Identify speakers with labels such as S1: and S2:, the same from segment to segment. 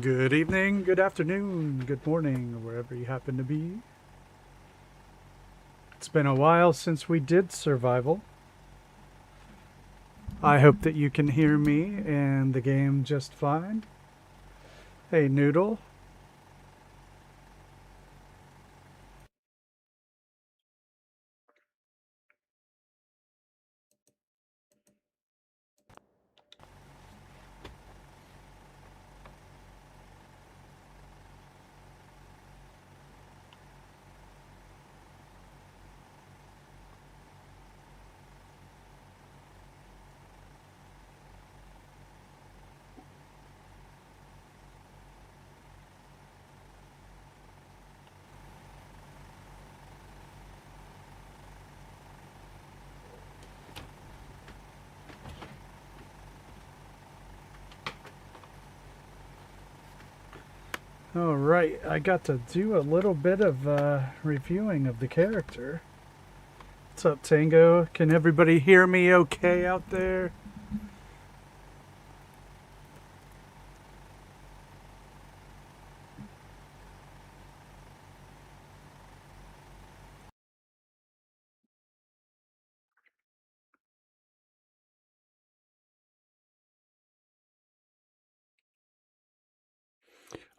S1: Good evening, good afternoon, good morning, wherever you happen to be. It's been a while since we did survival. I hope that you can hear me and the game just fine. Hey, Noodle. All right, I got to do a little bit of reviewing of the character. What's up, Tango? Can everybody hear me okay out there?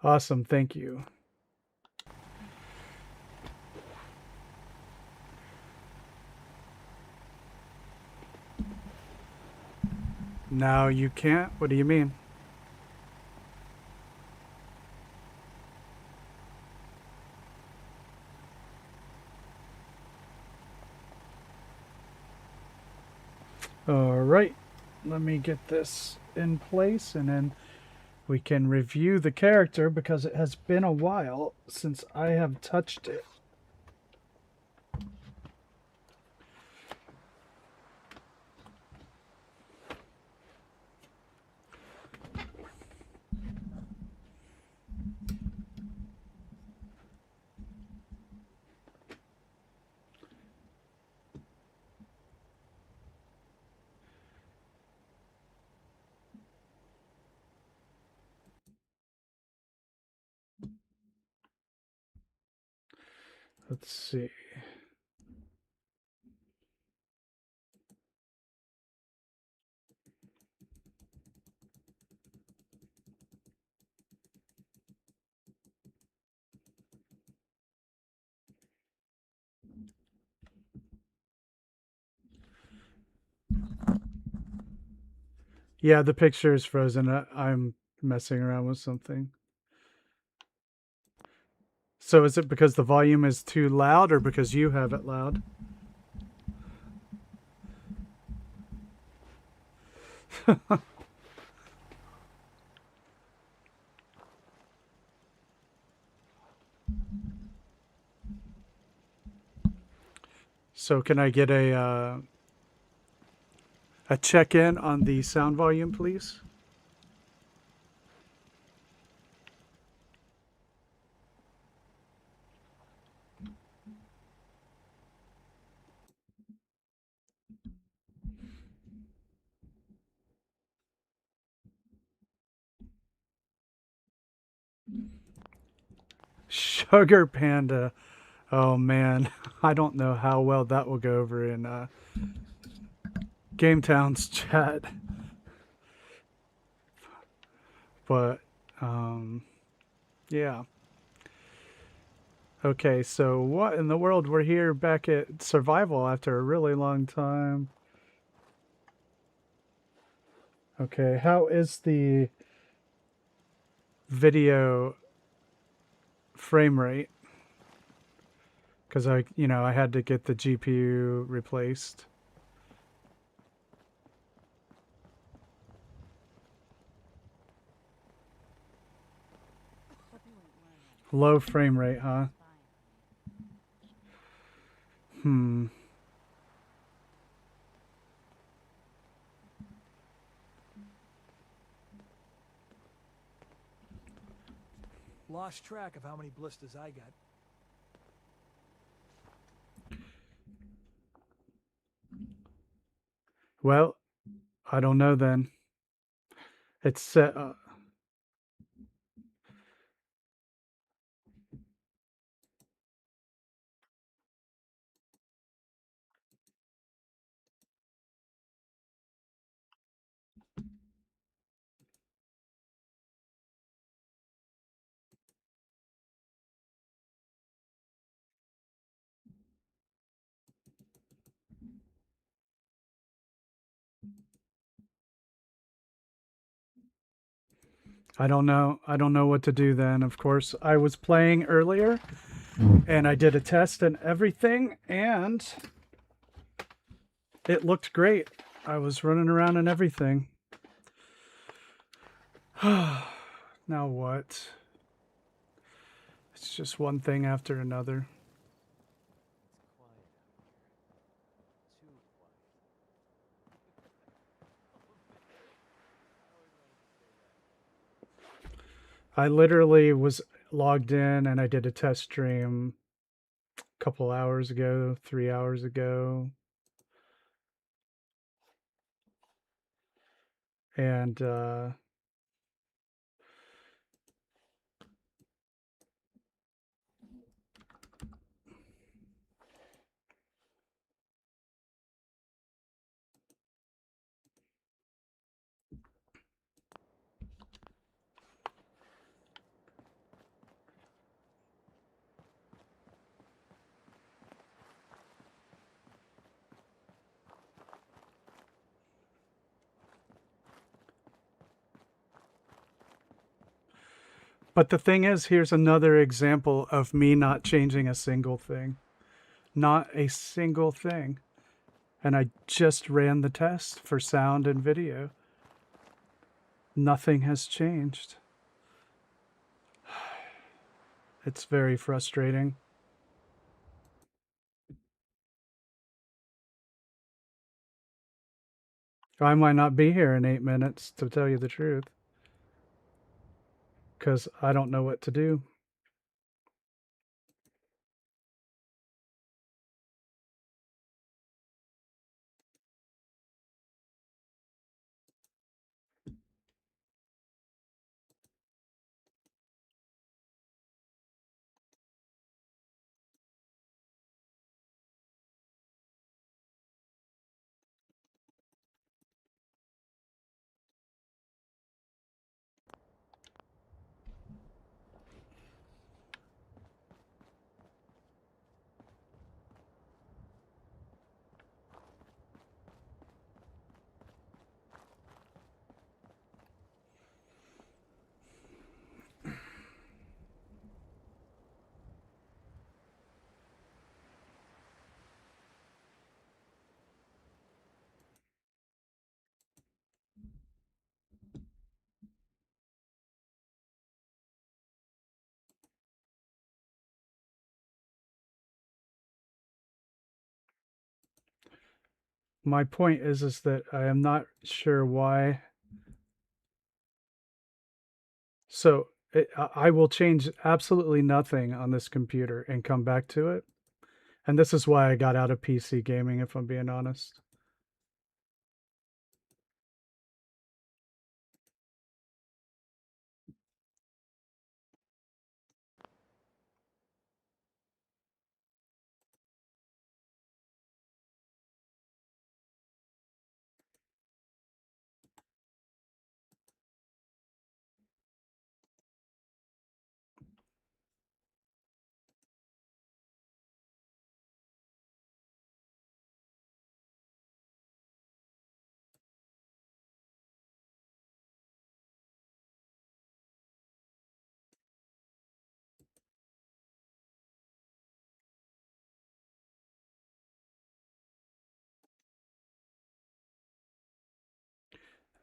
S1: Awesome, thank you. Now you can't? What do you mean? All right, let me get this in place and then we can review the character because it has been a while since I have touched it. Let's see. Yeah, the picture is frozen. I'm messing around with something. So is it because the volume is too loud or because you have it loud? So can I get a check-in on the sound volume, please? Sugar Panda. Oh man, I don't know how well that will go over in GameTown's chat. But yeah. Okay, so what in the world? We're here back at survival after a really long time. Okay, how is the video frame rate? Because I had to get the GPU replaced. Low frame rate, huh? Hmm.
S2: Lost track of how many blisters I got.
S1: Well, I don't know then. It's set. I don't know. I don't know what to do then. Of course, I was playing earlier and I did a test and everything, and it looked great. I was running around and everything. Now what? It's just one thing after another. I literally was logged in and I did a test stream a couple hours ago, 3 hours ago. And but the thing is, here's another example of me not changing a single thing. Not a single thing. And I just ran the test for sound and video. Nothing has changed. It's very frustrating. I might not be here in 8 minutes, to tell you the truth, because I don't know what to do. My point is that I am not sure why. So I will change absolutely nothing on this computer and come back to it. And this is why I got out of PC gaming, if I'm being honest.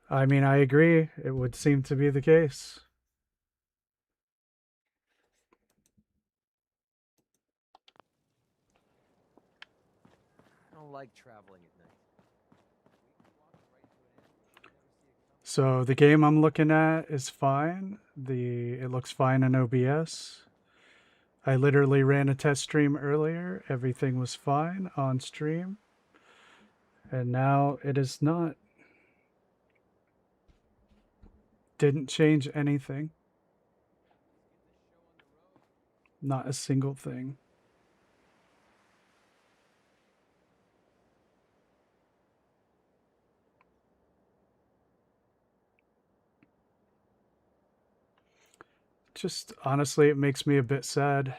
S1: I mean, I agree. It would seem to be the case.
S2: I don't like traveling at night.
S1: So the game I'm looking at is fine. It looks fine in OBS. I literally ran a test stream earlier. Everything was fine on stream. And now it is not. Didn't change anything. Not a single thing. Just honestly, it makes me a bit sad.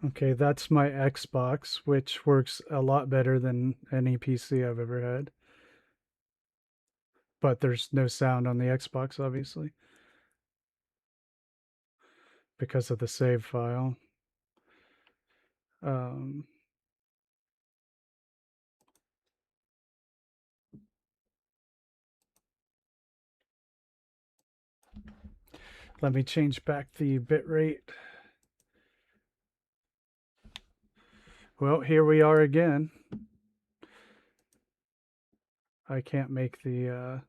S1: Okay, that's my Xbox, which works a lot better than any PC I've ever had. But there's no sound on the Xbox, obviously, because of the save file. Um, Let me change back the bitrate. Well, here we are again. I can't make I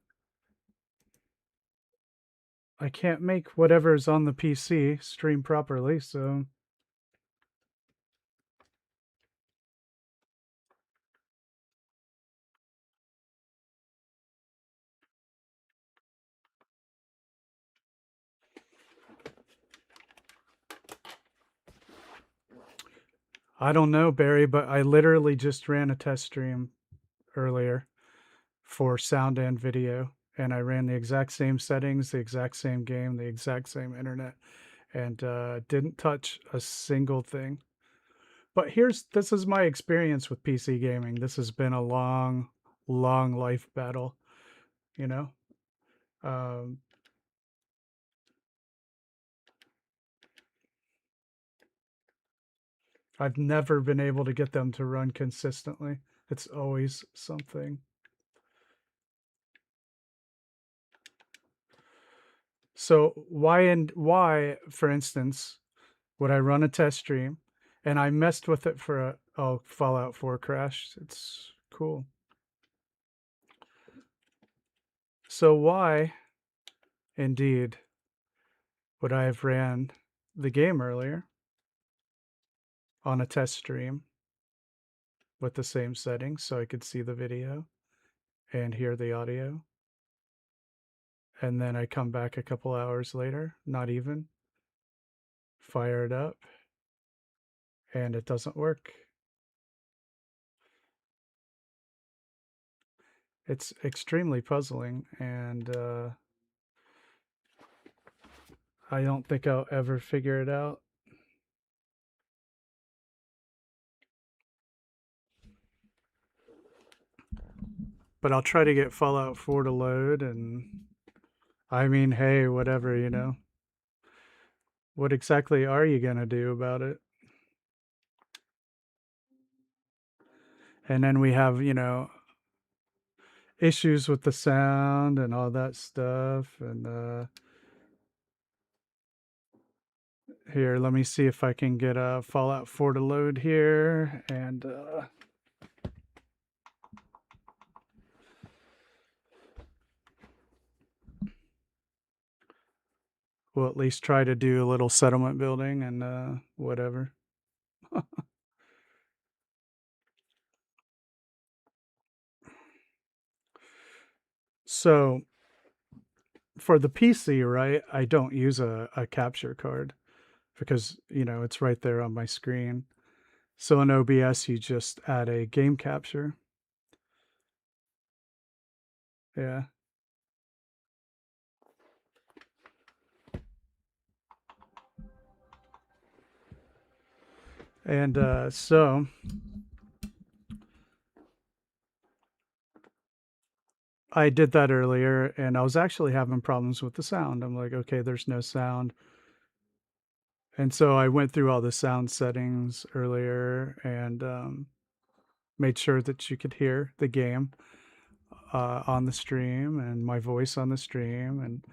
S1: can't make whatever's on the PC stream properly, so I don't know, Barry, but I literally just ran a test stream earlier for sound and video, and I ran the exact same settings, the exact same game, the exact same internet, and didn't touch a single thing. But this is my experience with PC gaming. This has been a long, long life battle, you know. Um, I've never been able to get them to run consistently. It's always something. So why, for instance, would I run a test stream and I messed with it for Fallout 4 crashed. It's cool. So why indeed would I have ran the game earlier on a test stream with the same settings so I could see the video and hear the audio? And then I come back a couple hours later, not even, fire it up, and it doesn't work. It's extremely puzzling, and I don't think I'll ever figure it out. But I'll try to get Fallout 4 to load, and I mean, hey, whatever, you know. What exactly are you going to do about it? And then we have, you know, issues with the sound and all that stuff. And here, let me see if I can get a Fallout 4 to load here. And we'll at least try to do a little settlement building and whatever. So for the PC, right, I don't use a capture card because, you know, it's right there on my screen. So in OBS, you just add a game capture. Yeah. And so I did that earlier and I was actually having problems with the sound. I'm like, okay, there's no sound. And so I went through all the sound settings earlier and made sure that you could hear the game on the stream and my voice on the stream. And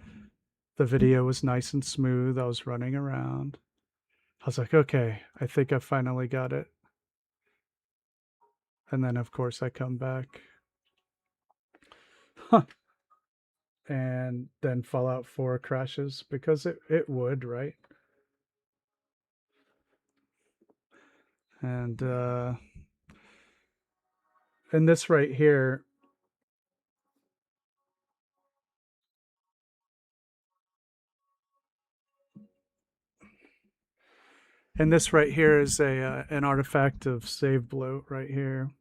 S1: the video was nice and smooth. I was running around. I was like, okay, I think I finally got it. And then, of course, I come back. And then Fallout 4 crashes because it would, right? And and this right here, and this right here is a an artifact of save bloat right here.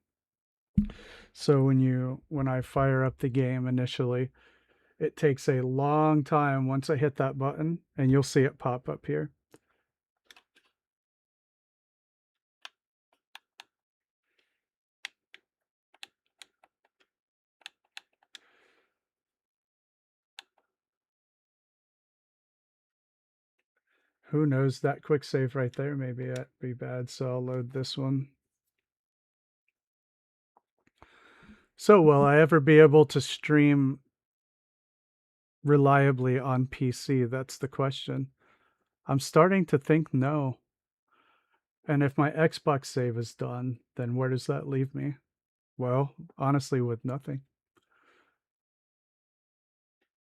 S1: So when I fire up the game initially, it takes a long time once I hit that button, and you'll see it pop up here. Who knows, that quick save right there, maybe that'd be bad, so I'll load this one. So will I ever be able to stream reliably on PC? That's the question. I'm starting to think no. And if my Xbox save is done, then where does that leave me? Well, honestly, with nothing.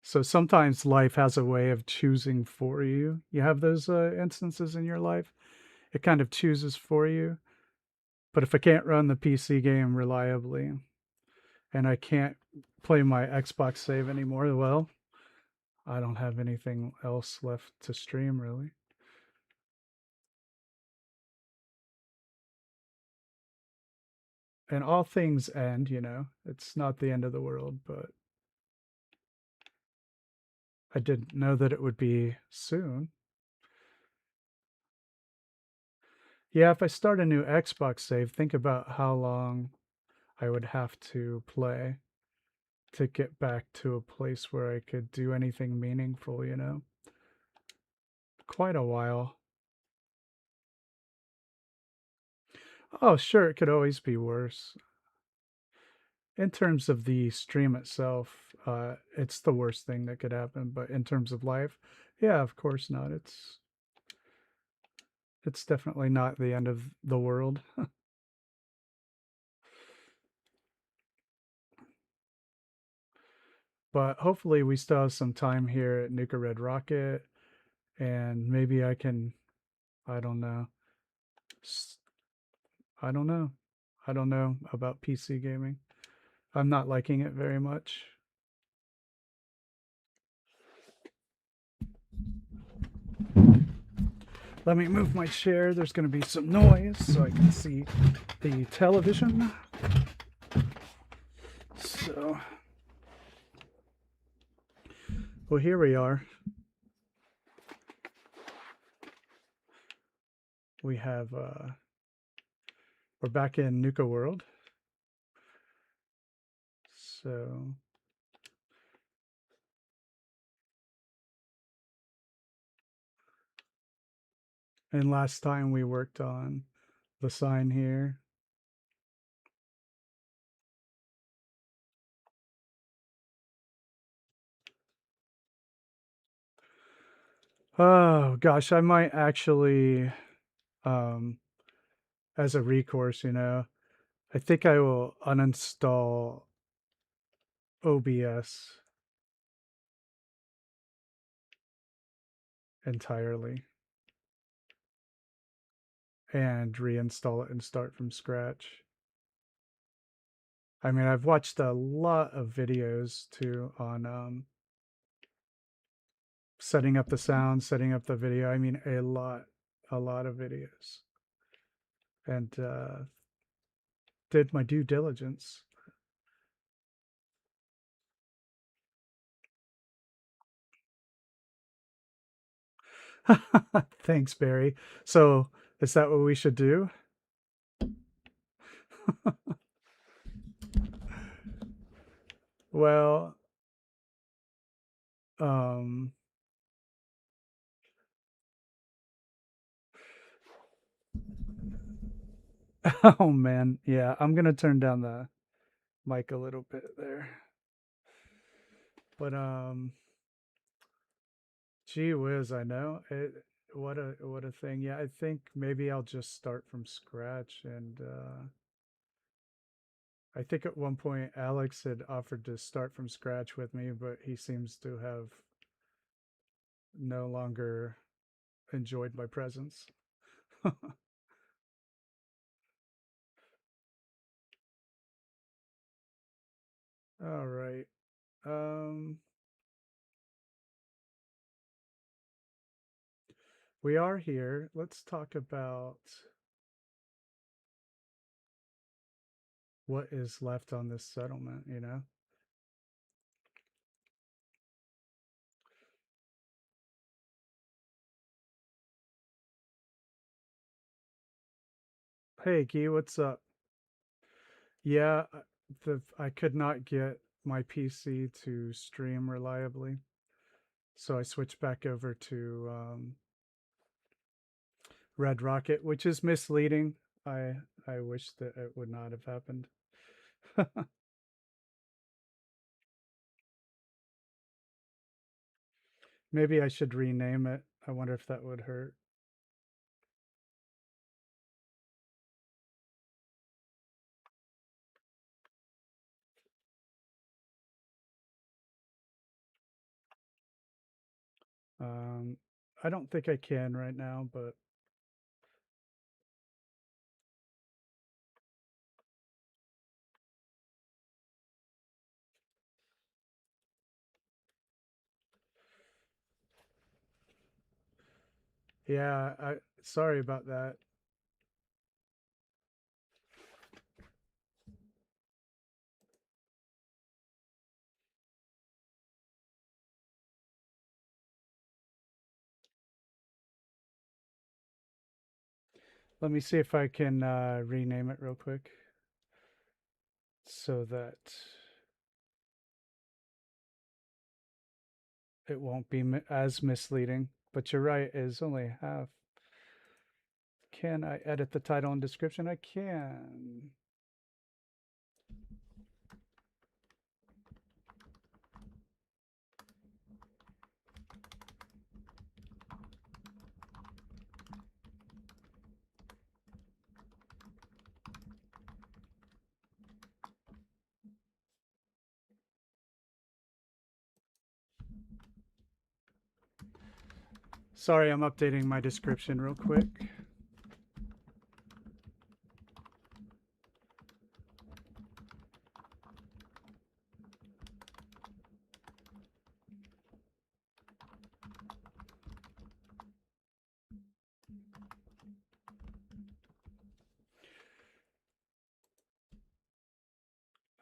S1: So sometimes life has a way of choosing for you. You have those instances in your life. It kind of chooses for you. But if I can't run the PC game reliably and I can't play my Xbox save anymore, well, I don't have anything else left to stream really. And all things end, you know. It's not the end of the world, but I didn't know that it would be soon. Yeah, if I start a new Xbox save, think about how long I would have to play to get back to a place where I could do anything meaningful, you know? Quite a while. Oh, sure, it could always be worse. In terms of the stream itself, it's the worst thing that could happen. But in terms of life, yeah, of course not. It's definitely not the end of the world. But hopefully, we still have some time here at Nuka-Red Rocket, and maybe I can. I don't know. I don't know. I don't know about PC gaming. I'm not liking it very much. Let me move my chair. There's going to be some noise so I can see the television. So, well, here we are. We have, we're back in Nuka-World. So, and last time we worked on the sign here. Oh gosh, I might actually, um, as a recourse, you know, I think I will uninstall OBS entirely and reinstall it and start from scratch. I mean, I've watched a lot of videos too on setting up the sound, setting up the video. I mean, a lot of videos, and did my due diligence. Thanks, Barry. So, is that what we should do? Well, um, oh man, yeah, I'm gonna turn down the mic a little bit there. But gee whiz, I know it. What a thing. Yeah, I think maybe I'll just start from scratch and I think at one point Alex had offered to start from scratch with me, but he seems to have no longer enjoyed my presence. All right. Um, we are here. Let's talk about what is left on this settlement, you know? Hey, Guy, what's up? Yeah, I could not get my PC to stream reliably, so I switched back over to Red Rocket, which is misleading. I wish that it would not have happened. Maybe I should rename it. I wonder if that would hurt. Um, I don't think I can right now, but yeah, I sorry about that. Let me see if I can rename it real quick so that it won't be as misleading. But you're right, it is only half. Can I edit the title and description? I can. Sorry, I'm updating my description real quick.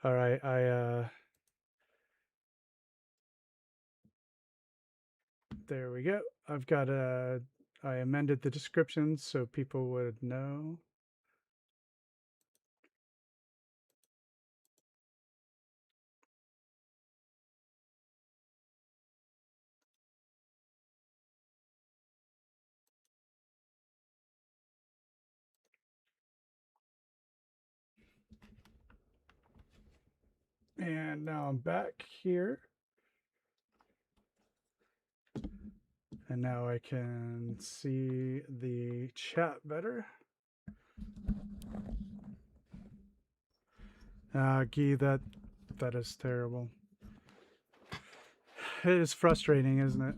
S1: All right, there we go. I've got I amended the description so people would know. And now I'm back here. And now I can see the chat better. Guy, that is terrible. It is frustrating, isn't it?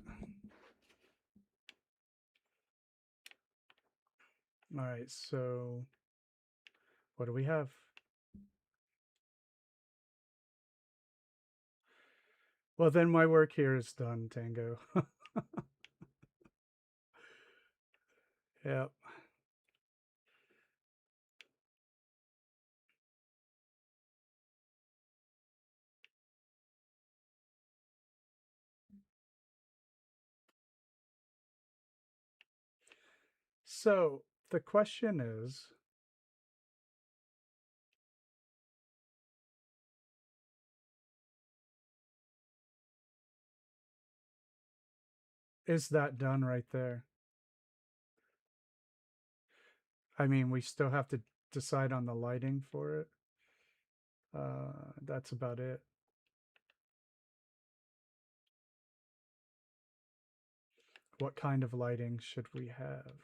S1: All right, so what do we have? Well, then my work here is done, Tango. Yep. So the question is that done right there? I mean, we still have to decide on the lighting for it. That's about it. What kind of lighting should we have?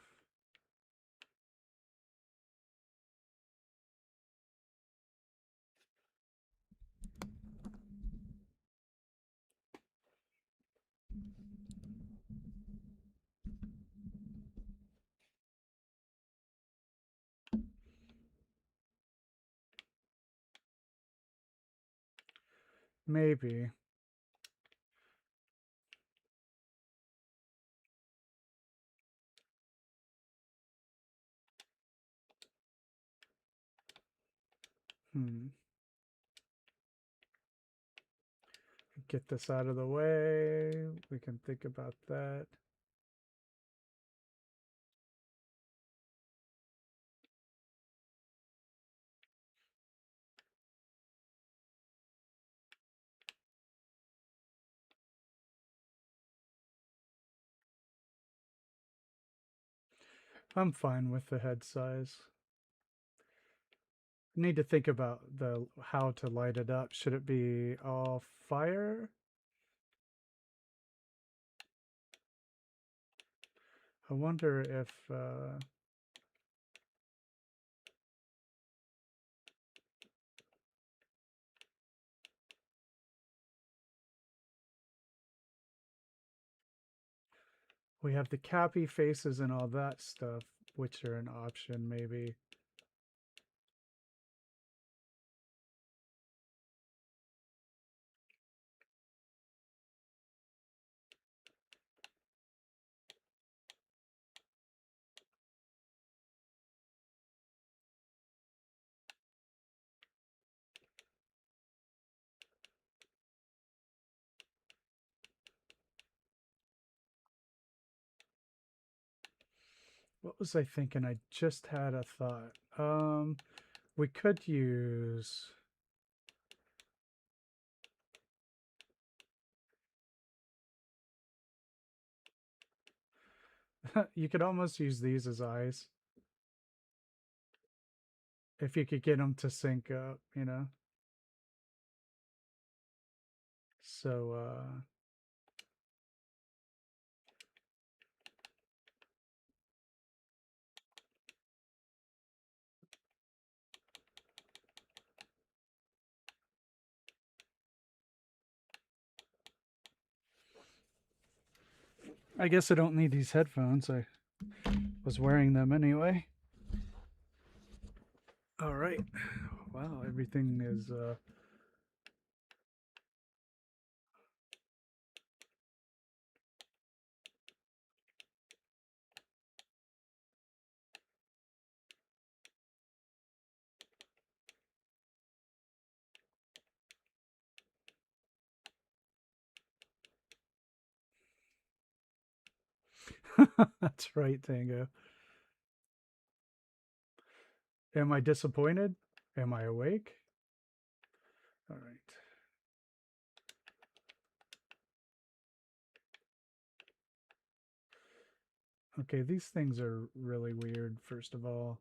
S1: Maybe. Get this out of the way. We can think about that. I'm fine with the head size. Need to think about the how to light it up. Should it be all fire? I wonder if we have the cappy faces and all that stuff, which are an option maybe. What was I thinking? I just had a thought. We could use you could almost use these as eyes if you could get them to sync up, you know. So I guess I don't need these headphones. I was wearing them anyway. All right. Wow, everything is that's right, Tango. Am I disappointed? Am I awake? All right. Okay, these things are really weird, first of all.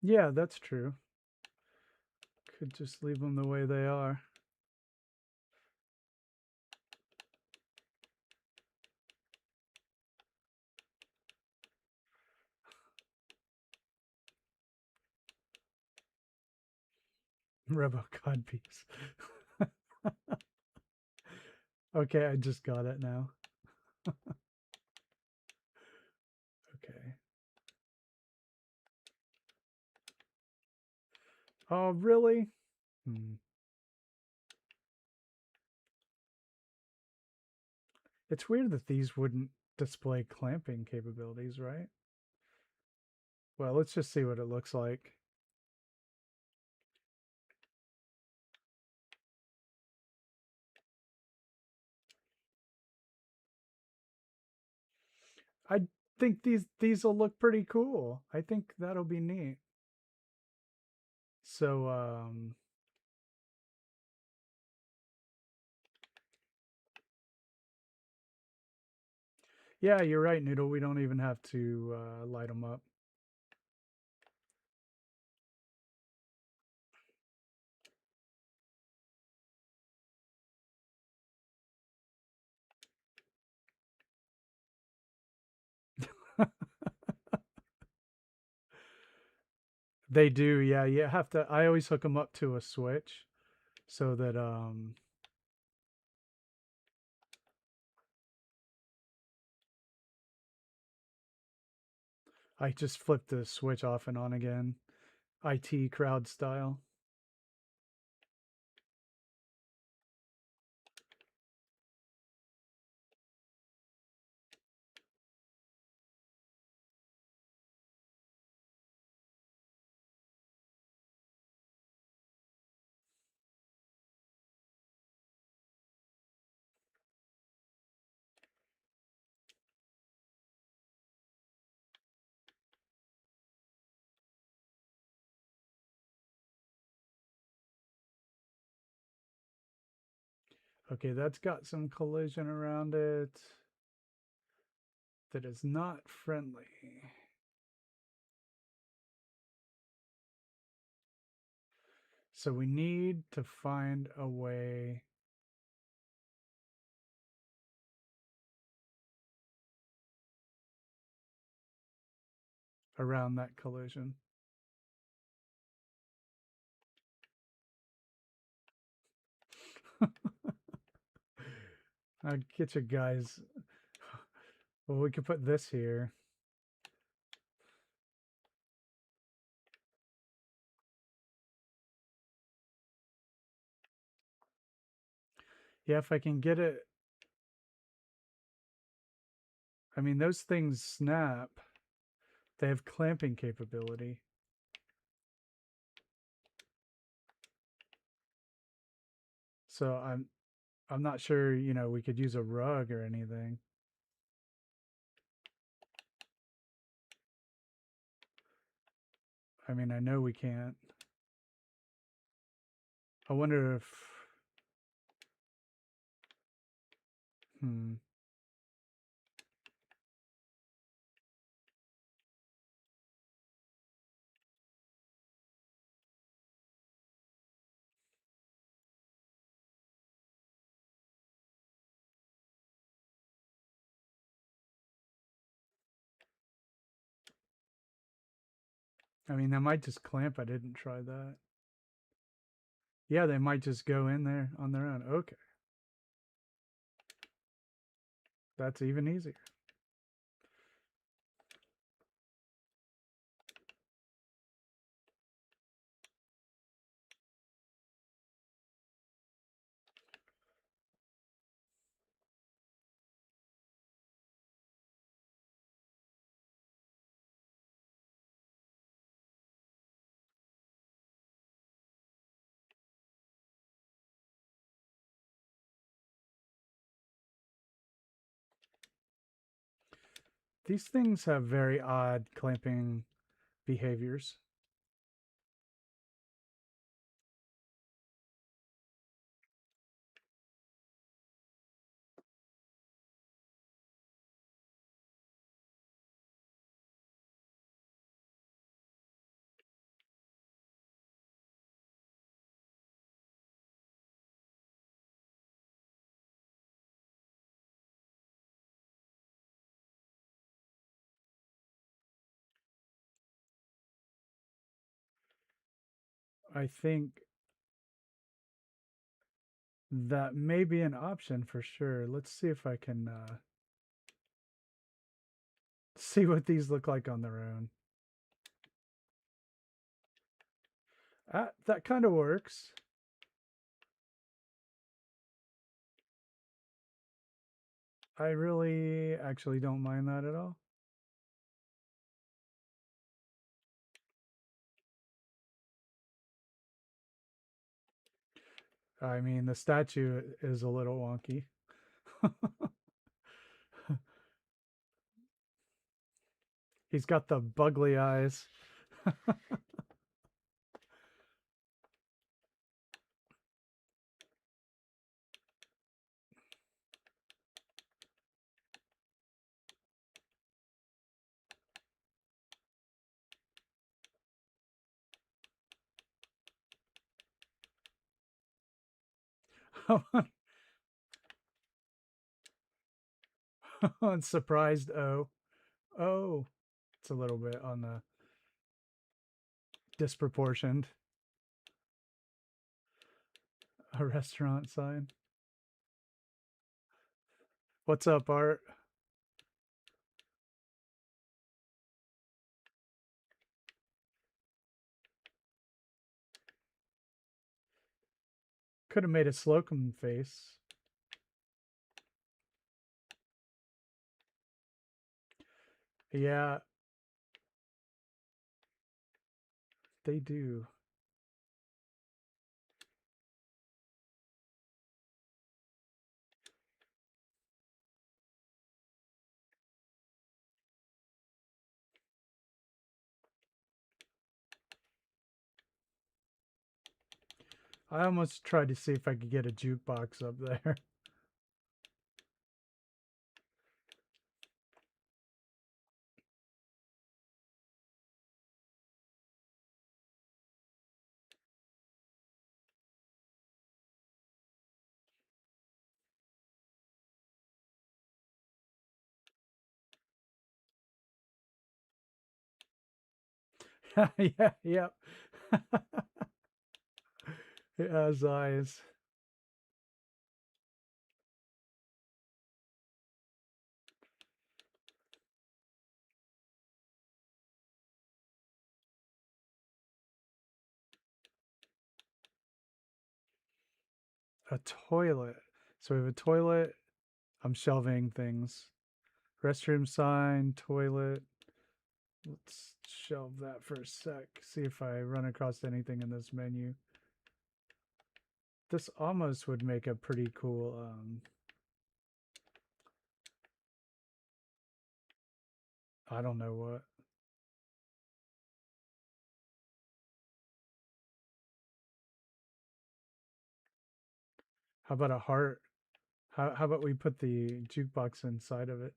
S1: Yeah, that's true. Could just leave them the way they are. Revo cod piece. Okay, I just got it now. Okay. Oh, really? Hmm. It's weird that these wouldn't display clamping capabilities, right? Well, let's just see what it looks like. I think these will look pretty cool. I think that'll be neat. So yeah, you're right, Noodle. We don't even have to light them up. They do, yeah. You have to. I always hook them up to a switch so that I just flip the switch off and on again, IT crowd style. Okay, that's got some collision around it. That is not friendly. So we need to find a way around that collision. I'll get you guys. Well, we could put this here. Yeah, if I can get it. I mean, those things snap. They have clamping capability. So I'm not sure, you know, we could use a rug or anything. I mean, I know we can't. I wonder if hmm. I mean, they might just clamp. I didn't try that. Yeah, they might just go in there on their own. Okay. That's even easier. These things have very odd clamping behaviors. I think that may be an option for sure. Let's see if I can see what these look like on their own. That kind of works. I really actually don't mind that at all. I mean, the statue is a little wonky. He's got the bugly eyes. I'm surprised. Oh, it's a little bit on the disproportioned. A restaurant sign. What's up, Art? Could have made a Slocum face. Yeah, they do. I almost tried to see if I could get a jukebox up there. Yeah, yep. It has eyes. A toilet. So we have a toilet. I'm shelving things. Restroom sign, toilet. Let's shelve that for a sec. See if I run across anything in this menu. This almost would make a pretty cool I don't know what. How about a heart? How about we put the jukebox inside of it?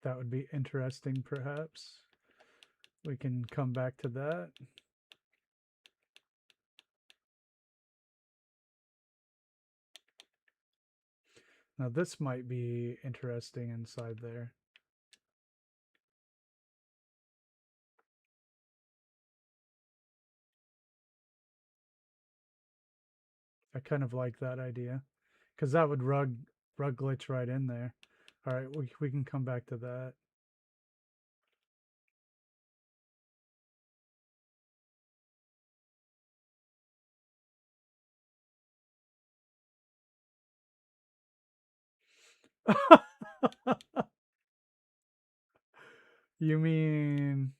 S1: That would be interesting, perhaps. We can come back to that. Now, this might be interesting inside there. I kind of like that idea because that would rug glitch right in there. All right, we can come back to that. You mean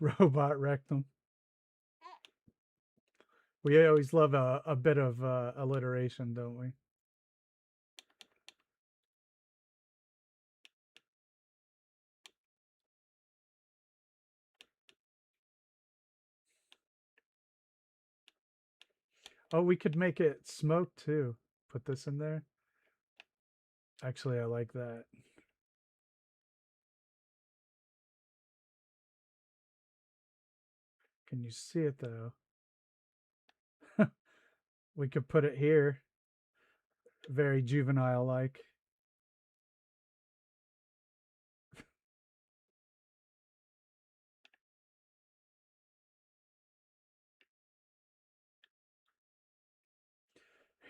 S1: robot rectum? We always love a bit of alliteration, don't we? Oh, we could make it smoke too. Put this in there. Actually, I like that. Can you see it though? We could put it here. Very juvenile like.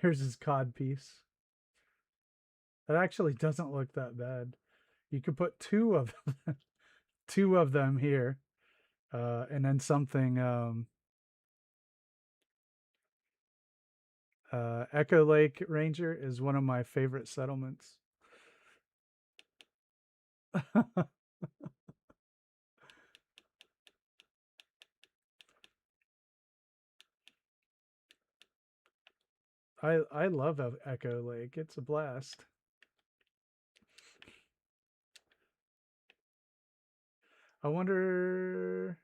S1: Here's his cod piece. It actually doesn't look that bad. You could put two of them here, and then something. Echo Lake Ranger is one of my favorite settlements. I love Echo Lake. It's a blast. I wonder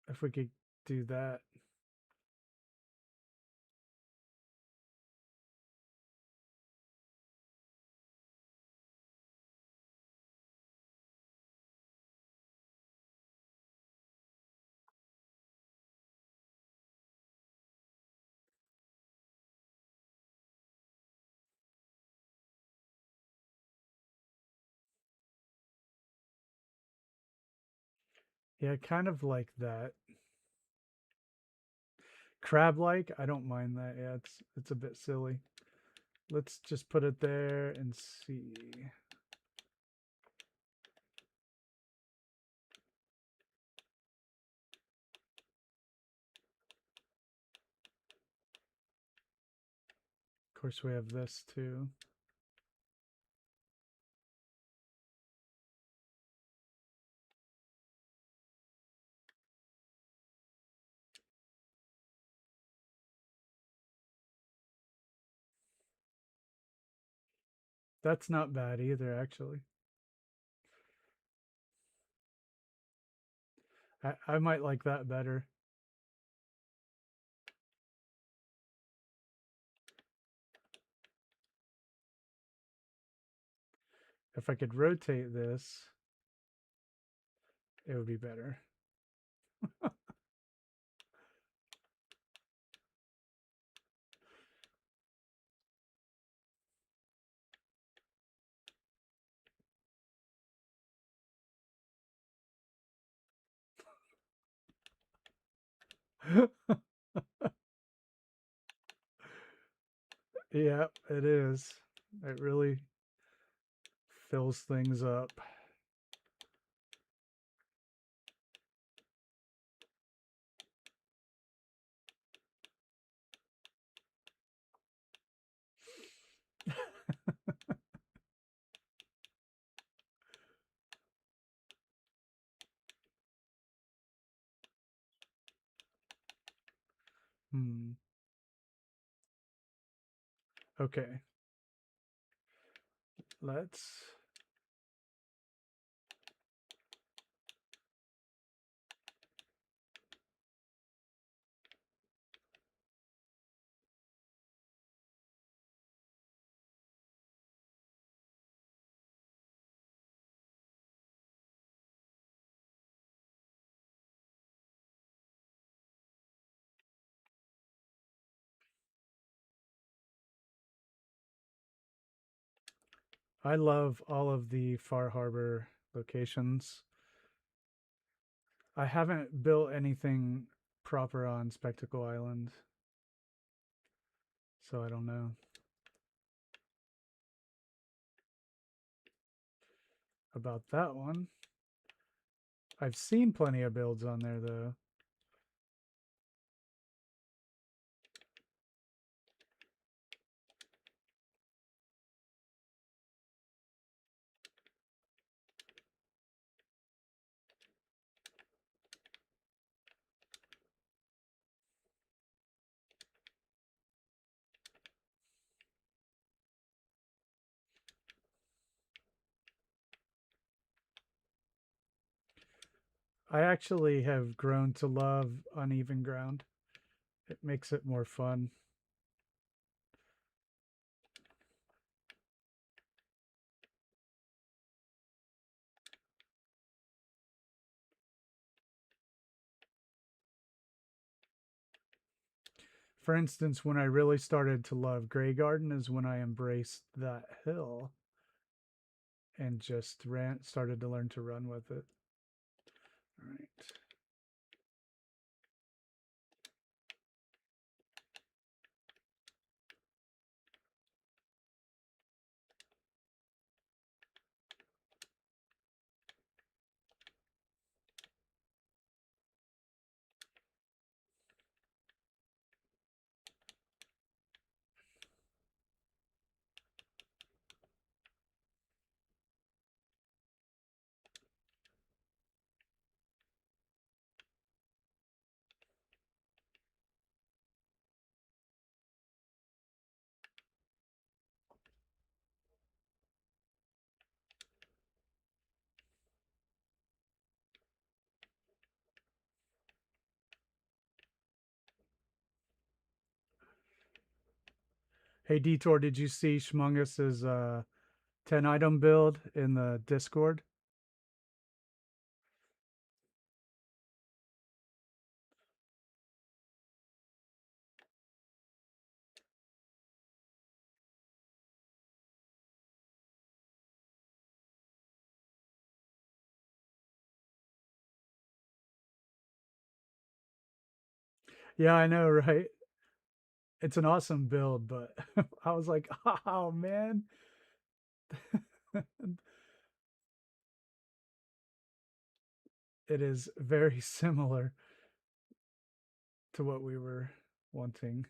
S1: if we could do that. Yeah, kind of like that. Crab like, I don't mind that. Yeah, it's a bit silly. Let's just put it there and see. course, we have this too. That's not bad either, actually. I might like that better. If I could rotate this, it would be better. Yeah, it is. It really fills things up. Hmm. Okay. Let's. I love all of the Far Harbor locations. I haven't built anything proper on Spectacle Island, so I don't know about that one. I've seen plenty of builds on there though. I actually have grown to love uneven ground. It makes it more fun. For instance, when I really started to love Grey Garden is when I embraced that hill and just started to learn to run with it. All right. Hey Detour, did you see Schmungus's 10 item build in the Discord? Yeah, I know, right? It's an awesome build, but I was like, oh man. It is very similar to what we were wanting.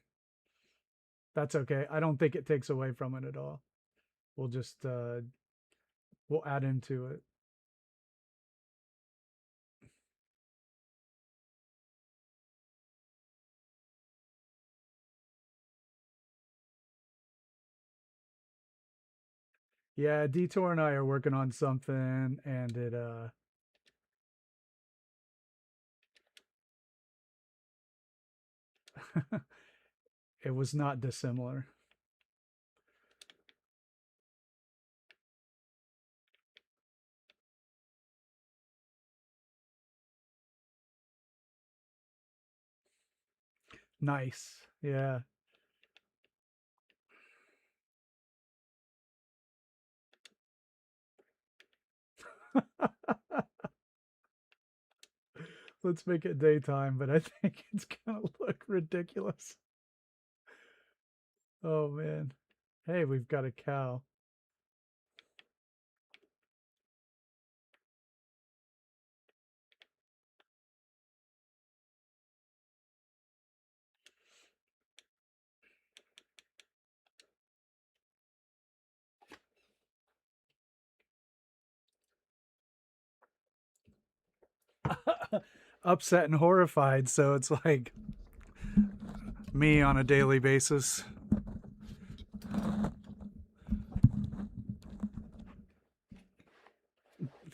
S1: That's okay. I don't think it takes away from it at all. We'll just we'll add into it. Yeah, Detour and I are working on something, and it was not dissimilar. Nice. Yeah. Let's make it daytime, but I think it's gonna look ridiculous. Oh man. Hey, we've got a cow. Upset and horrified, so it's like me on a daily basis.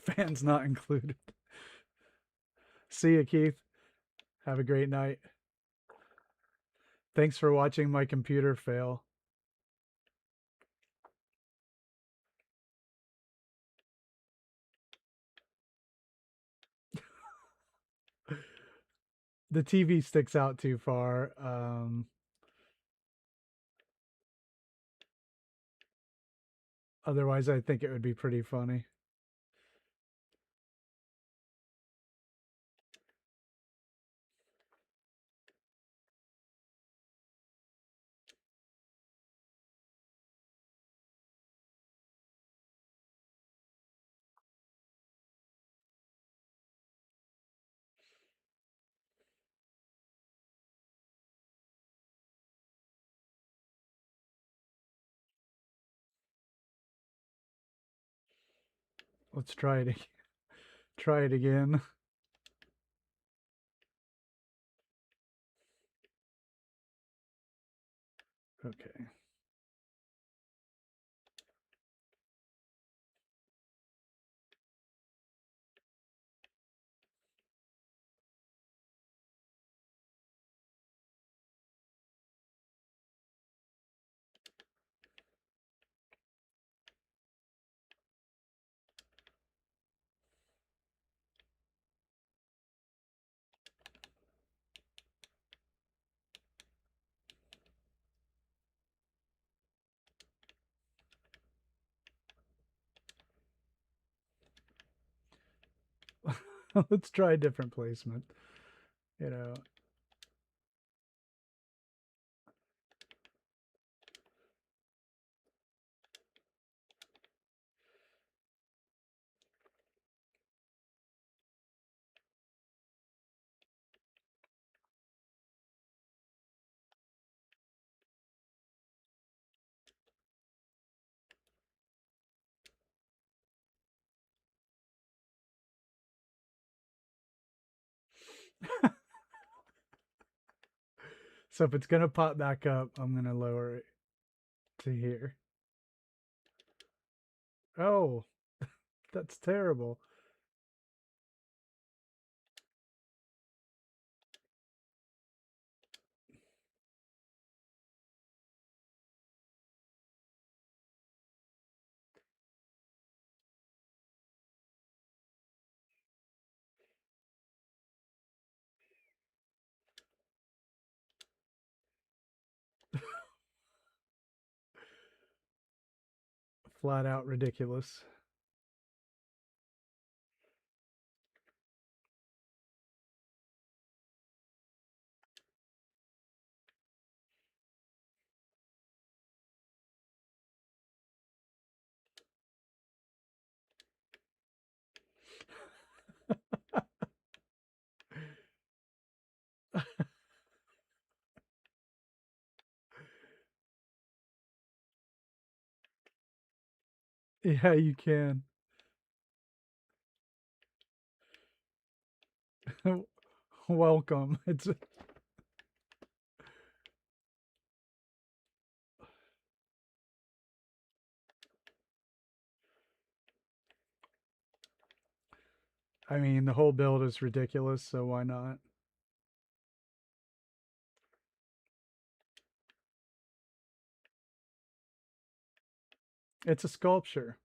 S1: Fans not included. See you, Keith. Have a great night. Thanks for watching my computer fail. The TV sticks out too far. Otherwise, I think it would be pretty funny. Let's try it. Try it again. Okay. Let's try a different placement. You know. So if it's gonna pop back up, I'm gonna lower it to here. Oh, that's terrible. Flat out ridiculous. Yeah, you can. Welcome. It's I mean, the whole build is ridiculous, so why not? It's a sculpture.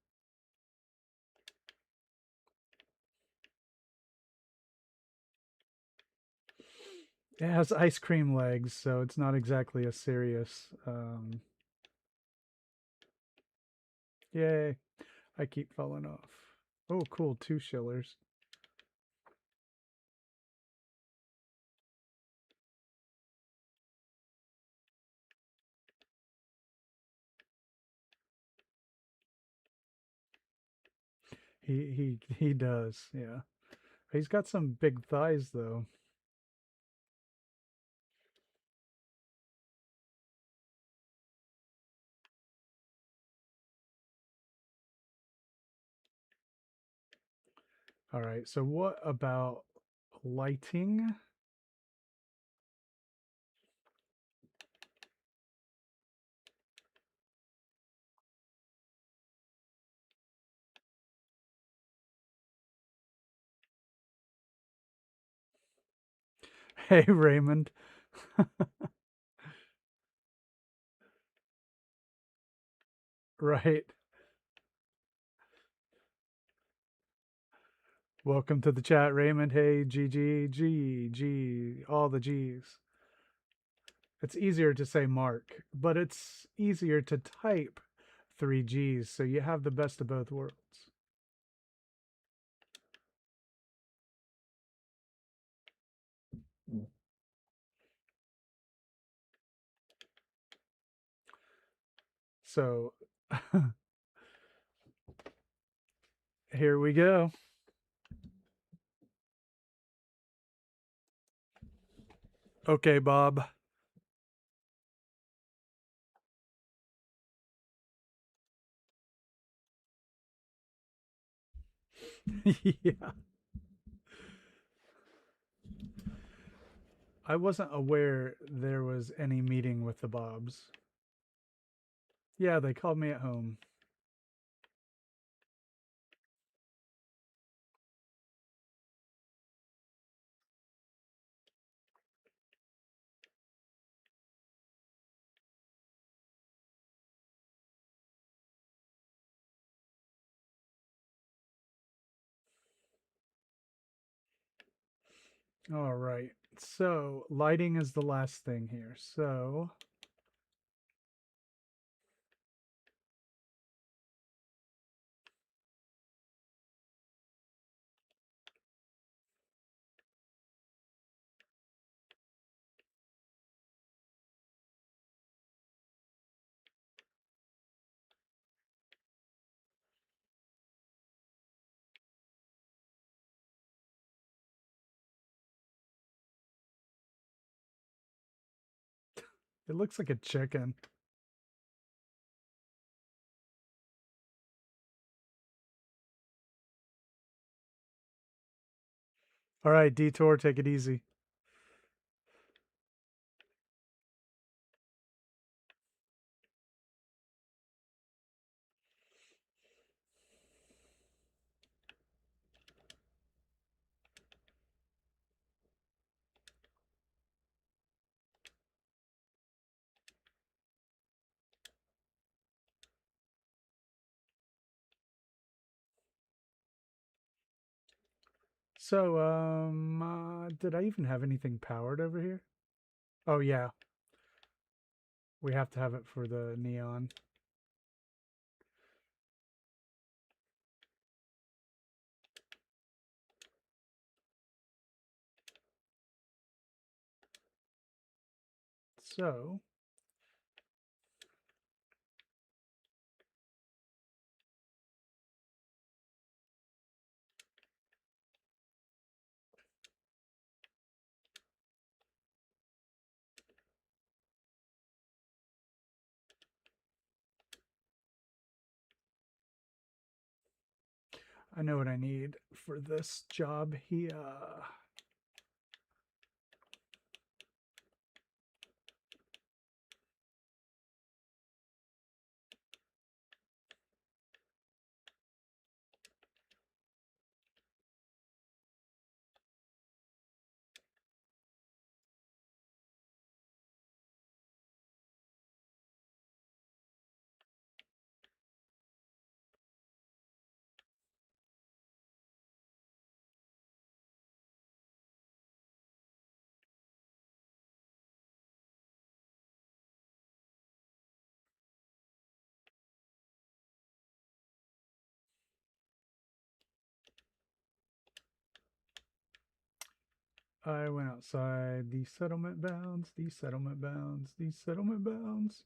S1: It has ice cream legs, so it's not exactly a serious. Yay! I keep falling off. Oh, cool! 2 shillers. He does. Yeah. He's got some big thighs though. All right. So what about lighting? Hey, Raymond. Right. Welcome to the chat, Raymond. Hey, G, all the G's. It's easier to say Mark, but it's easier to type 3 G's, so you have the best of both worlds. So here we go. Okay, Bob. Yeah. I wasn't aware there was any meeting with the Bobs. Yeah, they called me at home. All right. So lighting is the last thing here. So it looks like a chicken. All right, Detour, take it easy. So, did I even have anything powered over here? Oh yeah, we have to have it for the neon. So, I know what I need for this job here. I went outside the settlement bounds, the settlement bounds, the settlement bounds.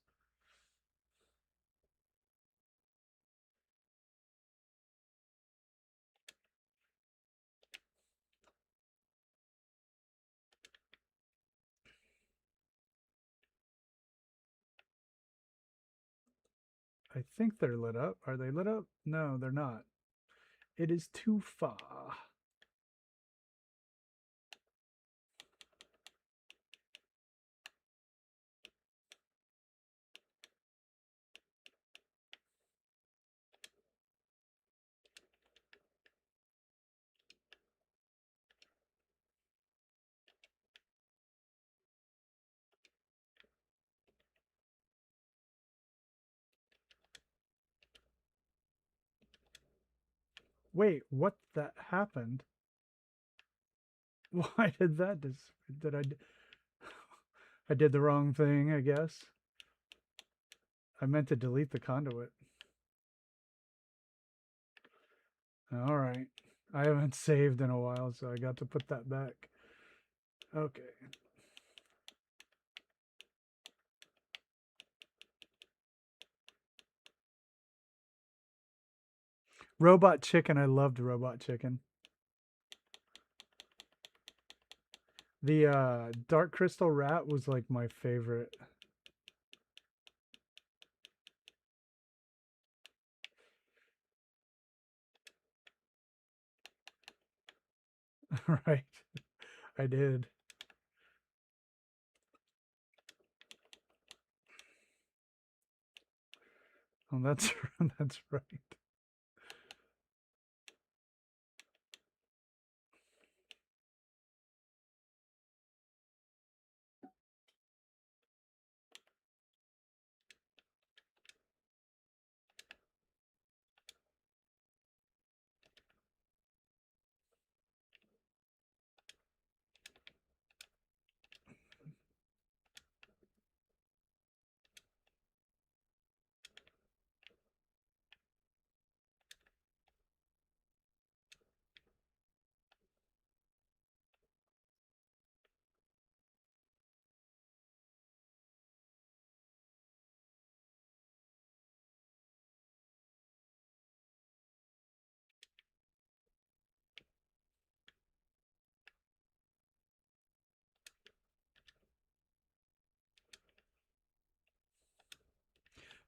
S1: I think they're lit up. Are they lit up? No, they're not. It is too far. Wait, what that happened? Why did that did I did the wrong thing, I guess. I meant to delete the conduit. All right. I haven't saved in a while, so I got to put that back. Okay. Robot Chicken. I loved Robot Chicken. The Dark Crystal Rat was like my favorite. Right. I did. Oh, that's that's right.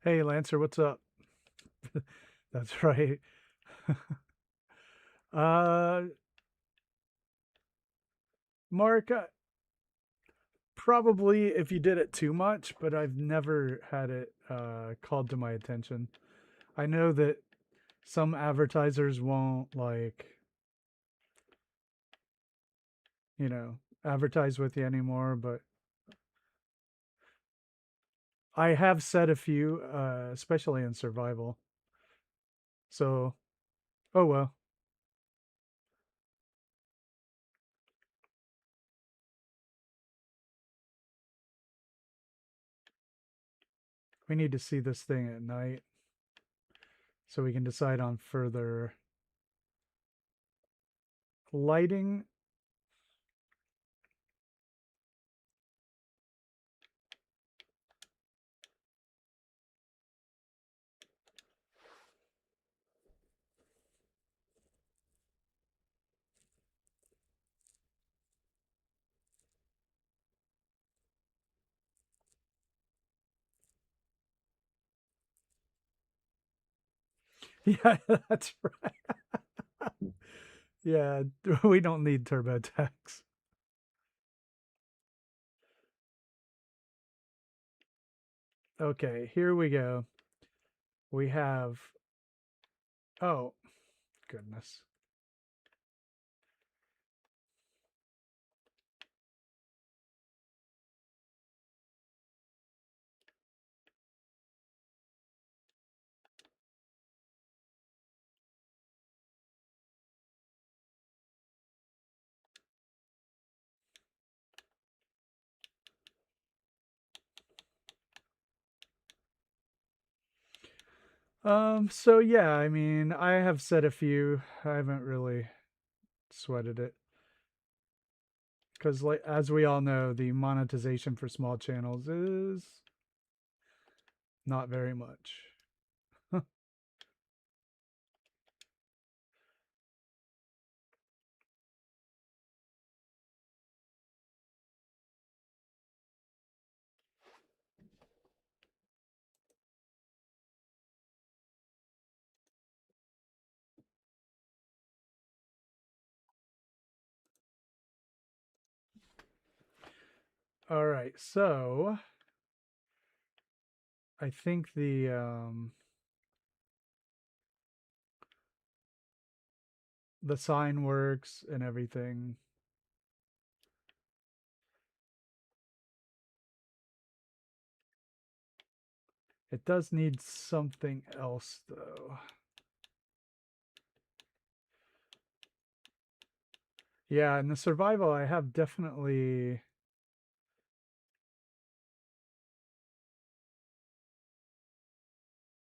S1: Hey, Lancer, what's up? That's right. uh, Mark, probably if you did it too much, but I've never had it called to my attention. I know that some advertisers won't like, advertise with you anymore, but I have said a few, especially in survival. So, oh well. We need to see this thing at night so we can decide on further lighting. Yeah, that's right. Yeah, we don't need TurboTax. Okay, here we go. We have. Oh, goodness. So yeah, I mean, I have said a few. I haven't really sweated it. Because, like, as we all know, the monetization for small channels is not very much. All right, so I think the sign works and everything. It does need something else though. Yeah, in the survival, I have definitely.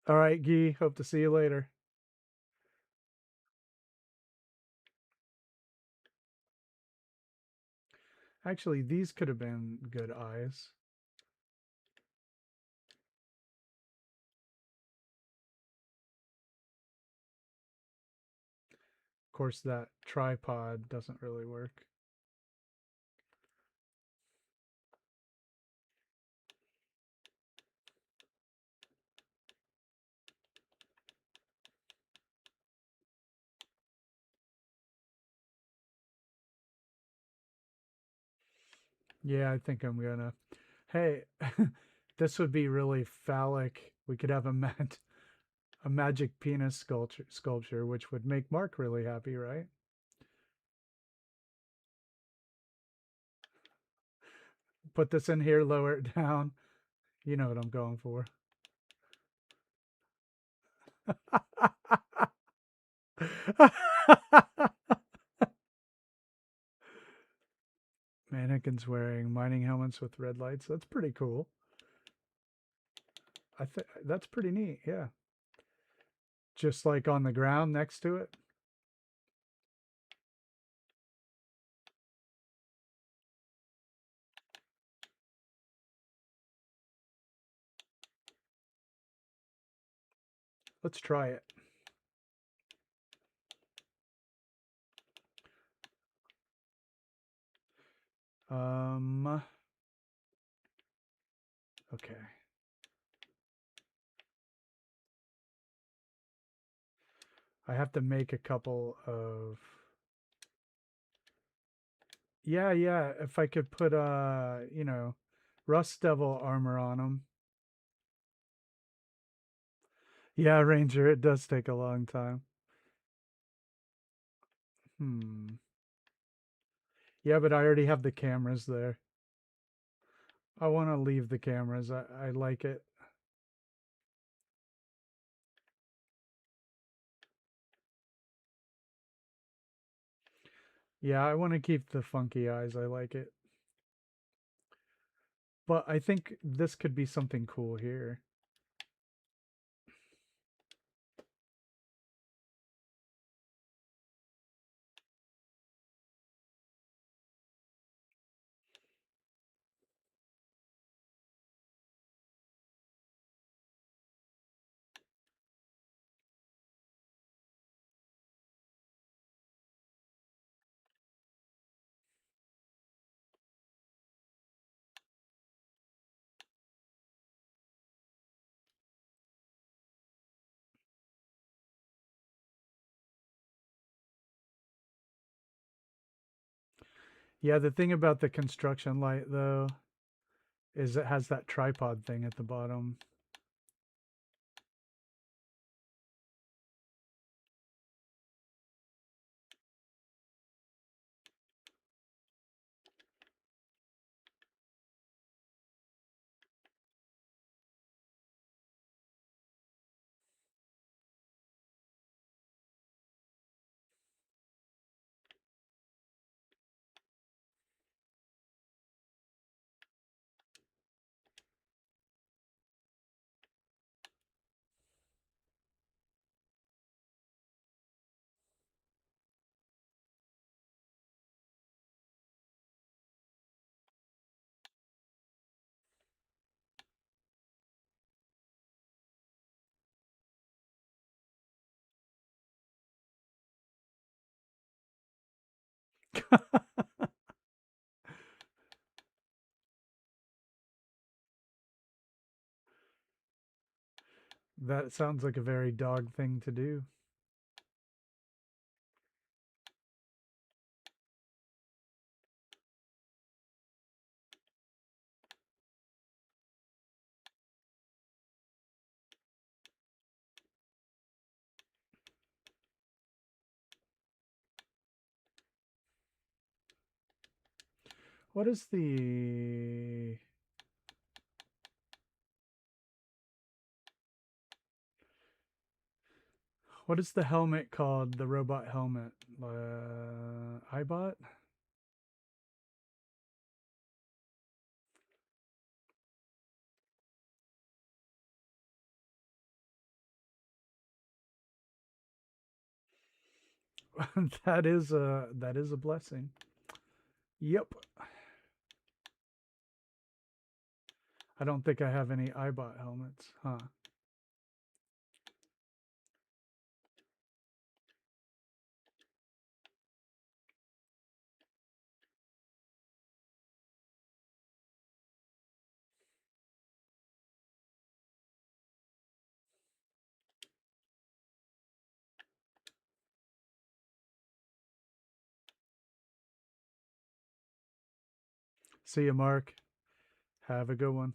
S1: All right, Guy. Hope to see you later. Actually, these could have been good eyes. Of course, that tripod doesn't really work. Yeah, I think I'm gonna. Hey, this would be really phallic. We could have a magic penis sculpture, which would make Mark really happy, right? Put this in here, lower it down. You know what I'm going for. Mannequins wearing mining helmets with red lights. That's pretty cool. I think that's pretty neat. Yeah. Just like on the ground next to it. Let's try it. Um, okay. I have to make a couple of. Yeah, yeah. If I could put Rust Devil armor on them. Yeah, Ranger. It does take a long time. Hmm. Yeah, but I already have the cameras there. I want to leave the cameras. I like it. Yeah, I want to keep the funky eyes. I like it. But I think this could be something cool here. Yeah, the thing about the construction light, though, is it has that tripod thing at the bottom. That sounds like a very dog thing to do. What is the... What is the helmet called? The robot helmet? iBot? That is a blessing. Yep. I don't think I have any iBot helmets, huh? See you, Mark. Have a good one.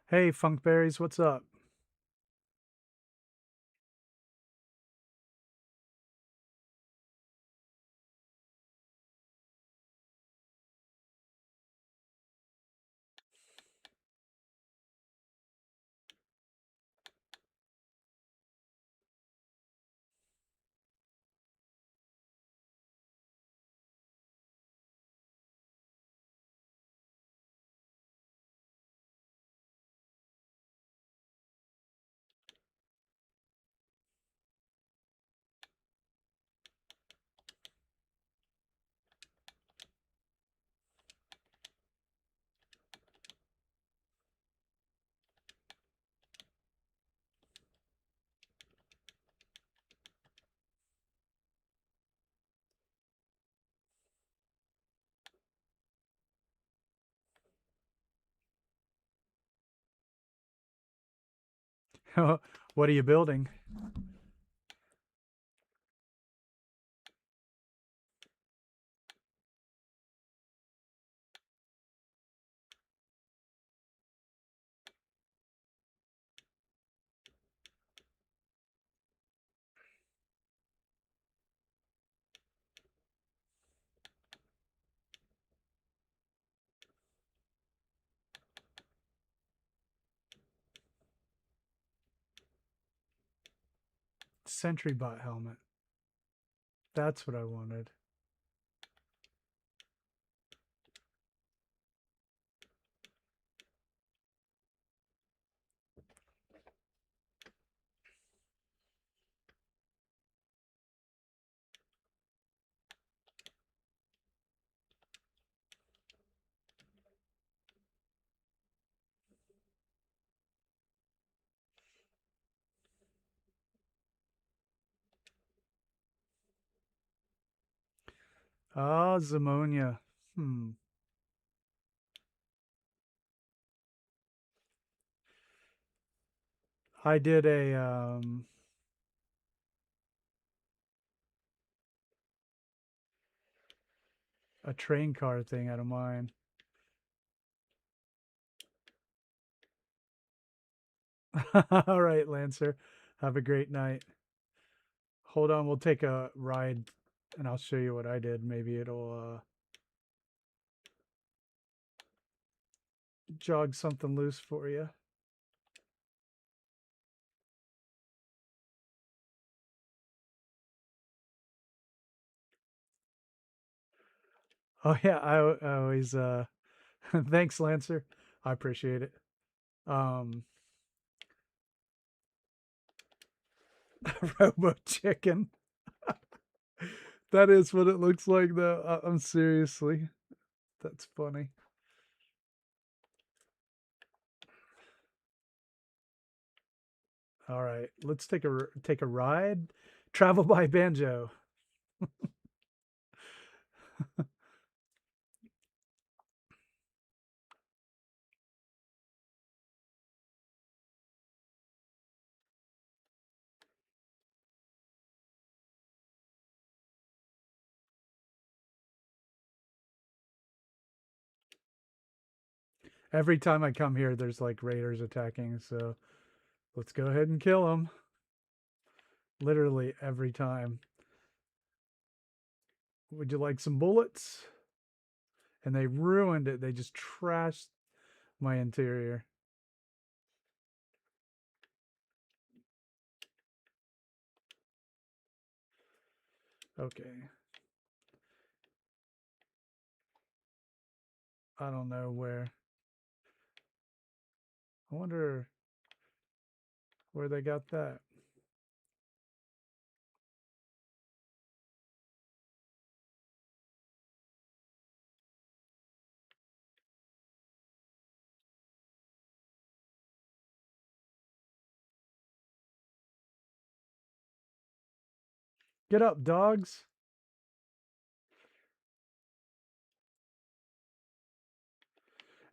S1: Hey, Funkberries, what's up? What are you building? Sentry bot helmet. That's what I wanted. Ah, Zimonia. I did a train car thing out of mine. All right, Lancer. Have a great night. Hold on, we'll take a ride and I'll show you what I did. Maybe it'll jog something loose for you. Oh yeah, I always thanks, Lancer. I appreciate it. Um Robo Chicken. That is what it looks like though. I'm seriously. That's funny. All right, let's take a ride. Travel by Banjo. Every time I come here, there's like raiders attacking, so let's go ahead and kill them. Literally every time. Would you like some bullets? And they ruined it. They just trashed my interior. Okay. I don't know where. I wonder where they got that. Get up, dogs.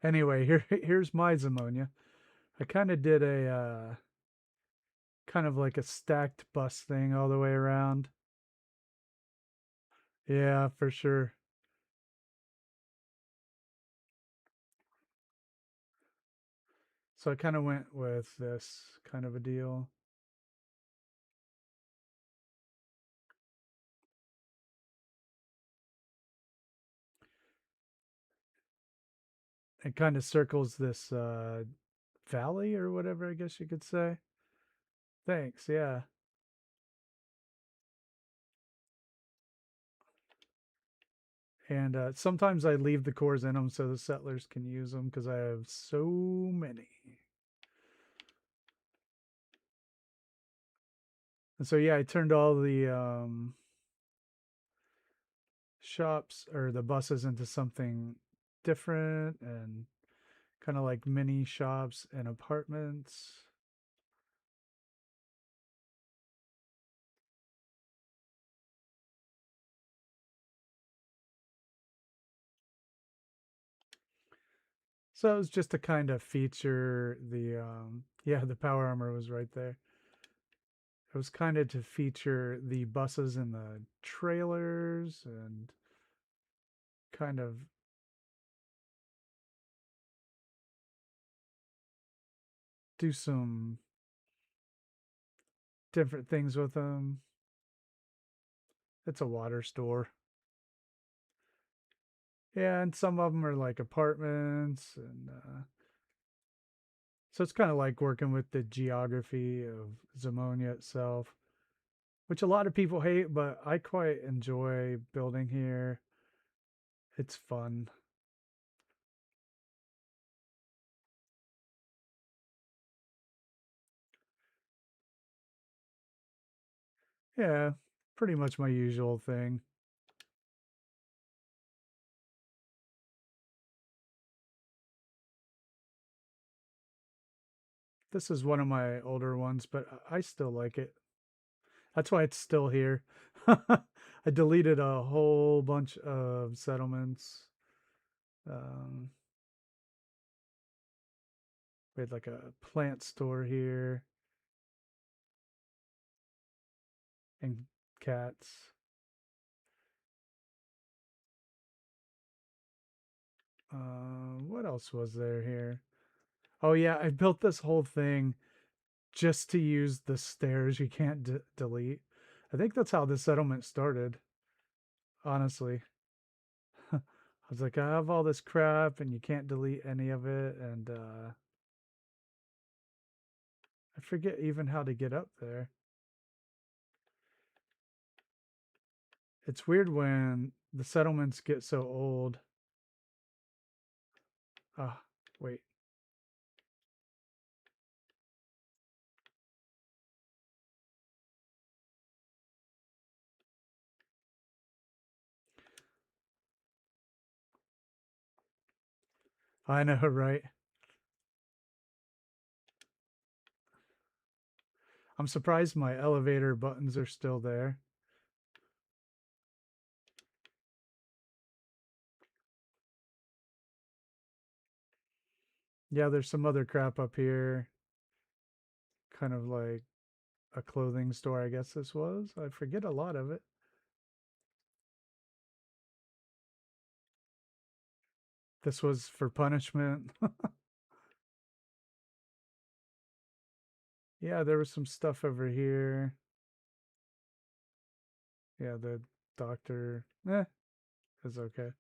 S1: Anyway, here's my Zimonia. I kind of did a kind of like a stacked bus thing all the way around. Yeah, for sure. So I kind of went with this kind of a deal. It kind of circles this valley or whatever, I guess you could say. Thanks, yeah. And sometimes I leave the cores in them so the settlers can use them because I have so many. And so yeah, I turned all the shops or the buses into something different and kind of like mini shops and apartments. So it was just to kind of feature the yeah, the power armor was right there. It was kind of to feature the buses and the trailers and kind of do some different things with them. It's a water store. Yeah, and some of them are like apartments and so it's kind of like working with the geography of Zamonia itself, which a lot of people hate, but I quite enjoy building here. It's fun. Yeah, pretty much my usual thing. This is one of my older ones, but I still like it. That's why it's still here. I deleted a whole bunch of settlements. Um, we had like a plant store here and cats. What else was there here? Oh yeah, I built this whole thing just to use the stairs you can't delete. I think that's how this settlement started, honestly. I was like, I have all this crap and you can't delete any of it. And I forget even how to get up there. It's weird when the settlements get so old. Ah, wait. I know, right? I'm surprised my elevator buttons are still there. Yeah, there's some other crap up here. Kind of like a clothing store, I guess this was. I forget a lot of it. This was for punishment. Yeah, there was some stuff over here. Yeah, the doctor, is okay.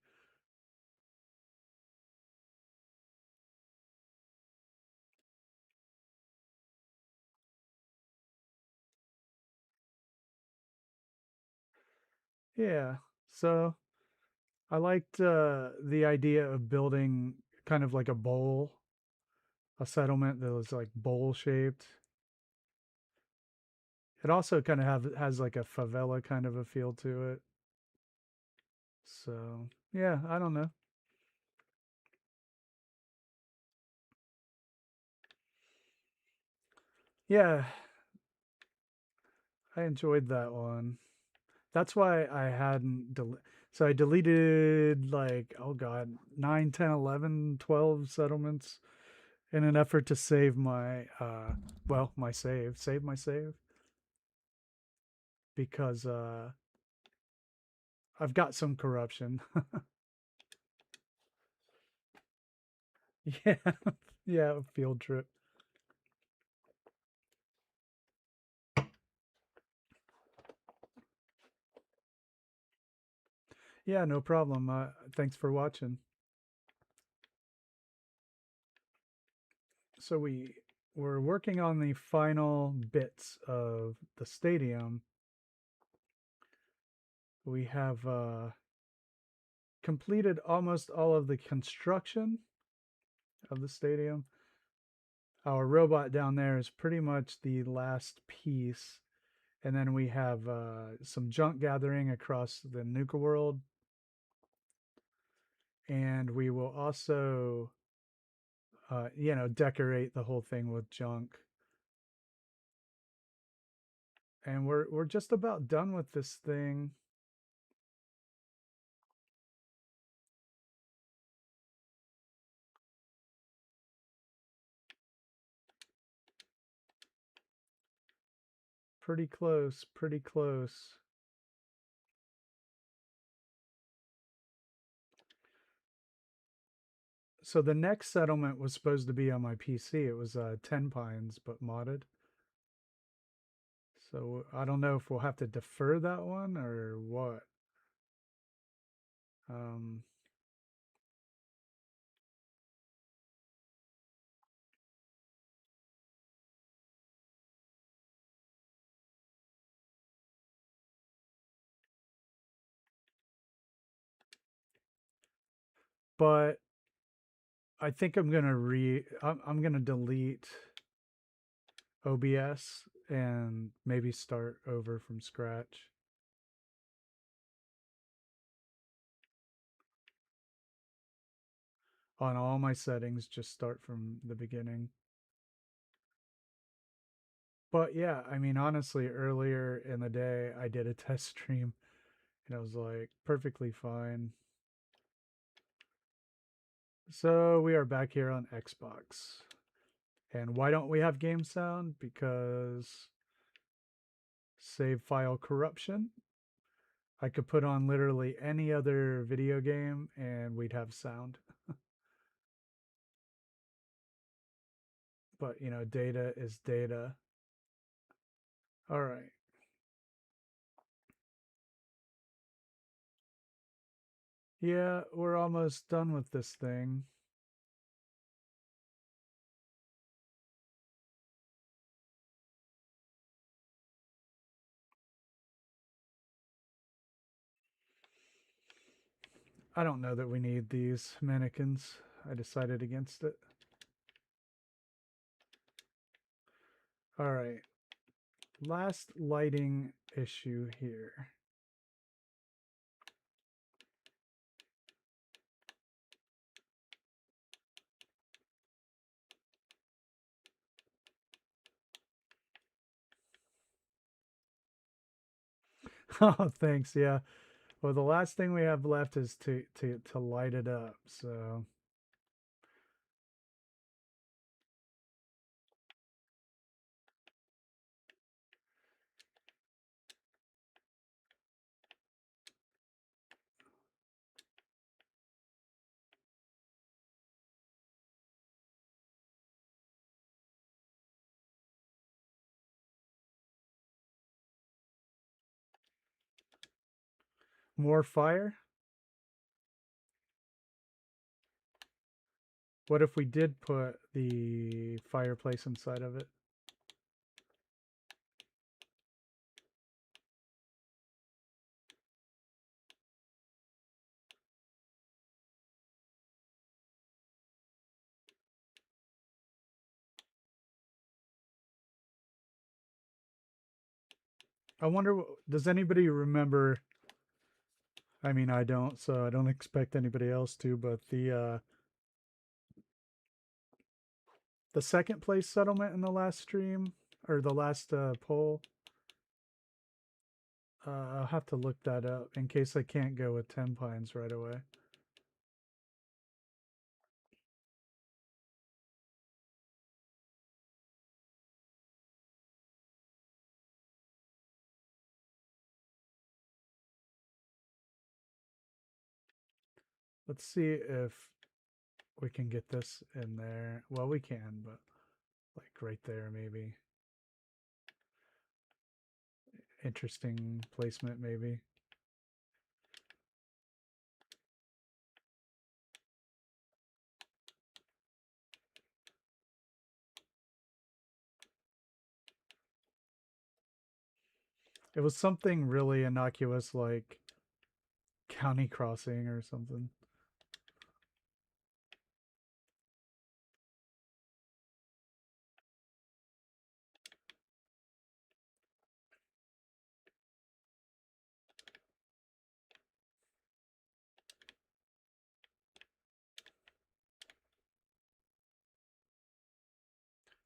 S1: Yeah, so I liked the idea of building kind of like a bowl, a settlement that was like bowl shaped. It also kind of has like a favela kind of a feel to it. So yeah, I don't know. Yeah, I enjoyed that one. That's why I hadn't so I deleted like, oh god, 9, 10, 11, 12 settlements in an effort to save my my save my save because I've got some corruption. Yeah. Yeah, field trip. Yeah, no problem. Thanks for watching. So we were working on the final bits of the stadium. We have completed almost all of the construction of the stadium. Our robot down there is pretty much the last piece. And then we have some junk gathering across the Nuka-World. And we will also, decorate the whole thing with junk. And we're just about done with this thing. Pretty close, pretty close. So the next settlement was supposed to be on my PC. It was 10 Pines, but modded. So I don't know if we'll have to defer that one or what. Um, but I think I'm gonna delete OBS and maybe start over from scratch. On all my settings, just start from the beginning. But yeah, I mean, honestly, earlier in the day, I did a test stream and it was like perfectly fine. So we are back here on Xbox. And why don't we have game sound? Because save file corruption. I could put on literally any other video game and we'd have sound. But, you know, data is data. All right. Yeah, we're almost done with this thing. I don't know that we need these mannequins. I decided against it. All right. Last lighting issue here. Oh, thanks. Yeah. Well, the last thing we have left is to light it up. So more fire. What if we did put the fireplace inside of it? I wonder, does anybody remember? I mean, I don't, so I don't expect anybody else to, but the second place settlement in the last stream or the last poll, I'll have to look that up in case I can't go with 10 pines right away. Let's see if we can get this in there. Well, we can, but like right there, maybe. Interesting placement, maybe. It was something really innocuous like County Crossing or something.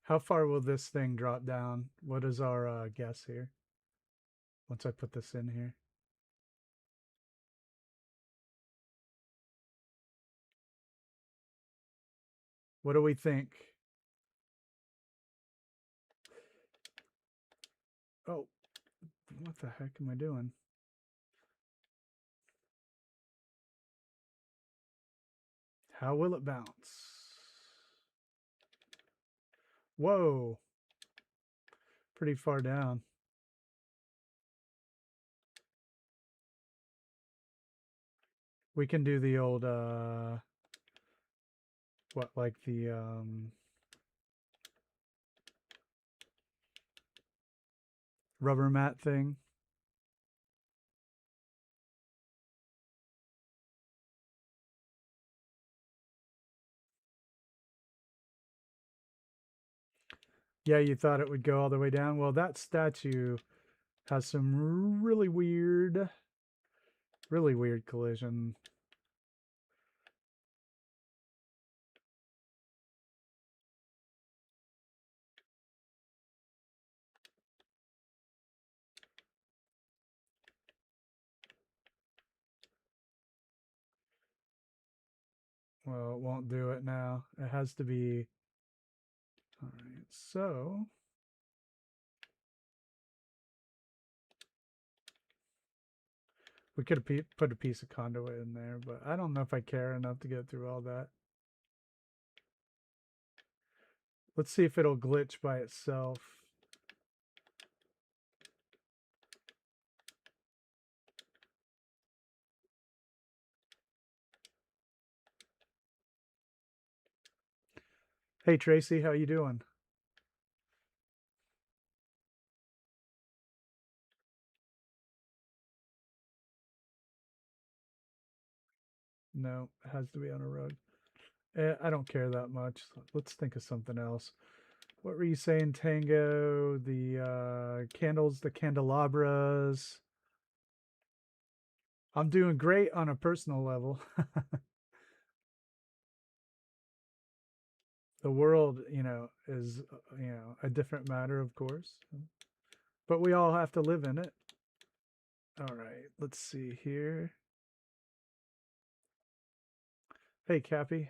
S1: How far will this thing drop down? What is our guess here? Once I put this in here. What do we think? Oh, what the heck am I doing? How will it bounce? Whoa. Pretty far down. We can do the old what, like the rubber mat thing. Yeah, you thought it would go all the way down. Well, that statue has some really weird collision. Well, it won't do it now. It has to be. All right, so we could have put a piece of conduit in there, but I don't know if I care enough to get through all that. Let's see if it'll glitch by itself. Hey Tracy, how you doing? No, it has to be on a rug. I don't care that much. Let's think of something else. What were you saying, Tango? The candles, the candelabras. I'm doing great on a personal level. The world, is, a different matter, of course. But we all have to live in it. All right, let's see here. Hey, Cappy.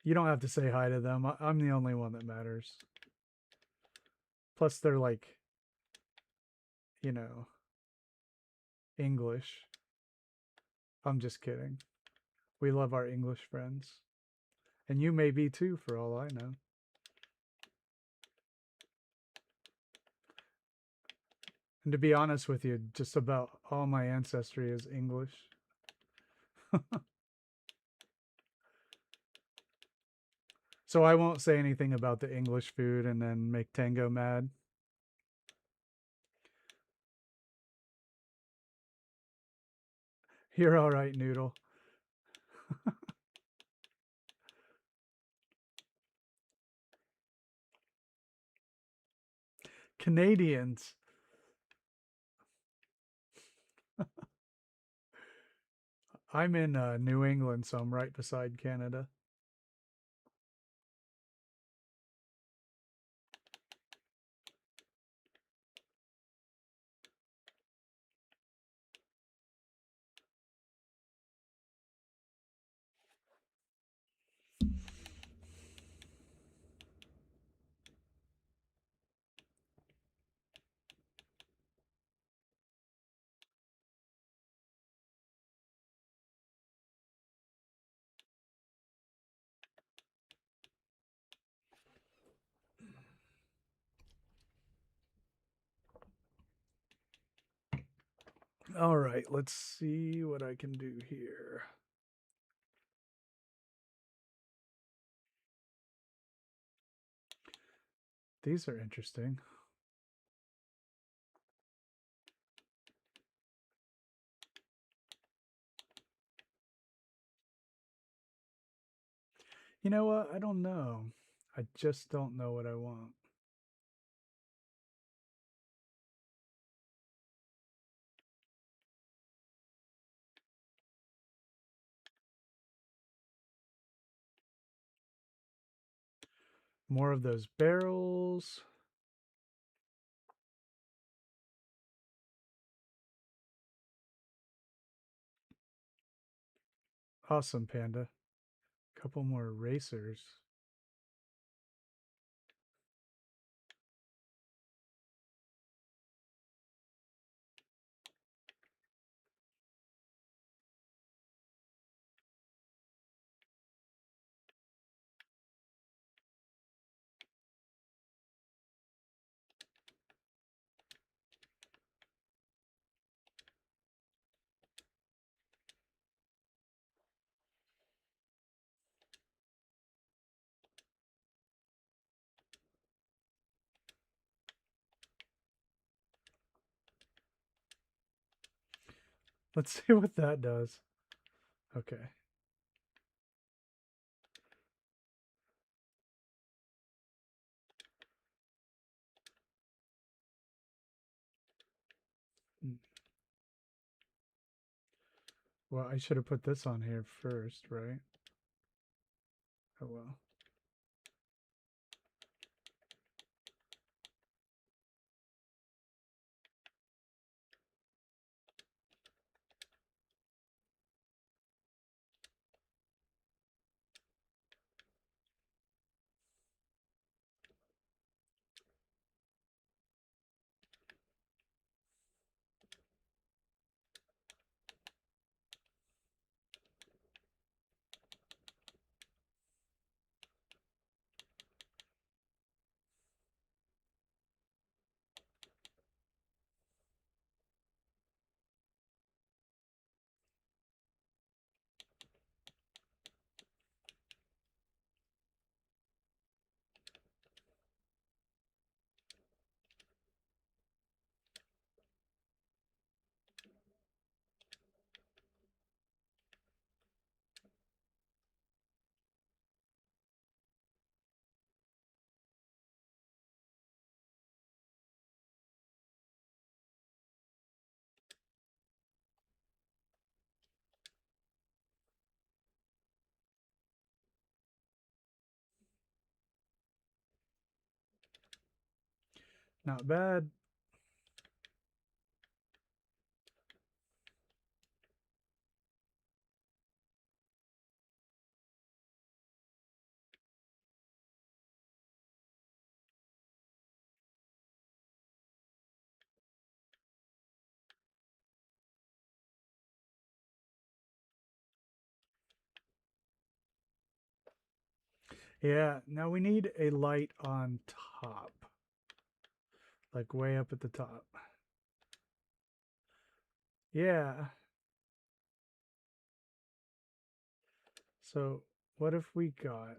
S1: You don't have to say hi to them. I'm the only one that matters. Plus, they're like, you know, English. I'm just kidding. We love our English friends. And you may be too, for all I know. And to be honest with you, just about all my ancestry is English. So I won't say anything about the English food and then make Tango mad. You're all right, Noodle. Canadians. I'm in New England, so I'm right beside Canada. All right, let's see what I can do here. These are interesting. You know what? I don't know. I just don't know what I want. More of those barrels. Awesome, Panda. Couple more racers. Let's see what that does. Okay. Well, I should have put this on here first, right? Oh well. Not bad. Yeah, now we need a light on top. Like way up at the top. Yeah. So what if we got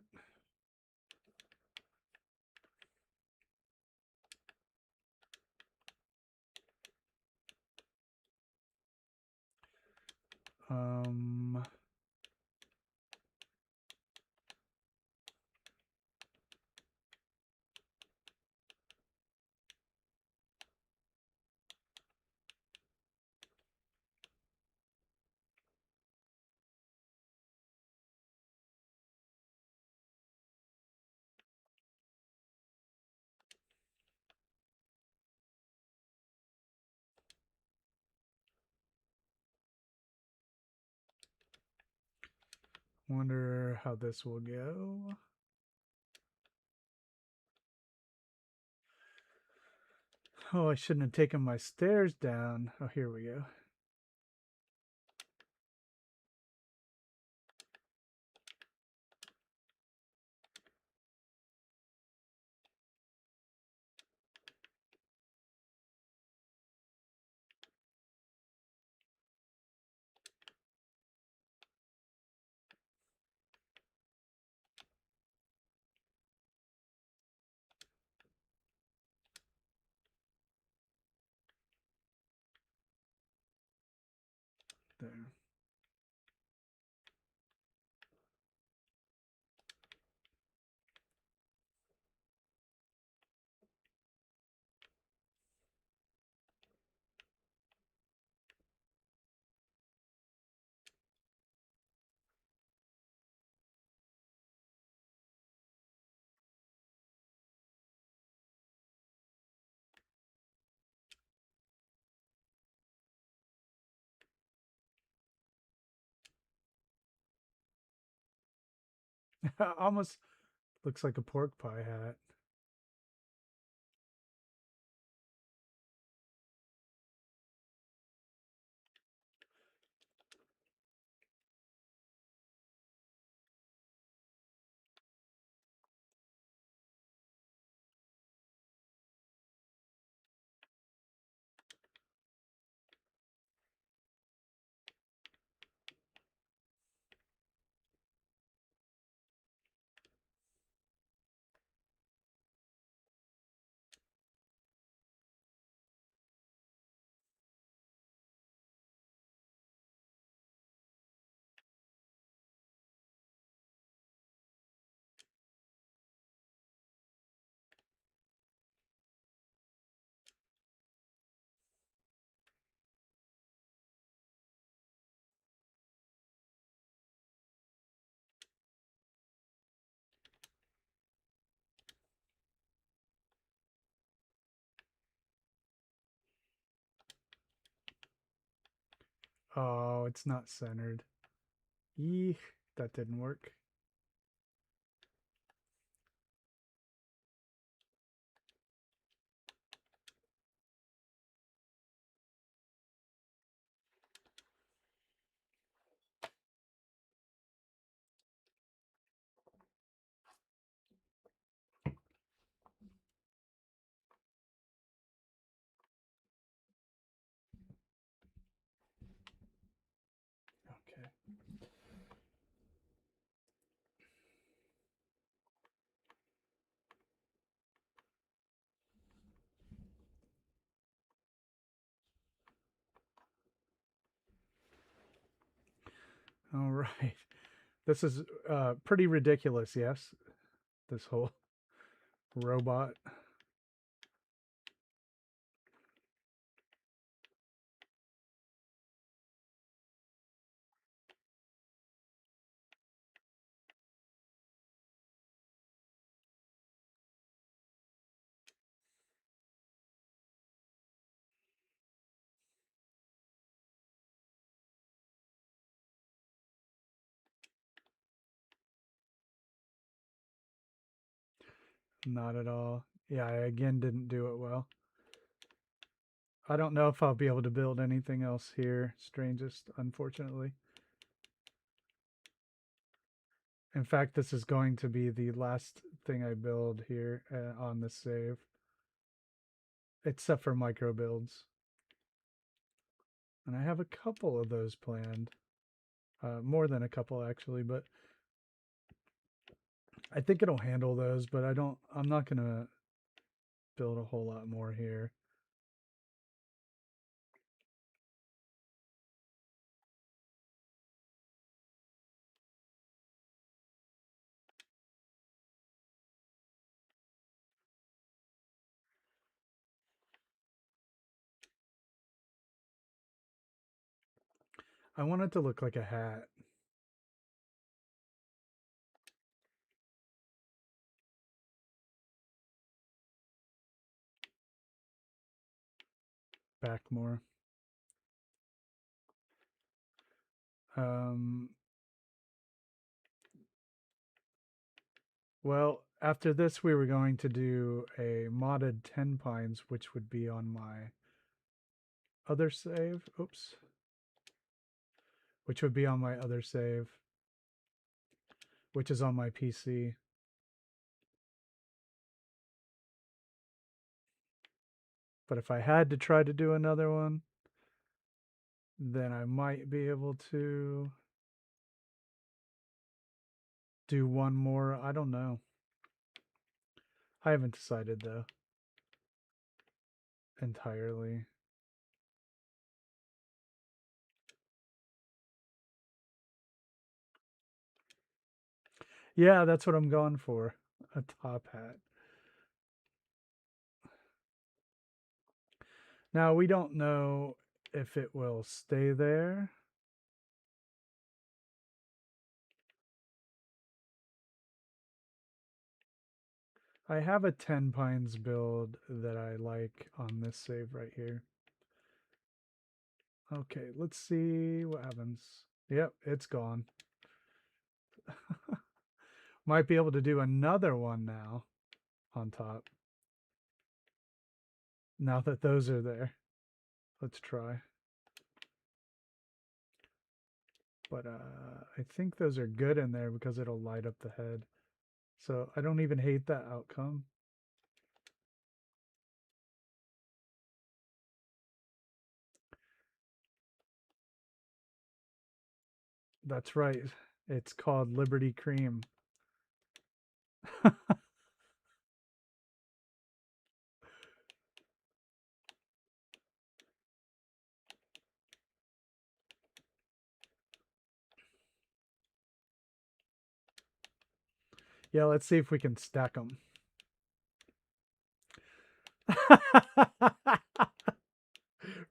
S1: um wonder how this will go. Oh, I shouldn't have taken my stairs down. Oh, here we go. There. Almost looks like a pork pie hat. Oh, it's not centered. Eek, that didn't work. Okay. All right. This is pretty ridiculous, yes? This whole robot. Not at all. Yeah, I again didn't do it well. I don't know if I'll be able to build anything else here, strangest, unfortunately. In fact, this is going to be the last thing I build here on the save, except for micro builds. And I have a couple of those planned. More than a couple, actually, but I think it'll handle those, but I'm not going to build a whole lot more here. I want it to look like a hat. Back more. Um, well, after this, we were going to do a modded 10 pines, which would be on my other save. Oops. Which would be on my other save, which is on my PC. But if I had to try to do another one, then I might be able to do one more. I don't know. I haven't decided though entirely. Yeah, that's what I'm going for. A top hat. Now, we don't know if it will stay there. I have a 10 pines build that I like on this save right here. Okay, let's see what happens. Yep, it's gone. Might be able to do another one now on top. Now that those are there. Let's try. But I think those are good in there because it'll light up the head. So I don't even hate that outcome. That's right. It's called Liberty Cream. Yeah, let's see if we can stack them.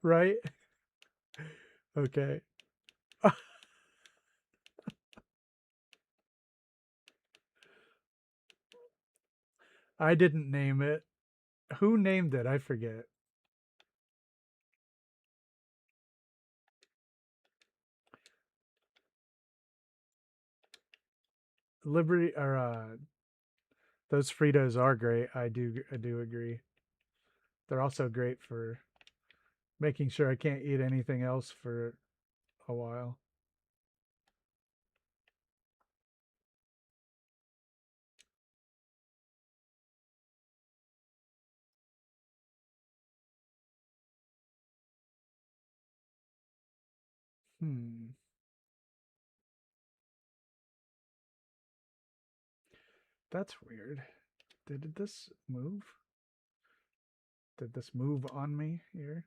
S1: Right? Okay. I didn't name it. Who named it? I forget. Liberty or those Fritos are great. I do agree. They're also great for making sure I can't eat anything else for a while. That's weird. Did this move? Did this move on me here?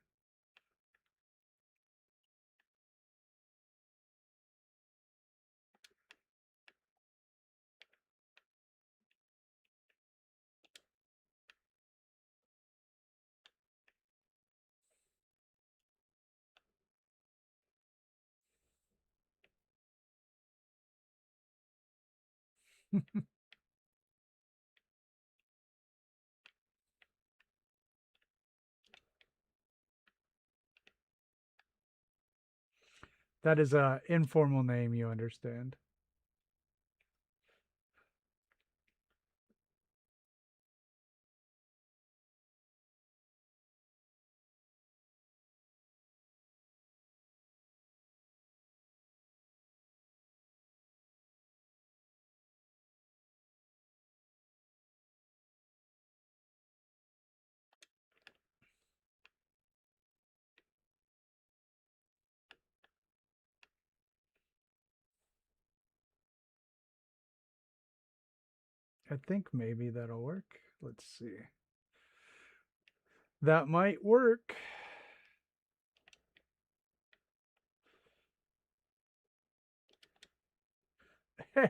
S1: That is a informal name, you understand. I think maybe that'll work. Let's see. That might work.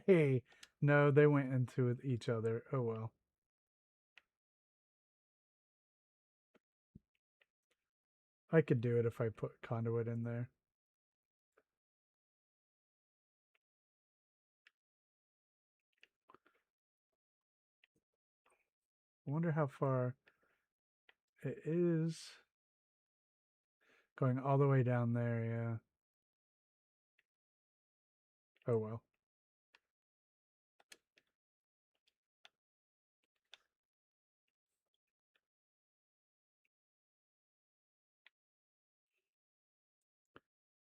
S1: Hey, no, they went into each other. Oh well. I could do it if I put conduit in there. I wonder how far it is. Going all the way down there, yeah. Oh well.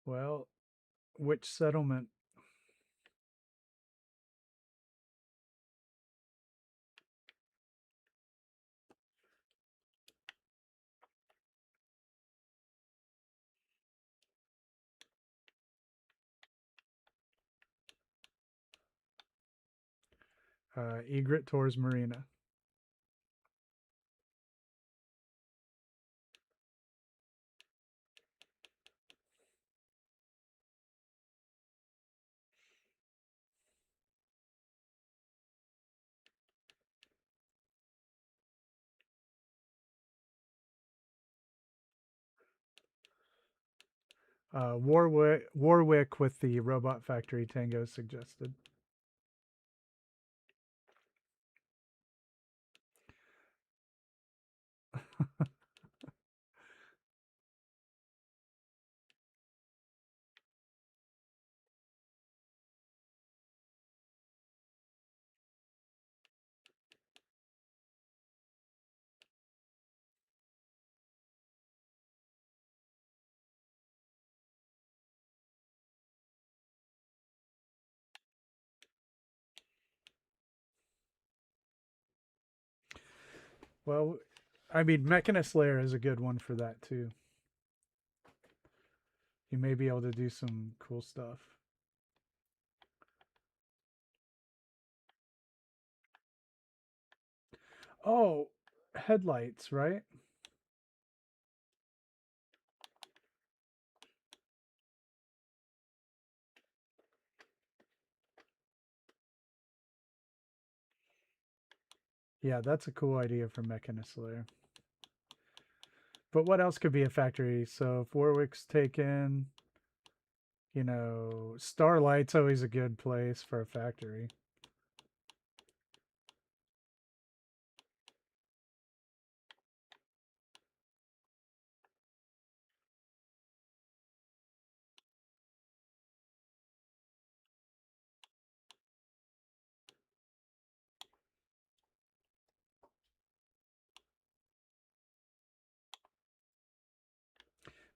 S1: Well, which settlement? Egret Tours Marina. Warwick with the Robot Factory Tango suggested. Well, I mean, Mechanist Lair is a good one for that too. You may be able to do some cool stuff. Oh, headlights, right? Yeah, that's a cool idea for Mechanist Lair. But what else could be a factory? So if Warwick's taken, you know, Starlight's always a good place for a factory.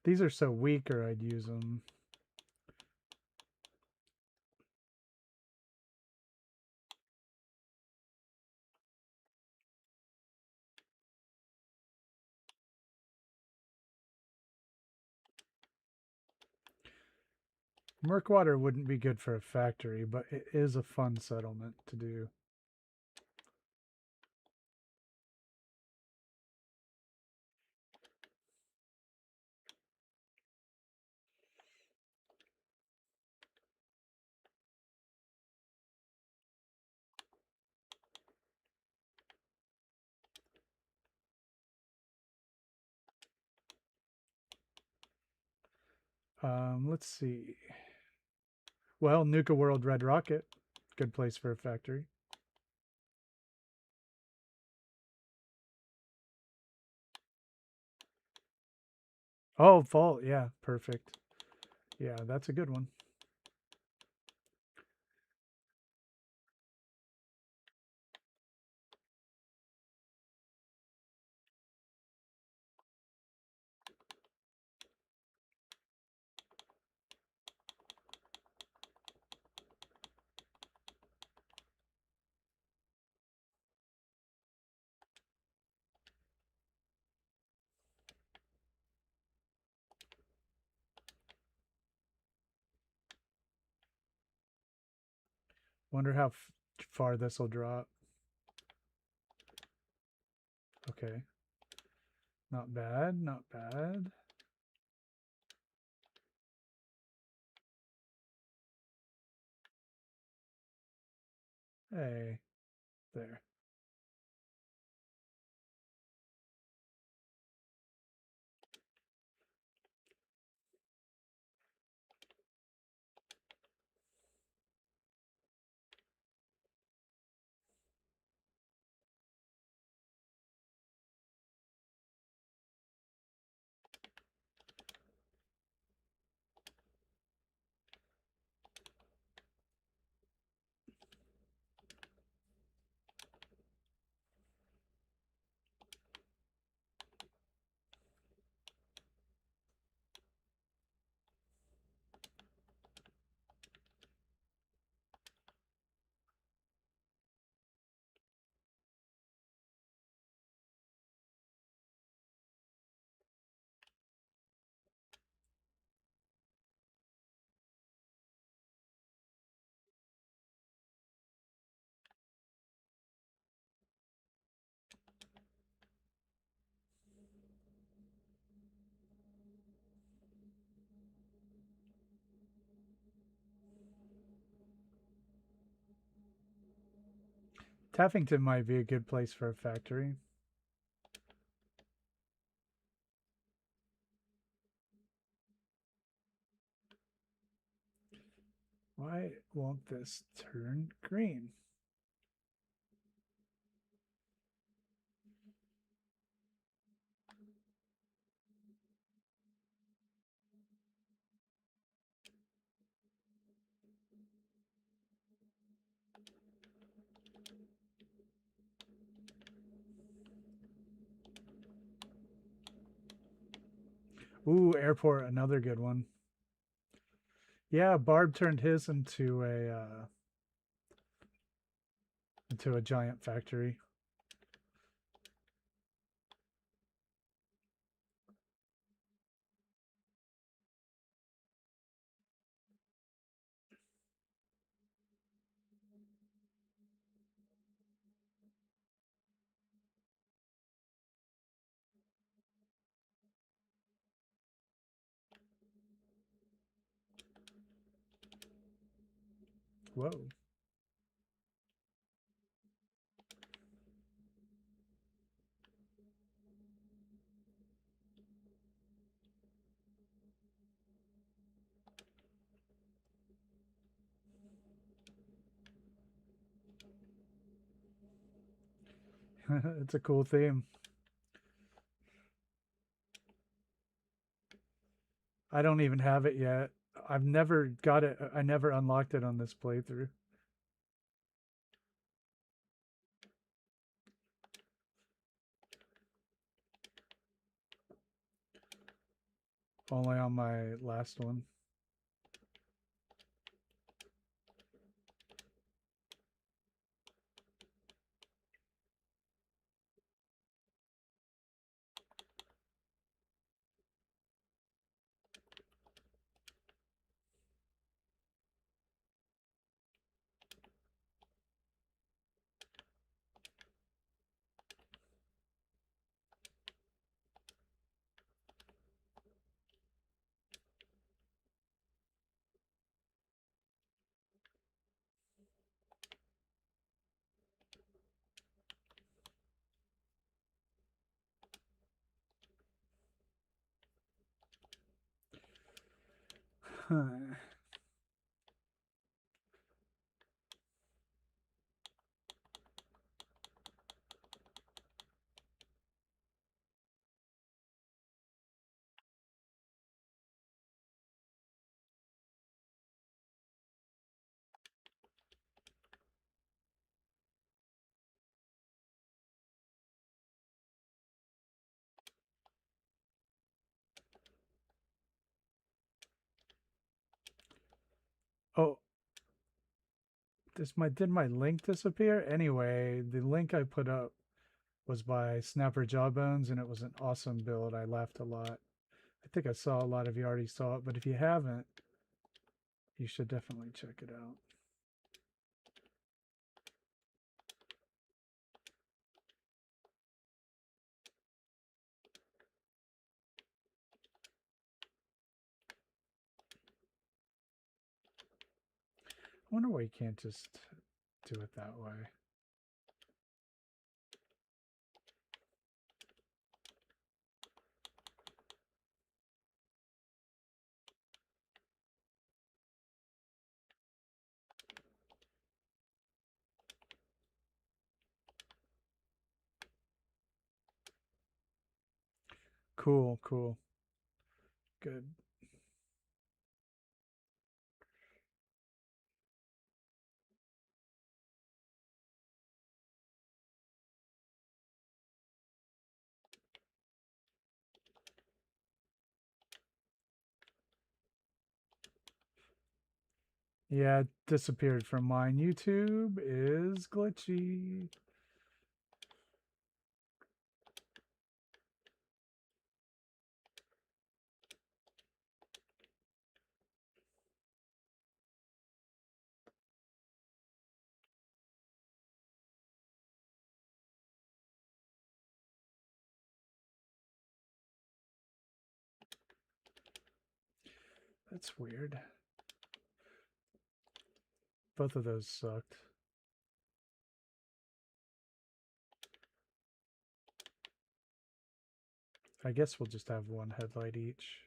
S1: These are so weak, or I'd use them. Murkwater wouldn't be good for a factory, but it is a fun settlement to do. Let's see. Well, Nuka-World Red Rocket, good place for a factory. Oh, Vault, yeah, perfect. Yeah, that's a good one. Wonder how far this will drop. Okay. Not bad, not bad. Hey, there. Taffington might be a good place for a factory. Why won't this turn green? Ooh, airport, another good one. Yeah, Barb turned his into a giant factory. Whoa. It's a cool theme. I don't even have it yet. I've never got it. I never unlocked it on this playthrough. Only on my last one. Huh. Oh, did my link disappear? Anyway, the link I put up was by Snapper Jawbones, and it was an awesome build. I laughed a lot. I think I saw a lot of you already saw it, but if you haven't, you should definitely check it out. wonder why you can't just do it that way. Cool, cool. Good. Yeah, it disappeared from mine. YouTube is glitchy. That's weird. Both of those sucked. I guess we'll just have one headlight each.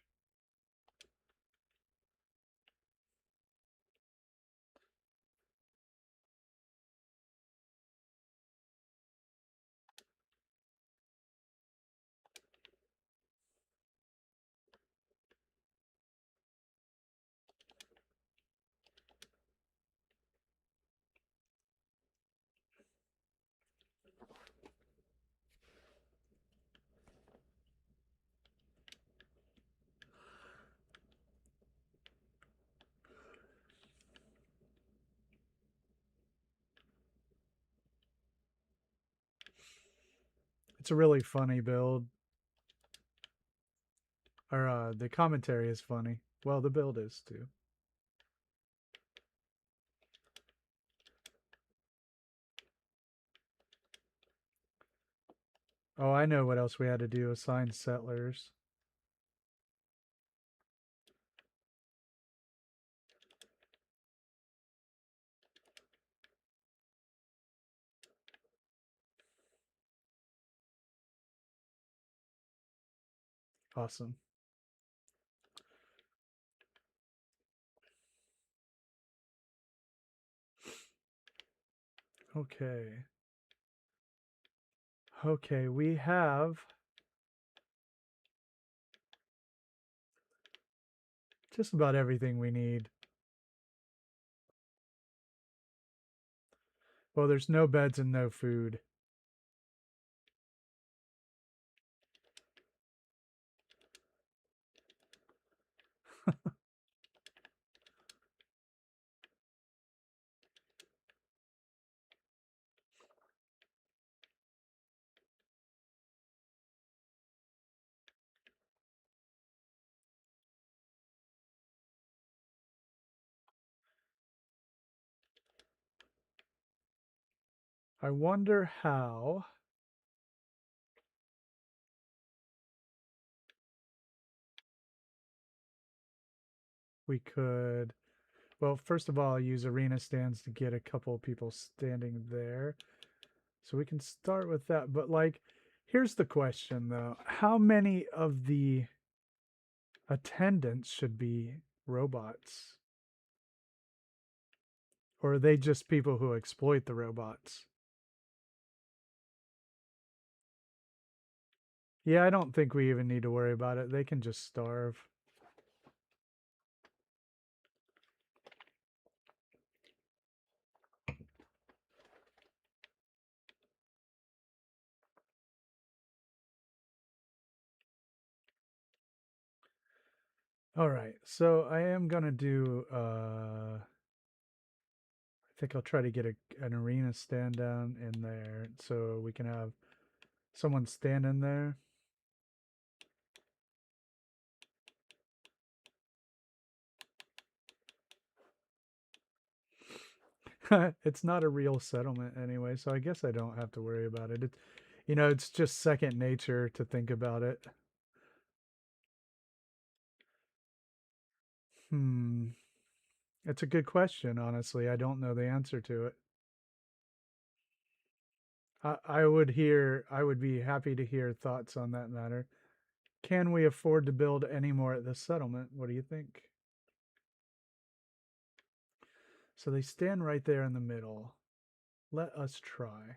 S1: It's a really funny build. Or the commentary is funny. Well, the build is too. Oh, I know what else we had to do. Assign settlers. Awesome. Okay. Okay, we have just about everything we need. Well, there's no beds and no food. I wonder how we could. Well, first of all, use arena stands to get a couple of people standing there. So we can start with that. But, like, here's the question, though. How many of the attendants should be robots? Or are they just people who exploit the robots? Yeah, I don't think we even need to worry about it. They can just starve. All right, so I am gonna do. I think I'll try to get an arena stand down in there so we can have someone stand in there. It's not a real settlement anyway, so I guess I don't have to worry about it. It's just second nature to think about it. Hmm. It's a good question, honestly. I don't know the answer to it. I would be happy to hear thoughts on that matter. Can we afford to build any more at this settlement? What do you think? So they stand right there in the middle. Let us try.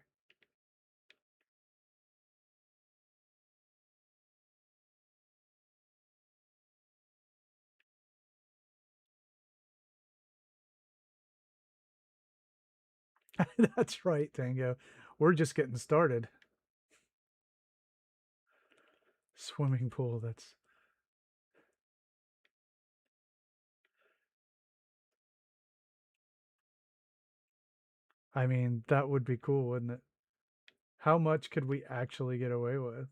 S1: That's right, Tango. We're just getting started. Swimming pool, that's... I mean, that would be cool, wouldn't it? How much could we actually get away with?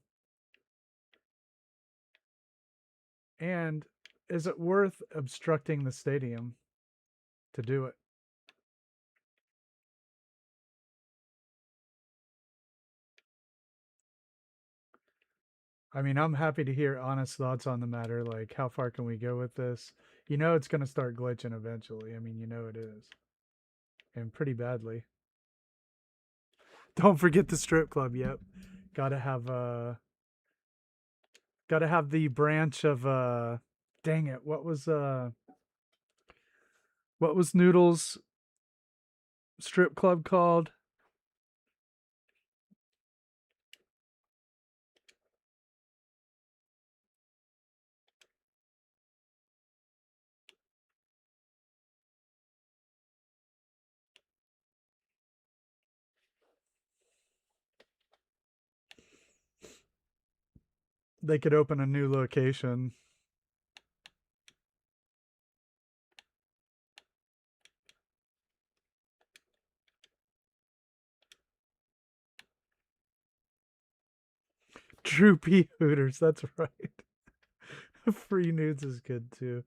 S1: And is it worth obstructing the stadium to do it? I mean, I'm happy to hear honest thoughts on the matter. Like, how far can we go with this? You know, it's going to start glitching eventually. I mean, you know it is. And pretty badly. Don't forget the strip club. Yep. Gotta have, gotta have the branch of, dang it. What was Noodle's strip club called? They could open a new location. Droopy Hooters. That's right. Free nudes is good too.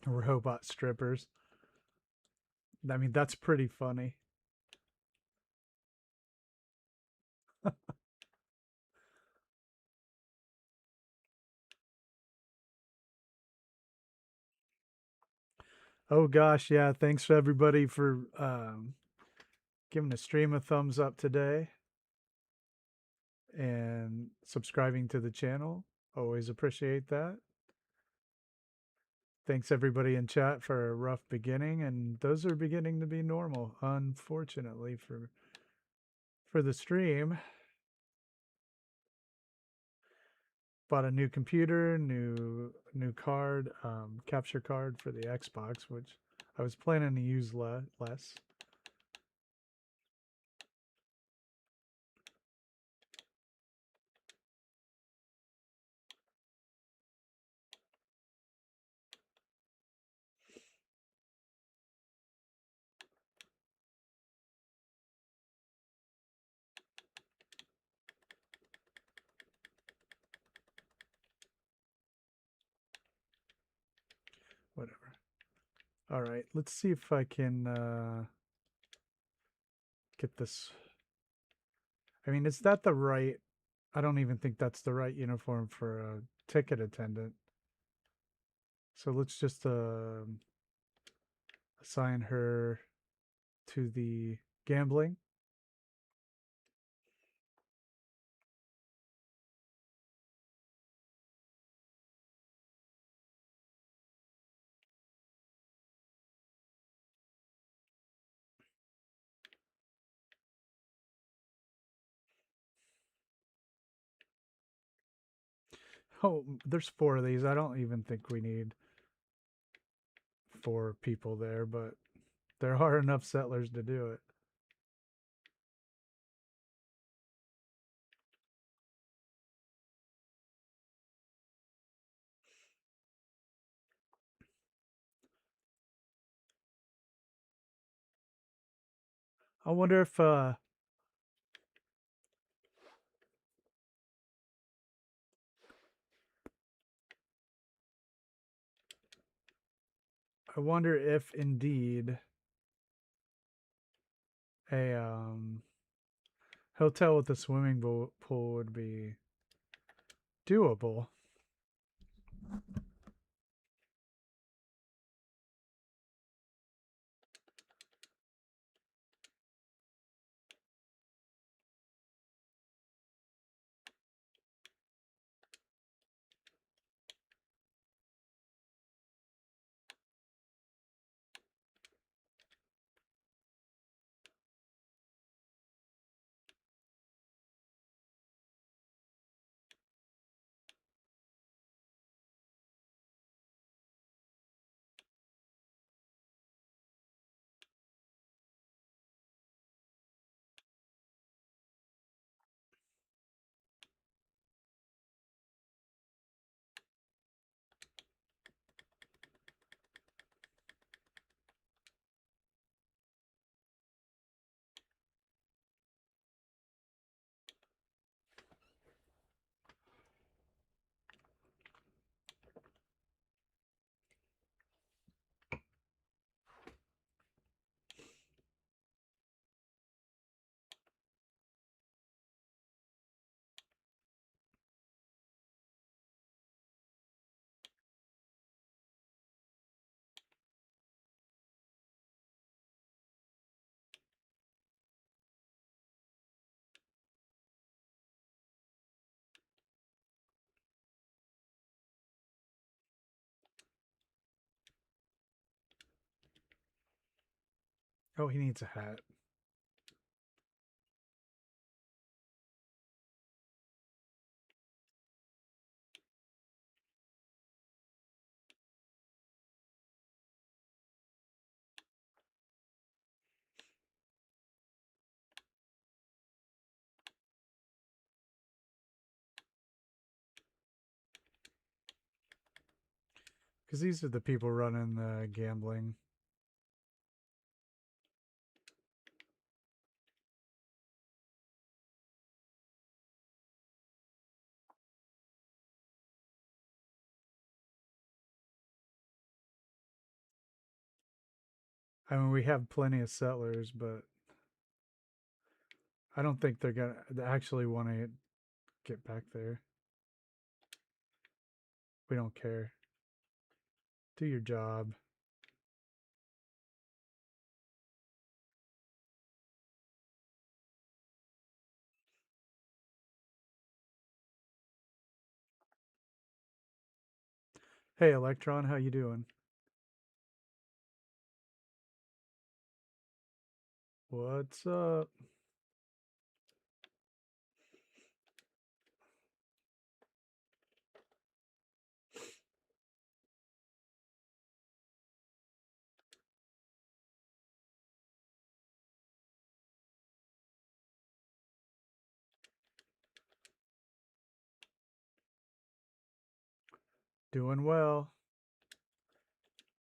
S1: Robot strippers. I mean, that's pretty funny. Oh gosh, yeah. Thanks for everybody for giving the stream a thumbs up today and subscribing to the channel. Always appreciate that. Thanks everybody in chat for a rough beginning, and those are beginning to be normal, unfortunately for the stream. Bought a new computer, new card, capture card for the Xbox, which I was planning to use less. Whatever. All right, let's see if I can get this. I mean, is that the right? I don't even think that's the right uniform for a ticket attendant. So let's just assign her to the gambling. Oh, there's 4 of these. I don't even think we need 4 people there, but there are enough settlers to do it. I wonder if I wonder if indeed a hotel with a swimming pool would be doable. Oh, he needs a hat. Because these are the people running the gambling. I mean, we have plenty of settlers, but I don't think they're gonna actually want to get back there. We don't care. Do your job. Hey, Electron, how you doing? What's up? Doing well.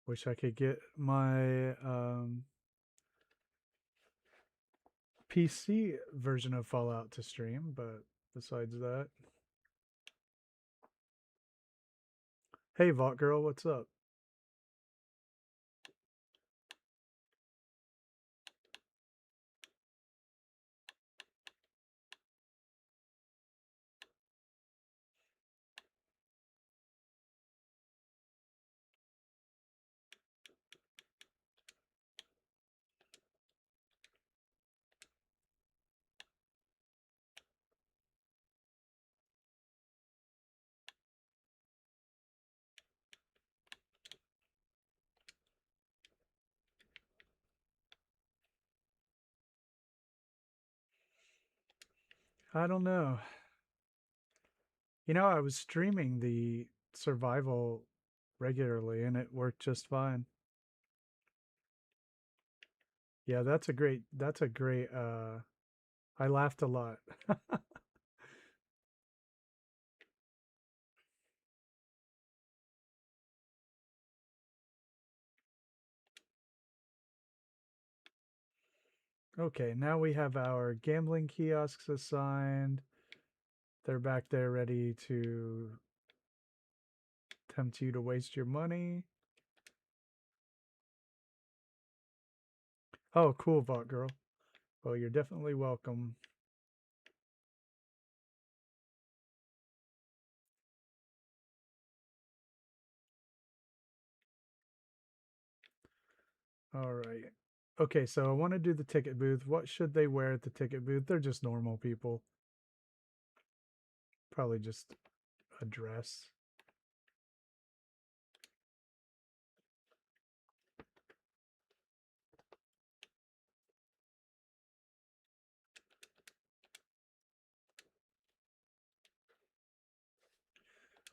S1: Wish I could get my PC version of Fallout to stream, but besides that. Hey, Vault Girl, what's up? I don't know. You know, I was streaming the survival regularly and it worked just fine. Yeah, that's a great I laughed a lot. Okay, now we have our gambling kiosks assigned. They're back there ready to tempt you to waste your money. Oh, cool, Bot Girl. Well, you're definitely welcome. All right. Okay, so I want to do the ticket booth. What should they wear at the ticket booth? They're just normal people. Probably just a dress.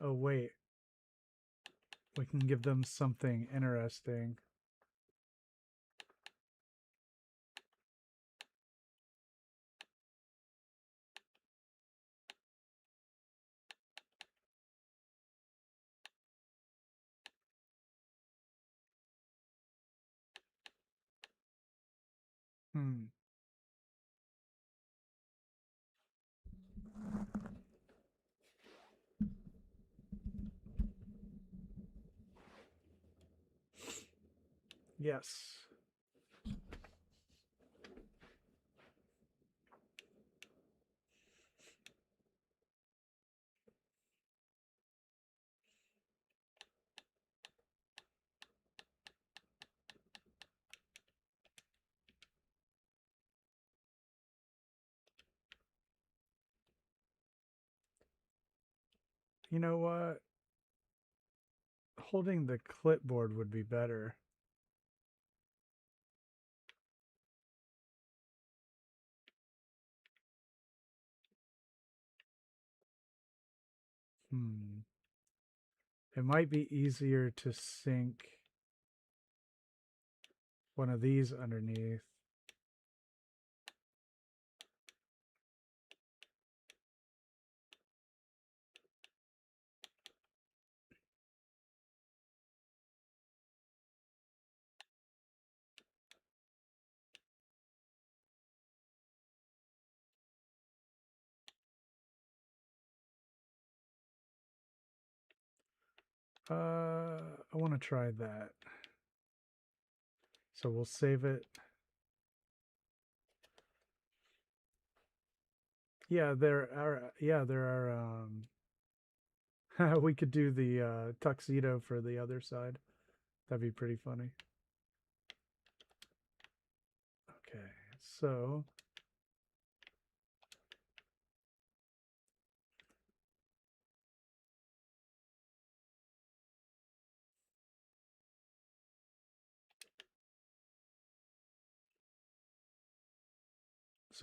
S1: Oh, wait. We can give them something interesting. Hmm. Yes. You know what? Holding the clipboard would be better. Hmm. It might be easier to sink one of these underneath. I want to try that. So we'll save it. Yeah, there are. Yeah, there are. We could do the tuxedo for the other side. That'd be pretty funny. Okay, so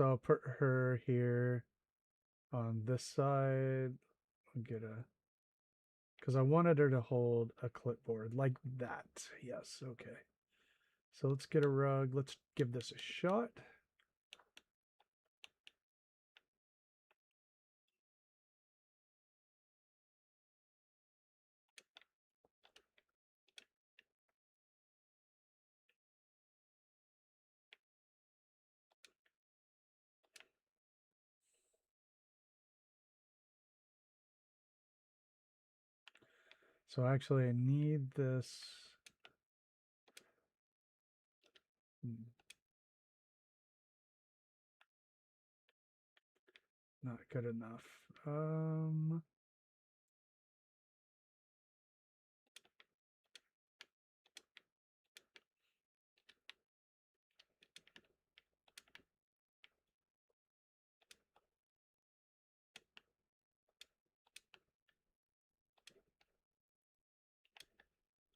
S1: I'll put her here on this side. I'll get a because I wanted her to hold a clipboard like that. Yes, okay. So let's get a rug. Let's give this a shot. So actually, I need this. Not good enough.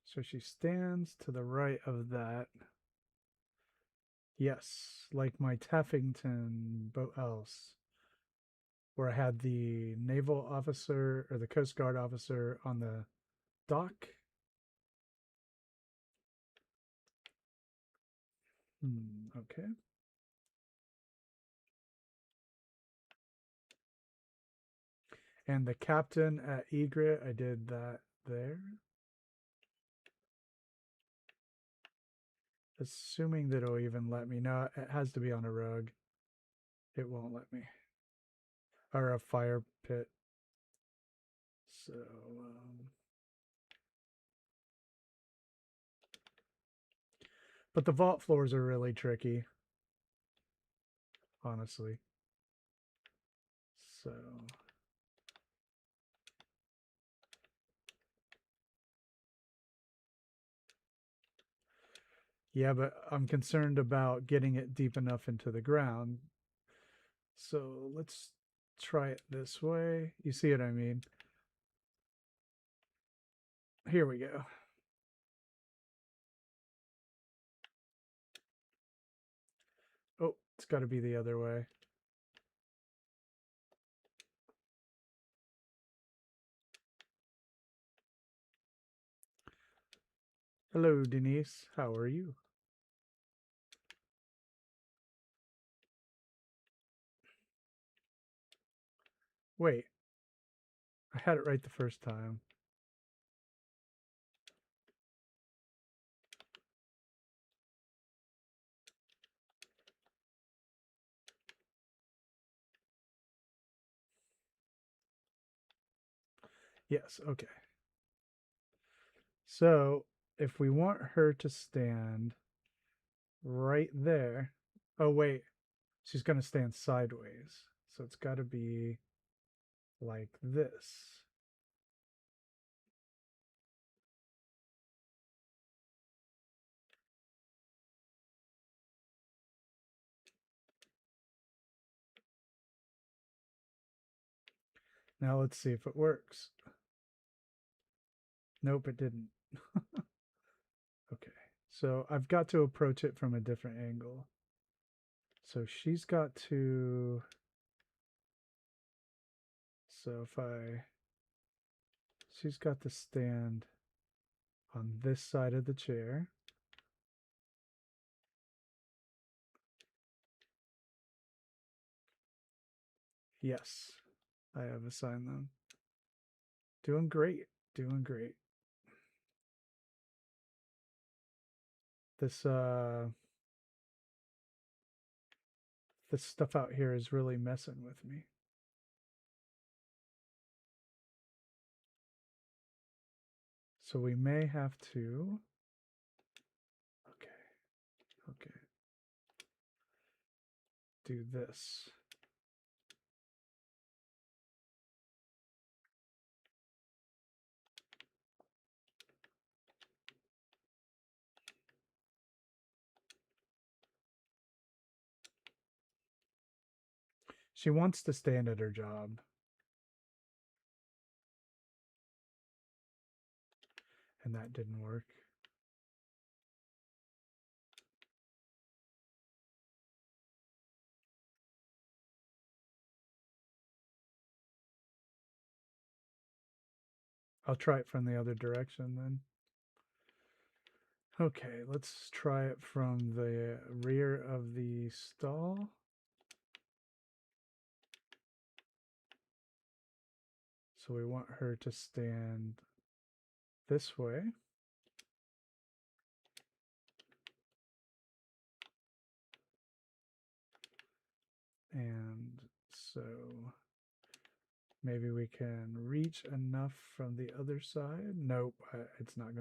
S1: So she stands to the right of that. Yes, like my Taffington boat house, where I had the naval officer or the Coast Guard officer on the dock. Okay. And the captain at Egret, I did that there. Assuming that it'll even let me. No, it has to be on a rug. It won't let me. Or a fire pit. So, But the vault floors are really tricky, honestly. So yeah, but I'm concerned about getting it deep enough into the ground. So let's try it this way. You see what I mean? Here we go. Oh, it's got to be the other way. Hello, Denise. How are you? Wait, I had it right the first time. Yes, okay. So if we want her to stand right there. Oh, wait. She's going to stand sideways. So it's got to be like this. Now let's see if it works. Nope, it didn't. Okay. So I've got to approach it from a different angle. So she's got to. So if I. She's got to stand on this side of the chair. Yes, I have assigned them. Doing great. Doing great. This this stuff out here is really messing with me. So we may have to. Okay. Okay. Do this. She wants to stand at her job. And that didn't work. I'll try it from the other direction then. Okay, let's try it from the rear of the stall. So we want her to stand this way. And so maybe we can reach enough from the other side. Nope, it's not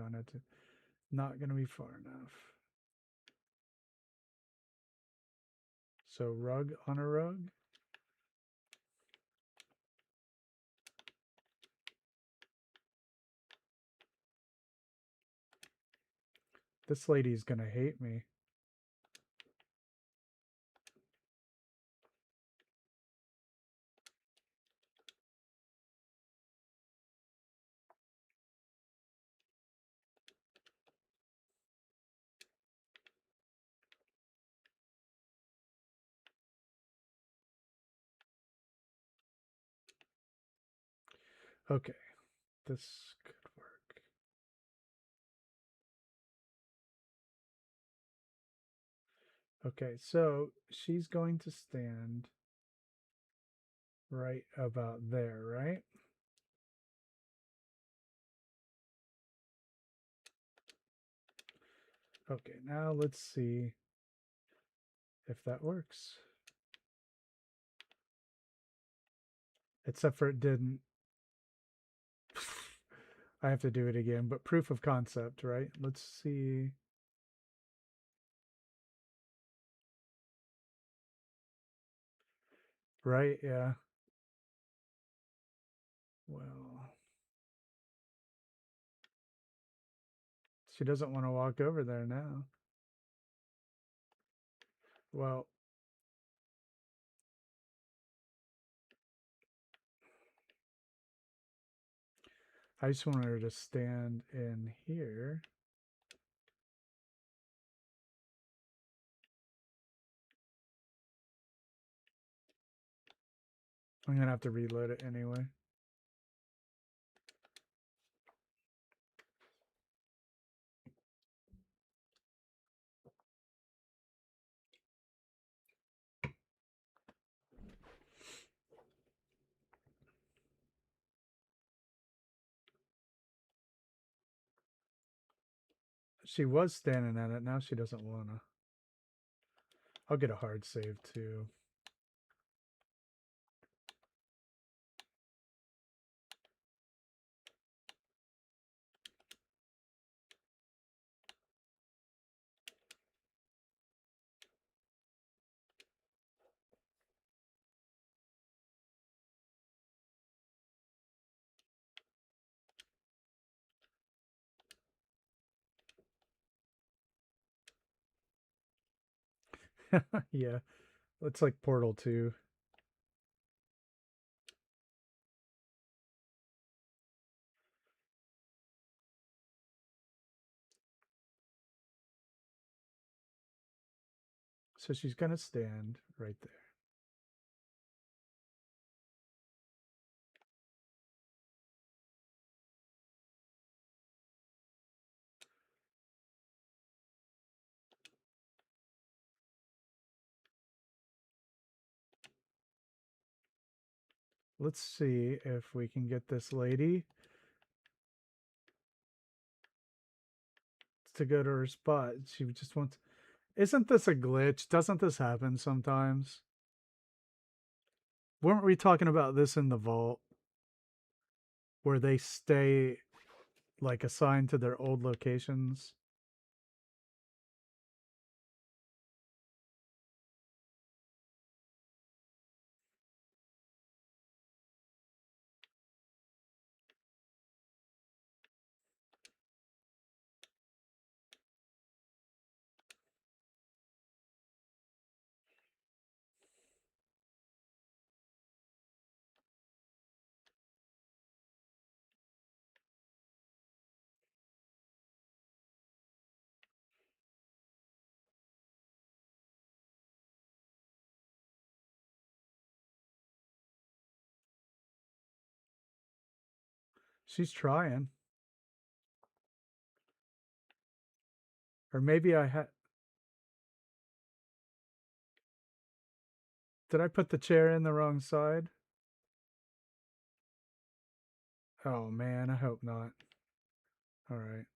S1: gonna be far enough. So rug on a rug. This lady's gonna hate me. Okay, this could work. Okay, so she's going to stand right about there, right? Okay, now let's see if that works. Except for it didn't. I have to do it again, but proof of concept, right? Let's see. Right? Yeah. Well, she doesn't want to walk over there now. Well, I just want her to stand in here. I'm gonna have to reload it anyway. She was standing at it. Now she doesn't want to. I'll get a hard save too. Yeah, it's like Portal 2. So she's gonna stand right there. Let's see if we can get this lady to go to her spot. She just wants. Isn't this a glitch? Doesn't this happen sometimes? Weren't we talking about this in the vault? Where they stay like assigned to their old locations? She's trying. Or maybe I had. Did I put the chair in the wrong side? Oh man, I hope not. All right.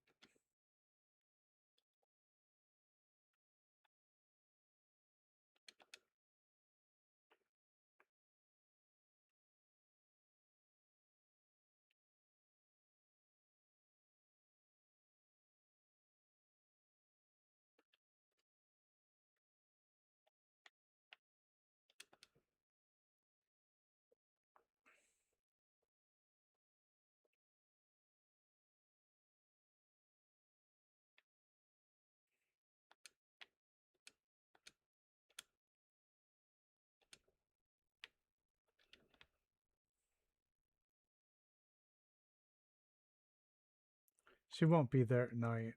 S1: She won't be there at night.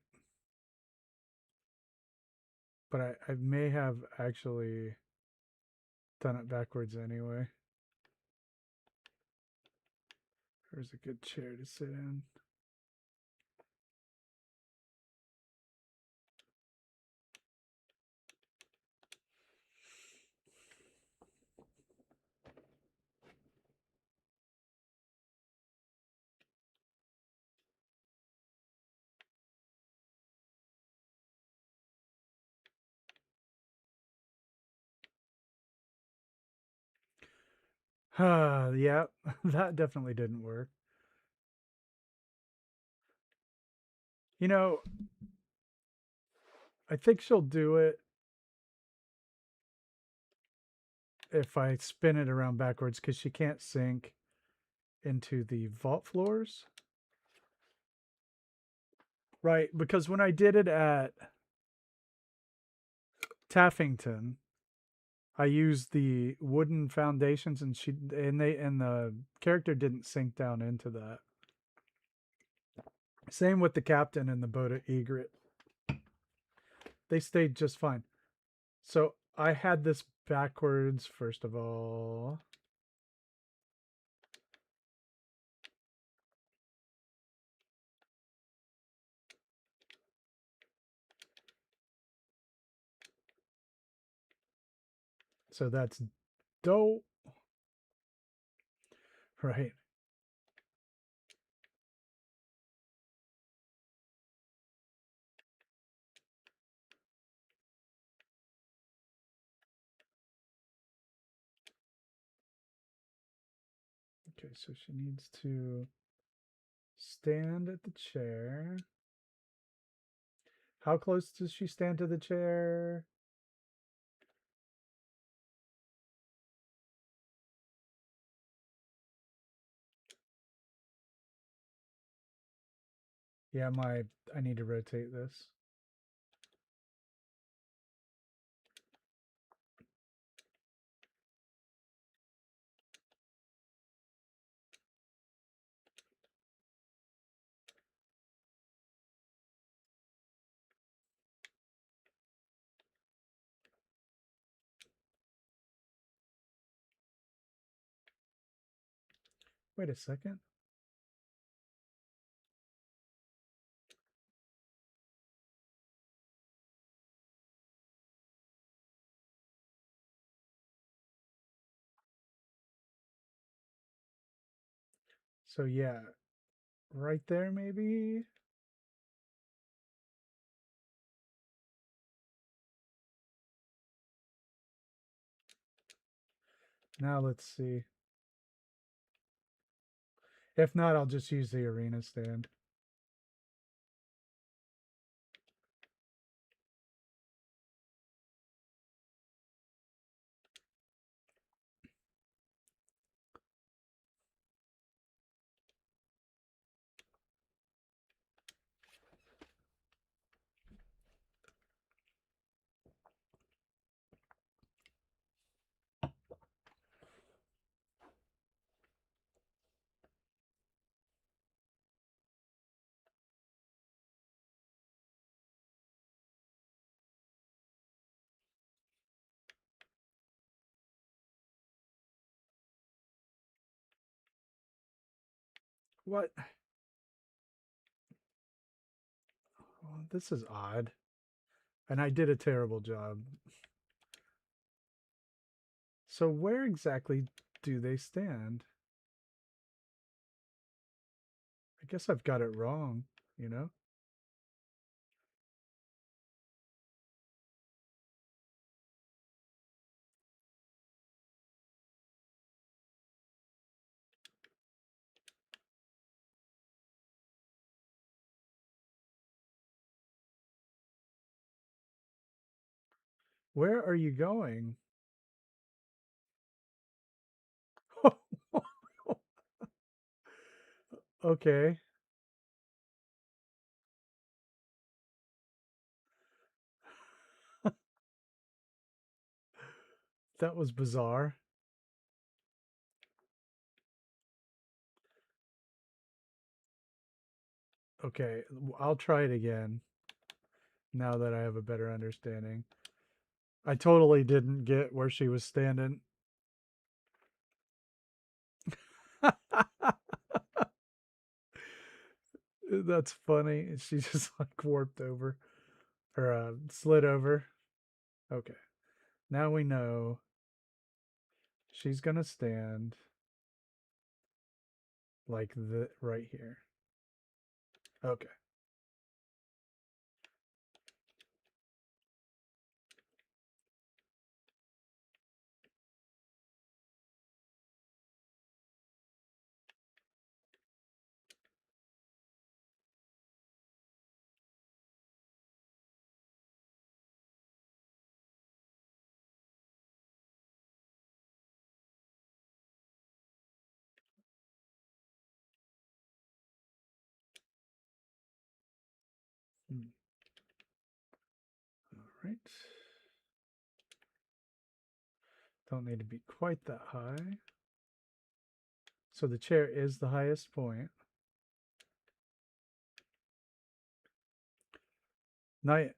S1: But I may have actually done it backwards anyway. There's a good chair to sit in. Yeah, that definitely didn't work. You know, I think she'll do it. if I spin it around backwards because she can't sink into the vault floors. Right, because when I did it at Taffington, I used the wooden foundations and the character didn't sink down into that. Same with the captain and the boat at Egret. They stayed just fine. So I had this backwards, first of all. So that's dope. Right. Okay, so she needs to stand at the chair. How close does she stand to the chair? Yeah, I need to rotate this. Wait a second. So yeah, right there maybe. Now let's see. If not, I'll just use the arena stand. What? Oh, this is odd. And I did a terrible job. So where exactly do they stand? I guess I've got it wrong, you know? Where are you going? Okay. That was bizarre. Okay, I'll try it again now that I have a better understanding. I totally didn't get where she was standing. That's funny. She just like warped over or slid over. Okay. Now we know she's going to stand like the right here. Okay. All right. Don't need to be quite that high. So the chair is the highest point. Night.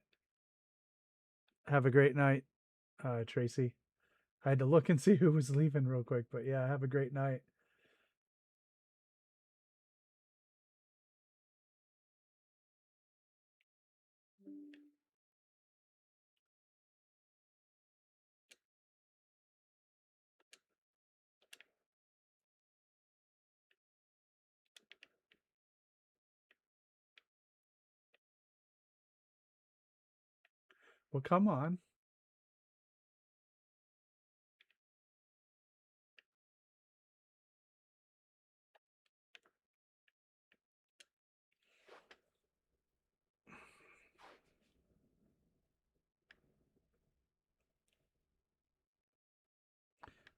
S1: Have a great night, Tracy. I had to look and see who was leaving real quick, but yeah, have a great night. Well, come on.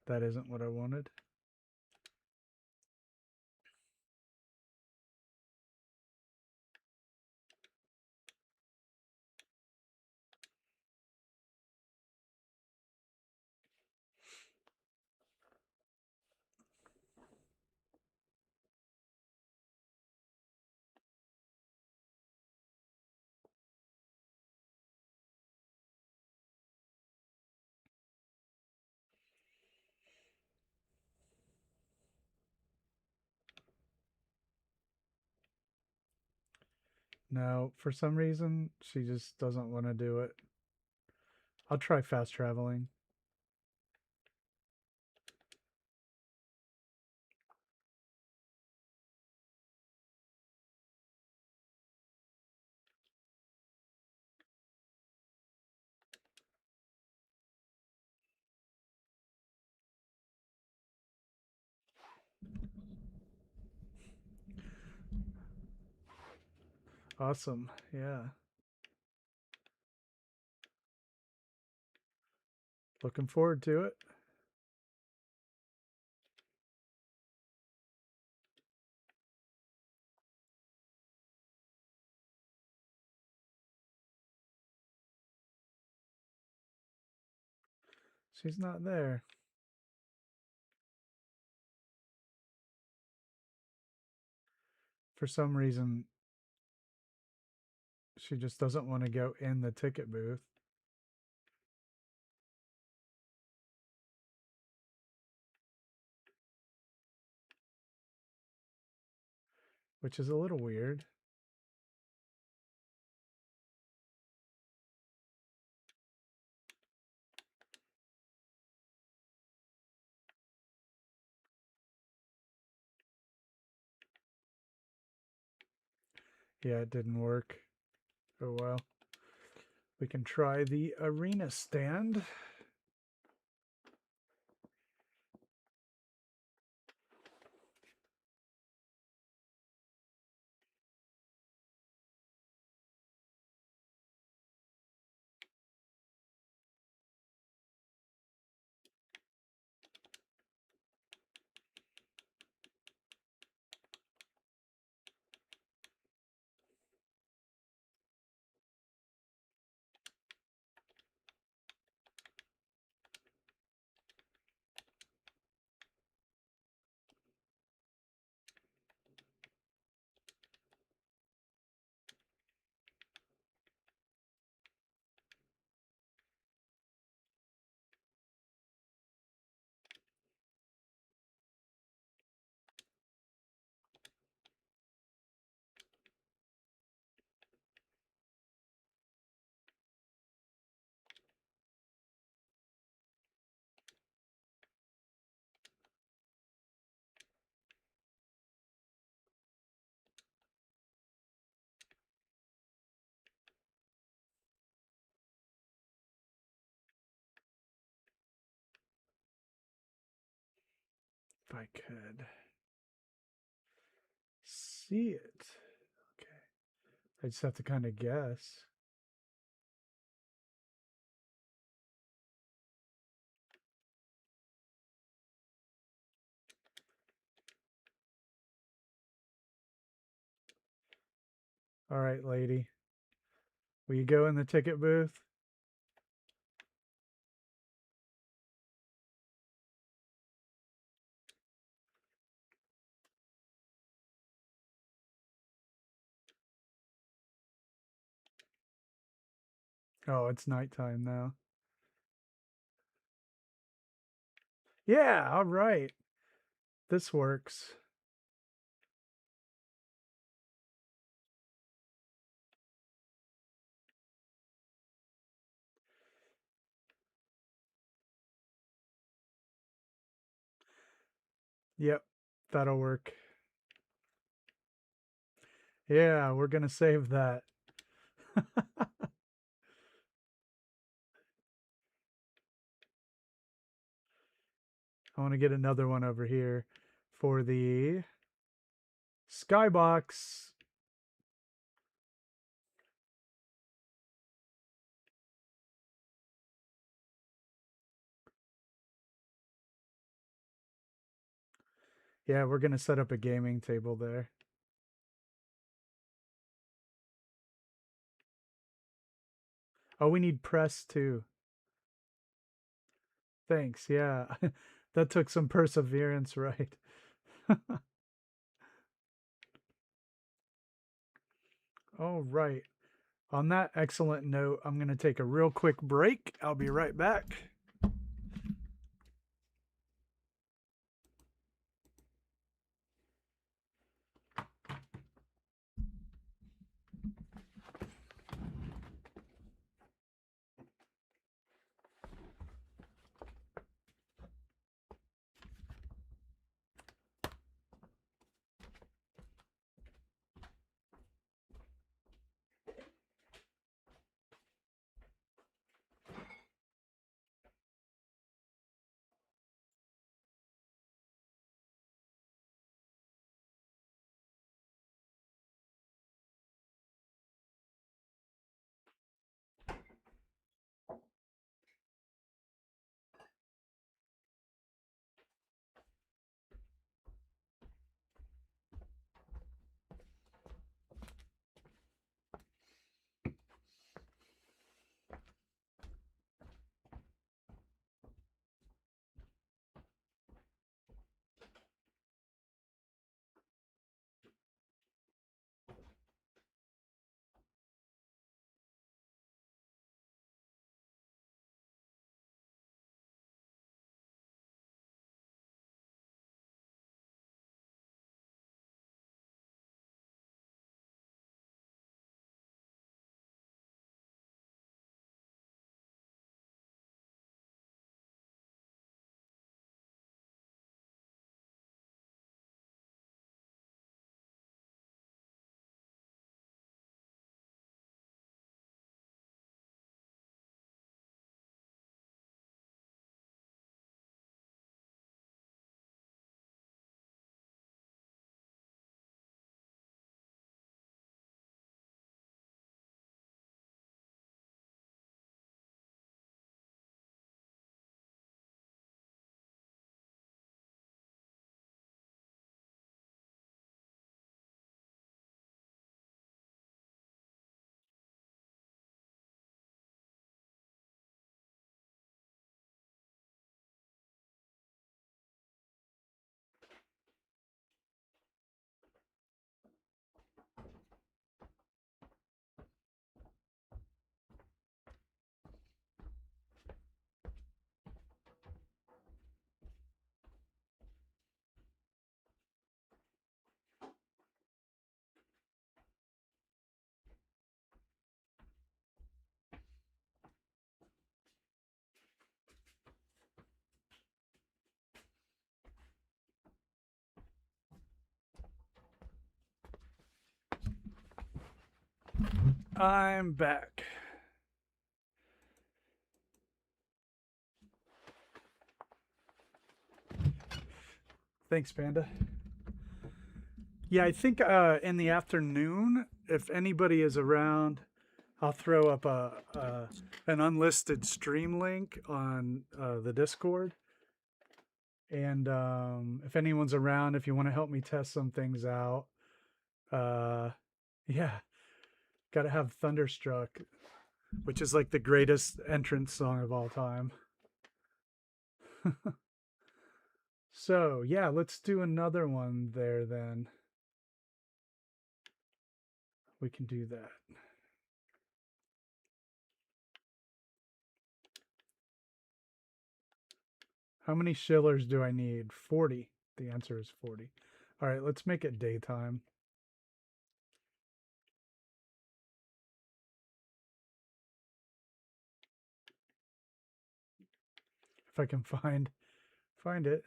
S1: That isn't what I wanted. No, for some reason, she just doesn't want to do it. I'll try fast traveling. Awesome. Yeah. Looking forward to it. She's not there. For some reason, she just doesn't want to go in the ticket booth. Which is a little weird. Yeah, it didn't work. Oh well. We can try the arena stand. If I could see it. Okay. I just have to kind of guess. All right, lady. Will you go in the ticket booth? Oh, it's nighttime now. Yeah, all right. This works. Yep, that'll work. Yeah, we're going to save that. I want to get another one over here for the skybox. Yeah, we're going to set up a gaming table there. Oh, we need press too. Thanks. Yeah, that took some perseverance, right? All right. On that excellent note, I'm going to take a real quick break. I'll be right back. I'm back. Thanks, Panda. Yeah, I think in the afternoon, if anybody is around, I'll throw up an unlisted stream link on the Discord. And if anyone's around, if you want to help me test some things out, yeah, Gotta have Thunderstruck, which is like the greatest entrance song of all time. So, yeah, let's do another one there then. We can do that. How many shillers do I need? 40. The answer is 40. All right, let's make it daytime. If I can find it.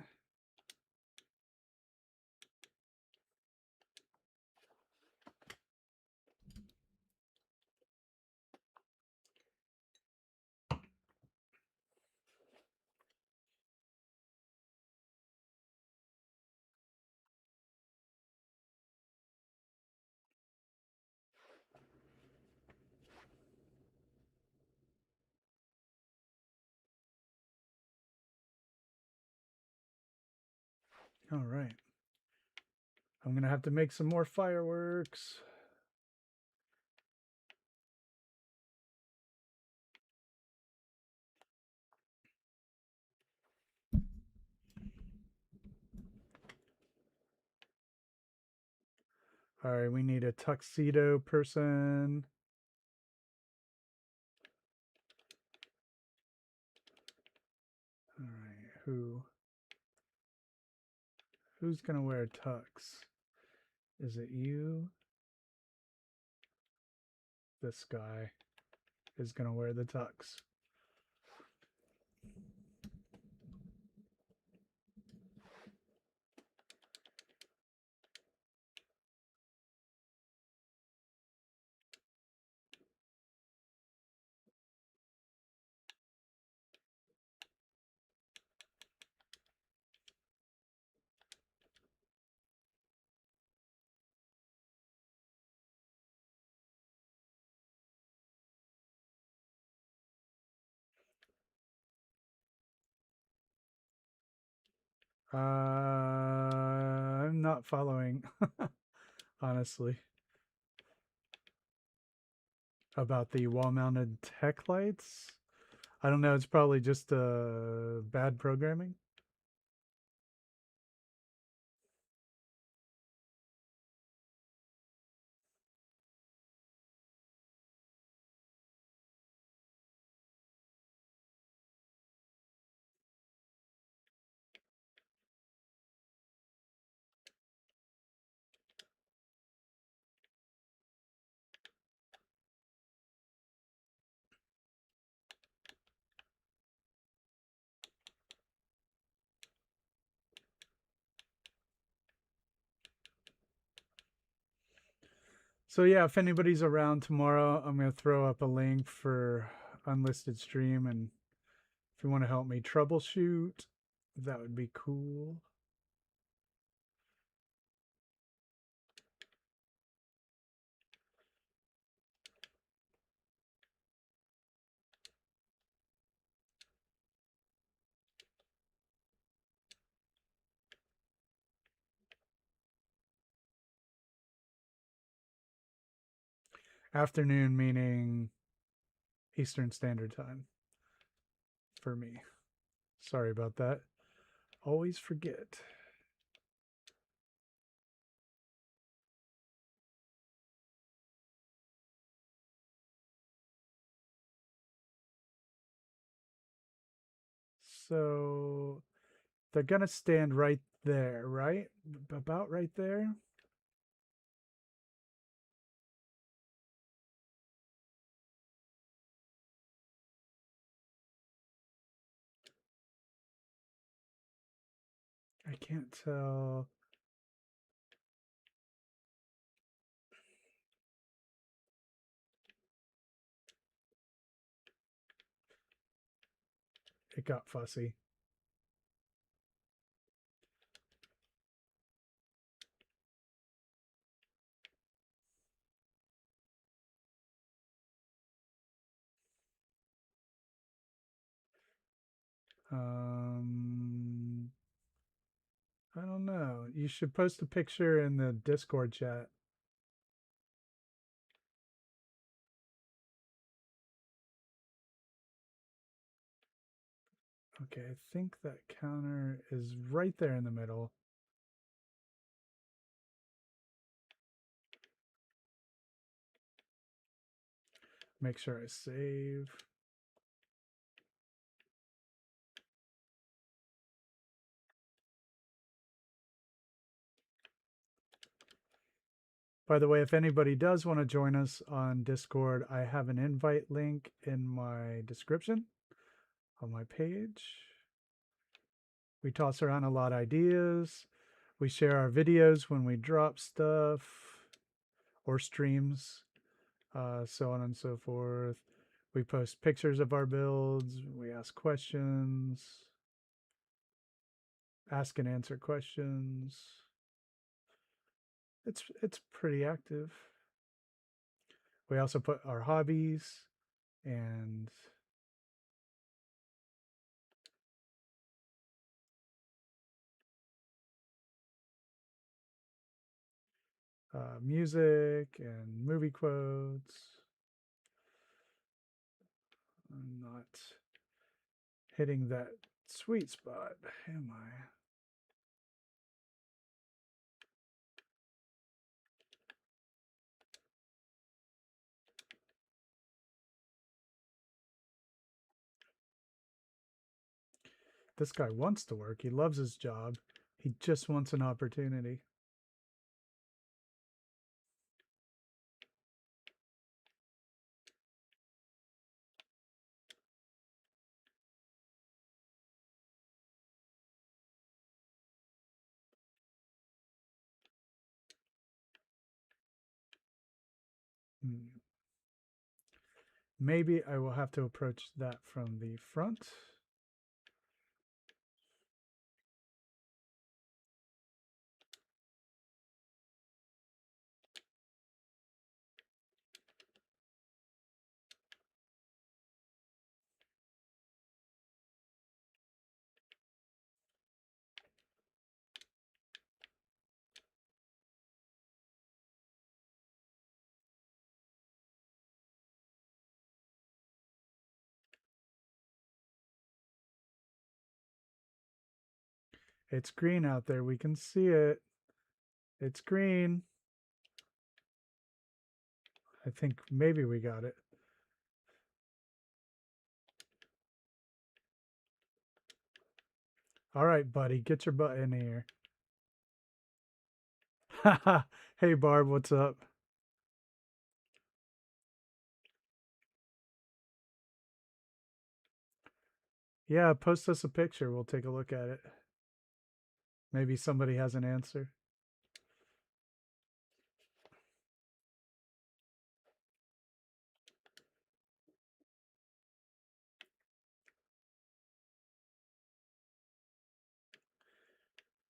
S1: All right. I'm going to have to make some more fireworks. All right, we need a tuxedo person. All right, who's going to wear a tux? Is it you? This guy is going to wear the tux. I'm not following, honestly, about the wall-mounted tech lights. I don't know. It's probably just bad programming. So yeah, if anybody's around tomorrow, I'm gonna throw up a link for unlisted stream, and if you want to help me troubleshoot, that would be cool. Afternoon meaning Eastern Standard Time for me. Sorry about that. Always forget. So they're gonna stand right there, right? About right there. I can't tell. It got fussy. I don't know. You should post a picture in the Discord chat. Okay, I think that counter is right there in the middle. Make sure I save. By the way, if anybody does want to join us on Discord, I have an invite link in my description on my page. We toss around a lot of ideas. We share our videos when we drop stuff or streams, so on and so forth. We post pictures of our builds. We ask questions, ask and answer questions. It's pretty active. We also put our hobbies and music and movie quotes. I'm not hitting that sweet spot, am I? This guy wants to work. He loves his job. He just wants an opportunity. Maybe I will have to approach that from the front. It's green out there. We can see it. It's green. I think maybe we got it. All right, buddy, get your butt in here. Hey, Barb, what's up? Yeah, post us a picture. We'll take a look at it. Maybe somebody has an answer.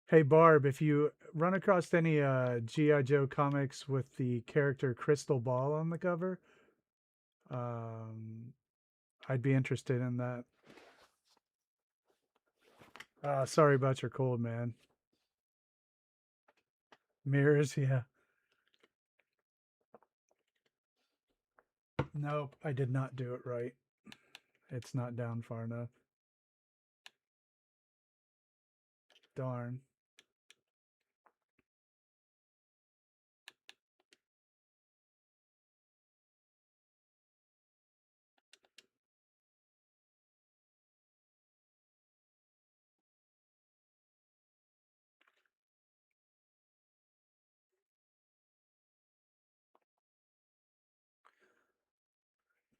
S1: Hey, Barb, if you run across any G.I. Joe comics with the character Crystal Ball on the cover, I'd be interested in that. Sorry about your cold, man. Mirrors, yeah. Nope, I did not do it right. It's not down far enough. Darn.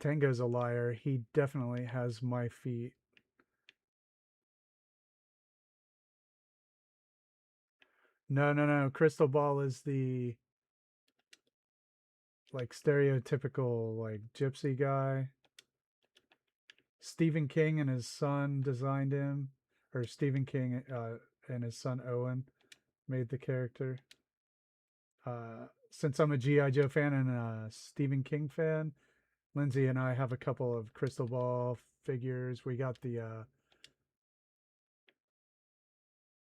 S1: Tango's a liar. He definitely has my feet. No, no, no. Crystal Ball is the like stereotypical like gypsy guy. Stephen King and his son designed him, or Stephen King and his son Owen made the character. Since I'm a GI Joe fan and a Stephen King fan, Lindsay and I have a couple of Crystal Ball figures. We got the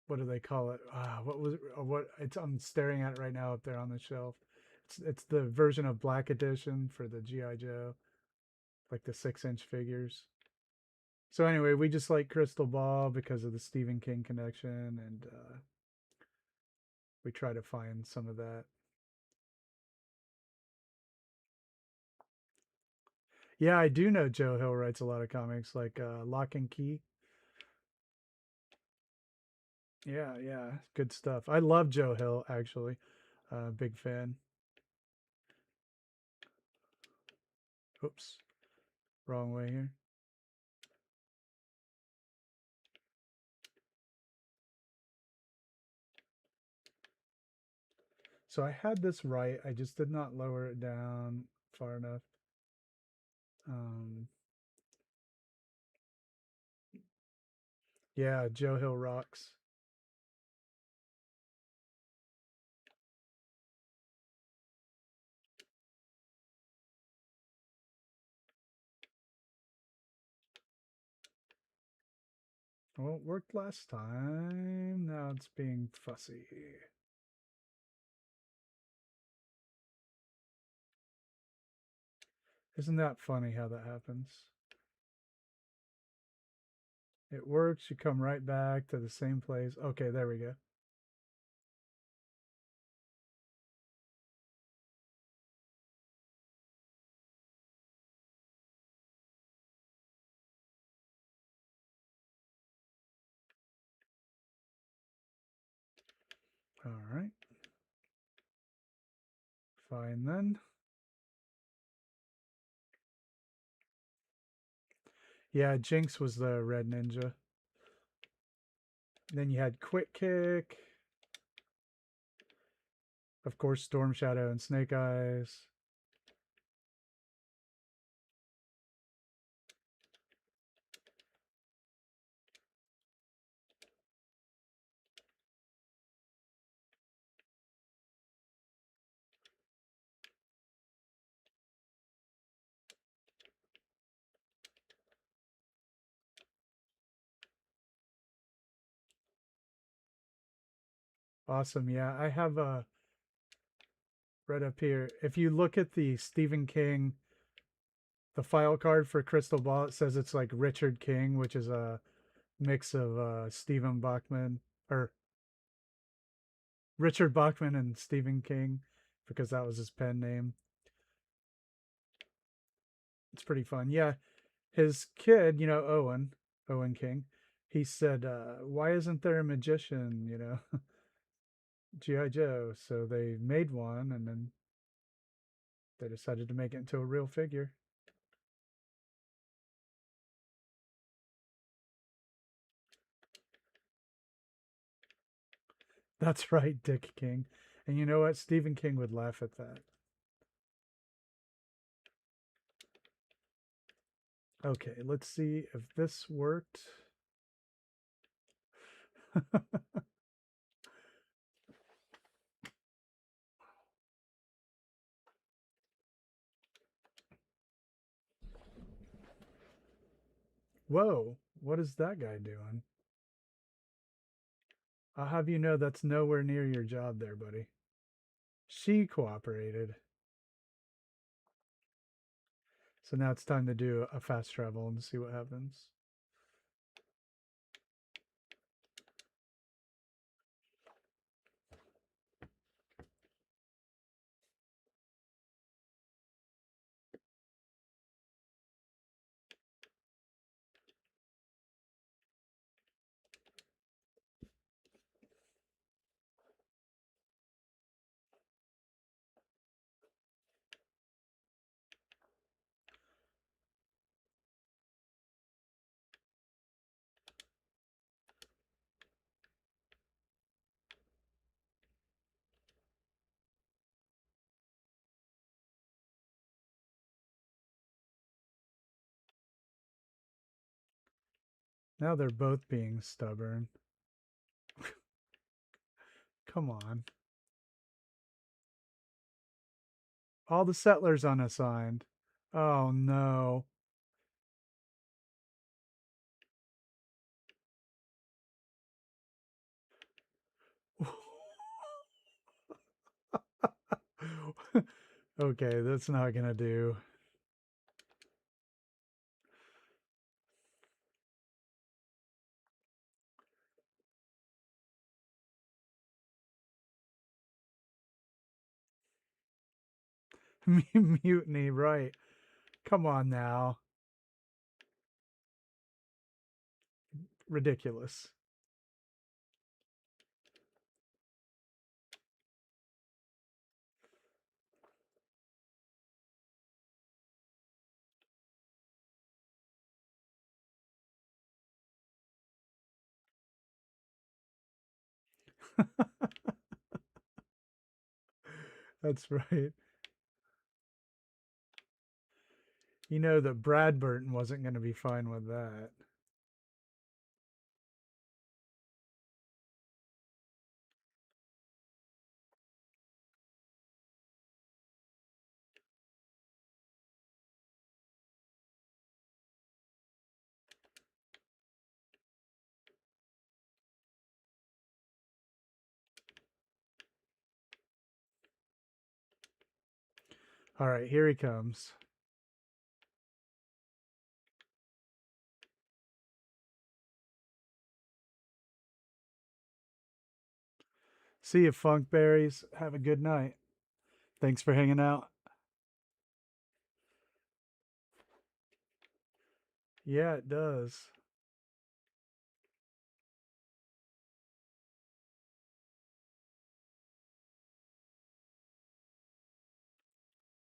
S1: what do they call it? What was it? What it's I'm staring at it right now up there on the shelf. It's the version of Black Edition for the GI Joe, like the 6-inch figures. So anyway, we just like Crystal Ball because of the Stephen King connection, and we try to find some of that. Yeah, I do know Joe Hill writes a lot of comics, like Lock and Key. Yeah, yeah, good stuff. I love Joe Hill, actually. Big fan. Oops, wrong way here. So I had this right. I just did not lower it down far enough. Um, yeah, Joe Hill rocks. Well, it worked last time. Now it's being fussy. Isn't that funny how that happens? It works. You come right back to the same place. Okay, there we go. All right. Fine then. Yeah, Jinx was the red ninja. Then you had Quick Kick. Of course, Storm Shadow and Snake Eyes. Awesome. Yeah, I have a right up here. If you look at the Stephen King, the file card for Crystal Ball, it says it's like Richard King, which is a mix of Stephen Bachman or Richard Bachman and Stephen King, because that was his pen name. It's pretty fun. Yeah, his kid, Owen King, he said, "Why isn't there a magician?" GI Joe. So they made one, and then they decided to make it into a real figure. That's right, Dick King. And you know what? Stephen King would laugh at that. Okay, let's see if this worked. Whoa, what is that guy doing? I'll have you know that's nowhere near your job there, buddy. She cooperated. So now it's time to do a fast travel and see what happens. Now they're both being stubborn. Come on. All the settlers unassigned. Oh no. Okay, that's not gonna do. Mutiny, right. Come on now. Ridiculous. That's right. You know that Brad Burton wasn't going to be fine with that. All right, here he comes. See you, Funkberries. Have a good night. Thanks for hanging out. Yeah, it does.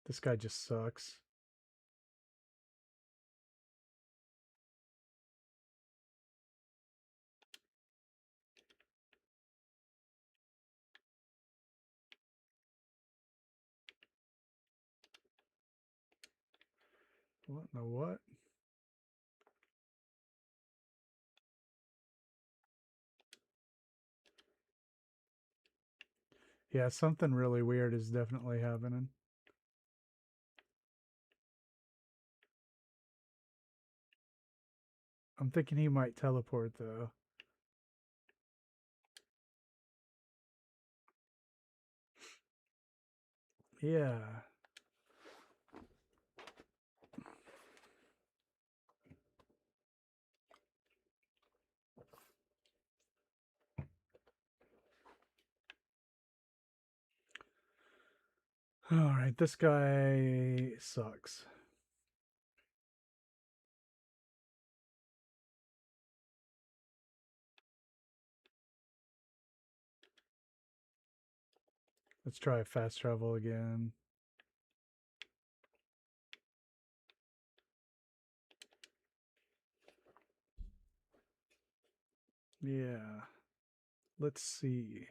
S1: This guy just sucks. What in the what? Yeah, something really weird is definitely happening. I'm thinking he might teleport, though. Yeah. All right, this guy sucks. Let's try fast travel again. Yeah. Let's see.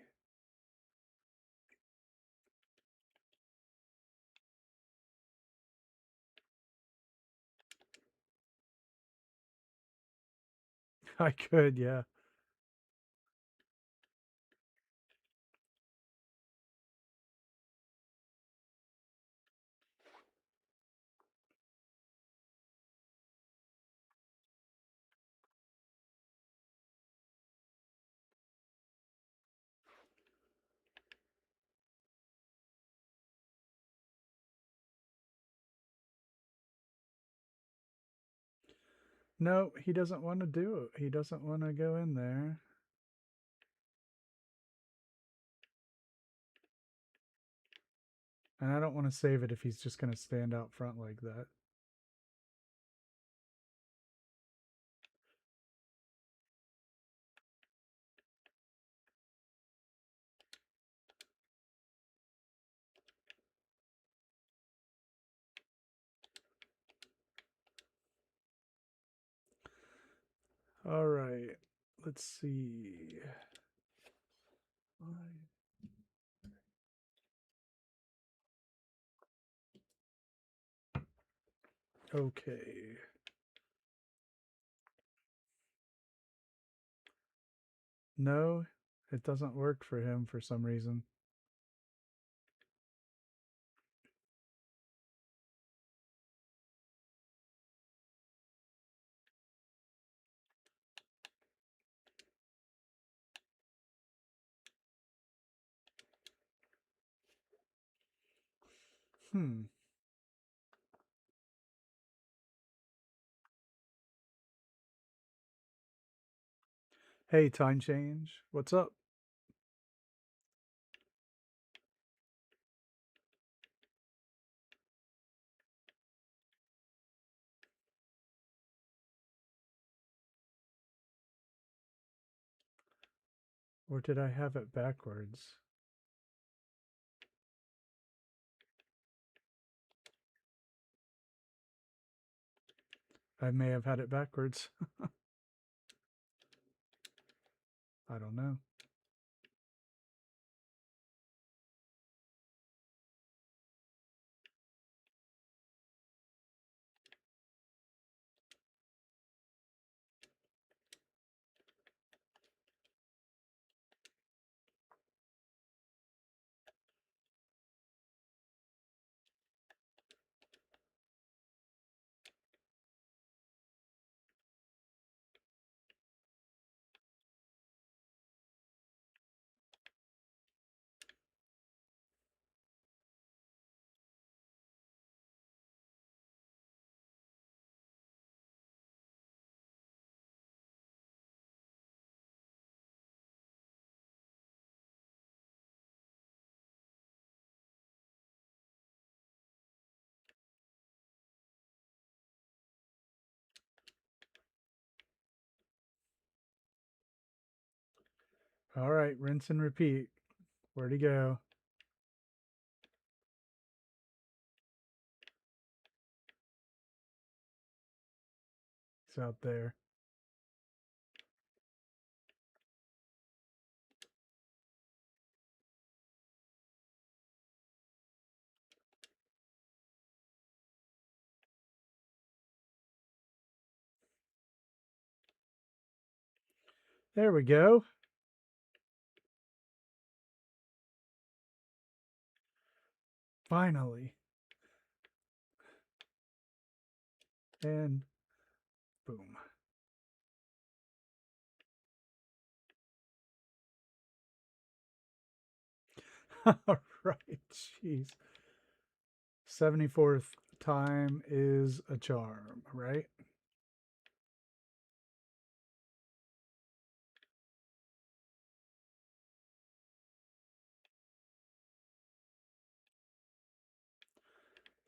S1: I could, yeah. No, he doesn't want to do it. He doesn't want to go in there. And I don't want to save it if he's just going to stand out front like that. All right. Let's see. Okay. No, it doesn't work for him for some reason. Hmm. Hey, time change. What's up? Or did I have it backwards? I may have had it backwards. I don't know. All right, rinse and repeat. Where'd he go? He's out there. There we go. Finally. And boom. All right, jeez. 74th time is a charm, right?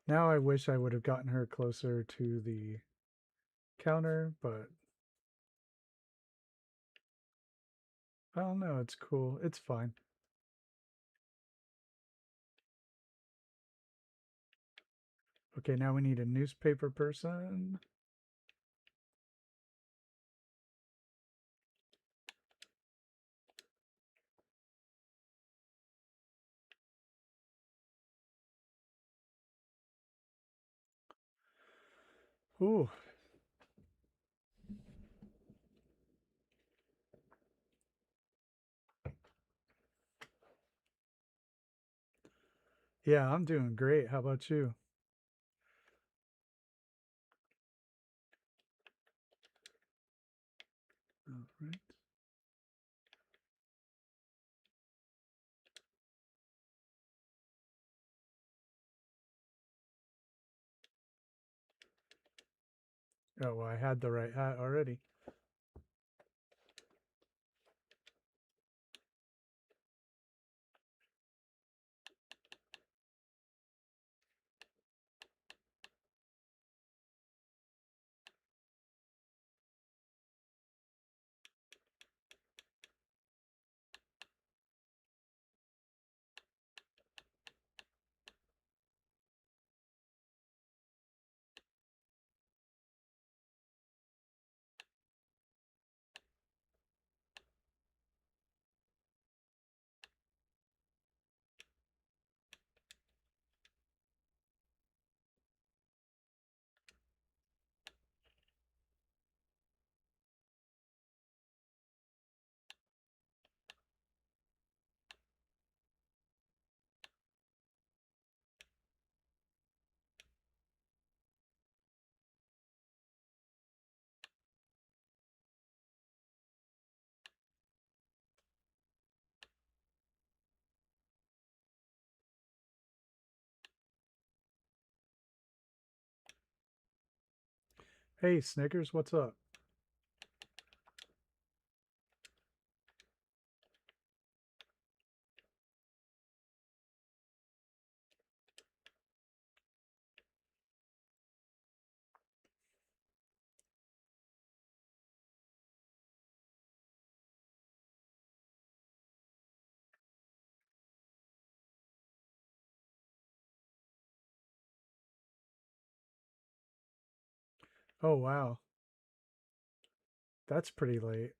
S1: Now I wish I would have gotten her closer to the counter, but I don't know. It's cool. It's fine. Okay, now we need a newspaper person. Ooh. Yeah, I'm doing great. How about you? All right. Oh, well, I had the right hat already. Hey, Snickers, what's up? Oh, wow. That's pretty late.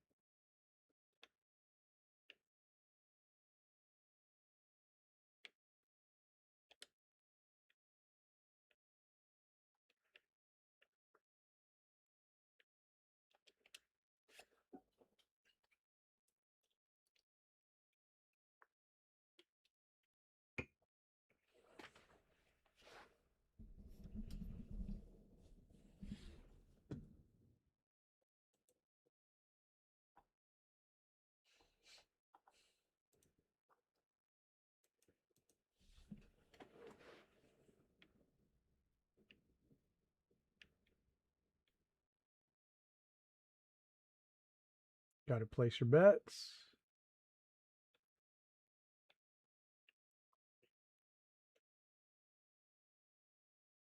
S1: Got to place your bets.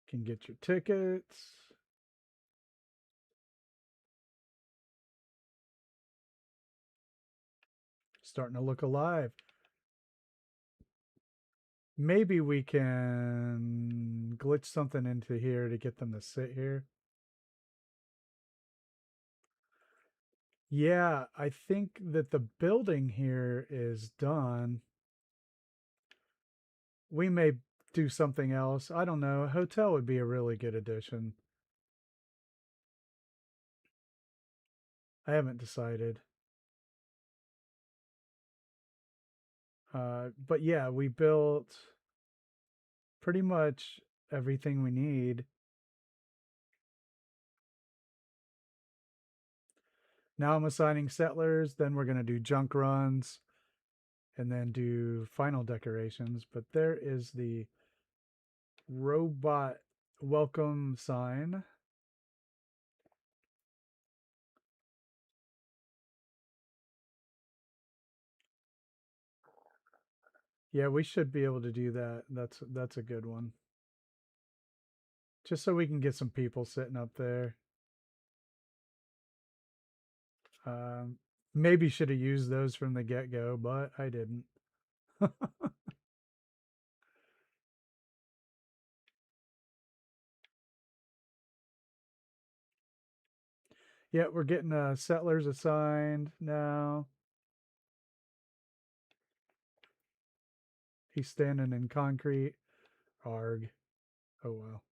S1: Can get your tickets. Starting to look alive. Maybe we can glitch something into here to get them to sit here. Yeah, I think that the building here is done. We may do something else. I don't know. A hotel would be a really good addition. I haven't decided. But yeah, we built pretty much everything we need. Now I'm assigning settlers, then we're going to do junk runs, and then do final decorations. But there is the robot welcome sign. Yeah, we should be able to do that. That's a good one. Just so we can get some people sitting up there. Um, Maybe should have used those from the get-go, but I didn't. Yeah, we're getting settlers assigned now. He's standing in concrete. Arg. Oh well.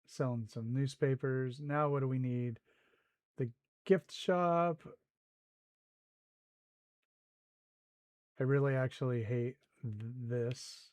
S1: Selling some newspapers. Now what do we need? The gift shop. I really actually hate this.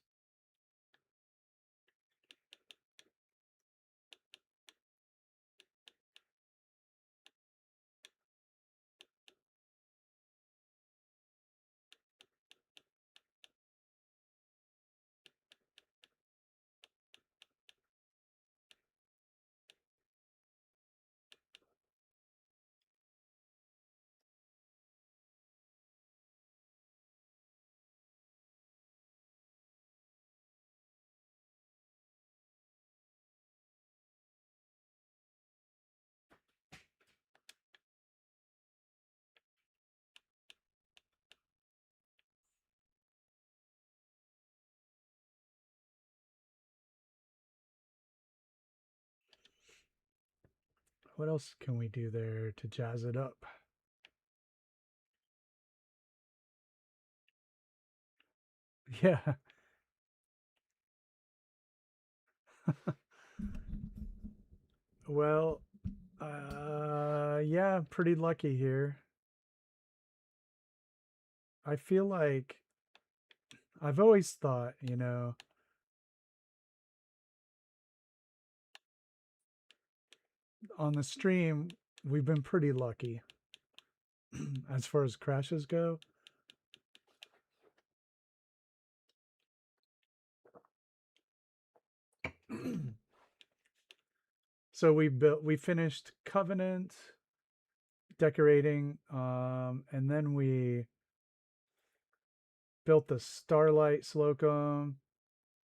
S1: What else can we do there to jazz it up? Yeah. Well, yeah, pretty lucky here. I feel like I've always thought, on the stream, we've been pretty lucky as far as crashes go. So we finished Covenant decorating, and then we built the Starlight Slocum,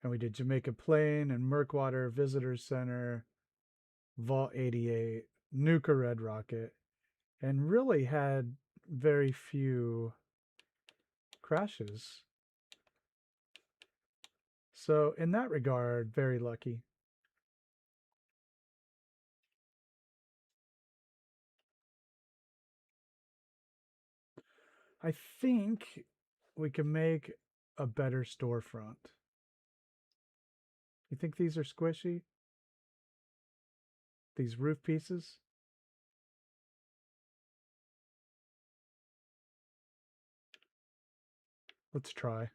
S1: and we did Jamaica Plain and Murkwater Visitor Center, Vault 88, Nuka Red Rocket, and really had very few crashes. So in that regard, very lucky. I think we can make a better storefront. You think these are squishy? These roof pieces? Let's try.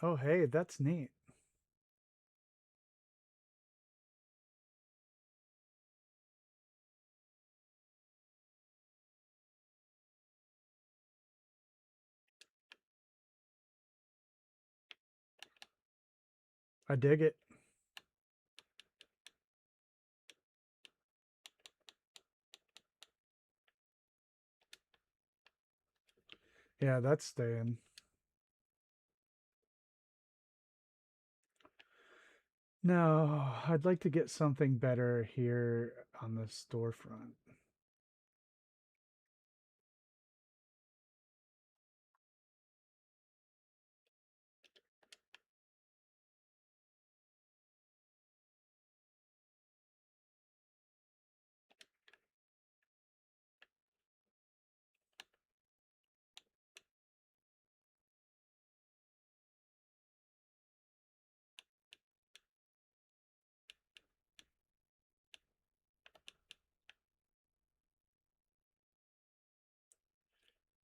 S1: Oh, hey, that's neat. I dig it. Yeah, that's staying. No, I'd like to get something better here on the storefront.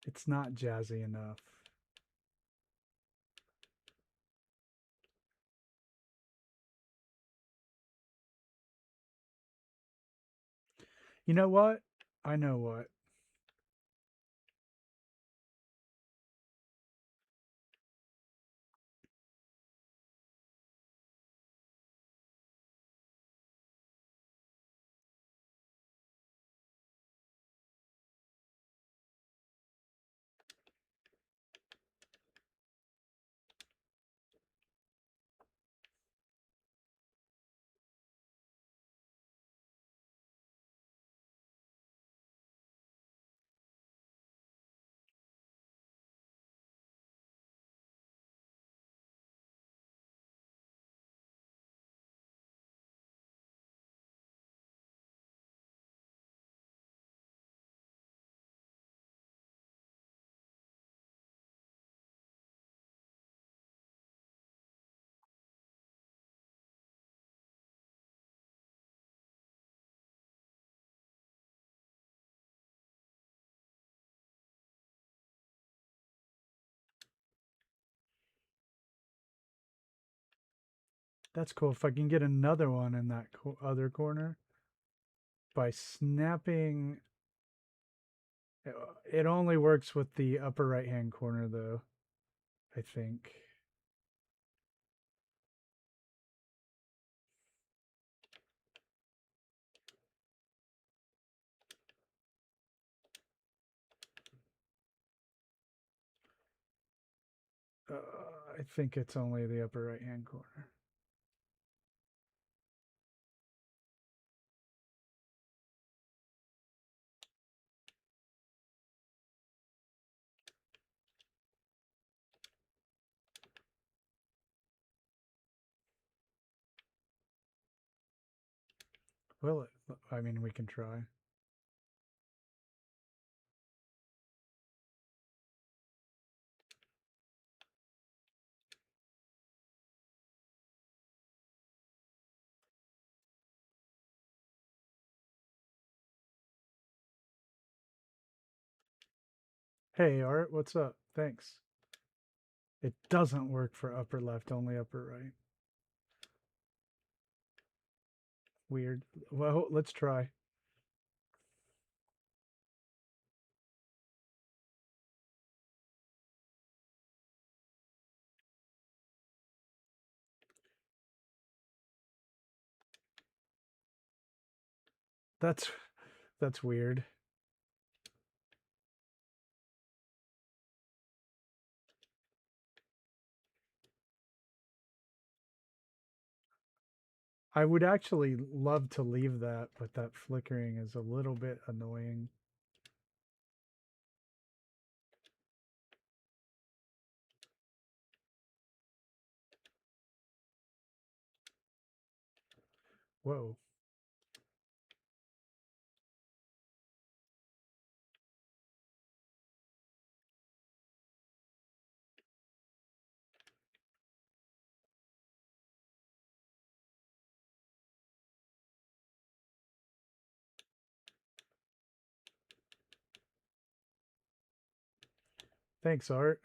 S1: It's not jazzy enough. You know what? I know what. That's cool. If I can get another one in that other corner by snapping. It only works with the upper right hand corner, though, I think. I think it's only the upper right hand corner. Will it? I mean, we can try. Hey, Art, what's up? Thanks. It doesn't work for upper left, only upper right. Weird. Well, let's try. That's that's weird. I would actually love to leave that, but that flickering is a little bit annoying. Whoa. Thanks, Art.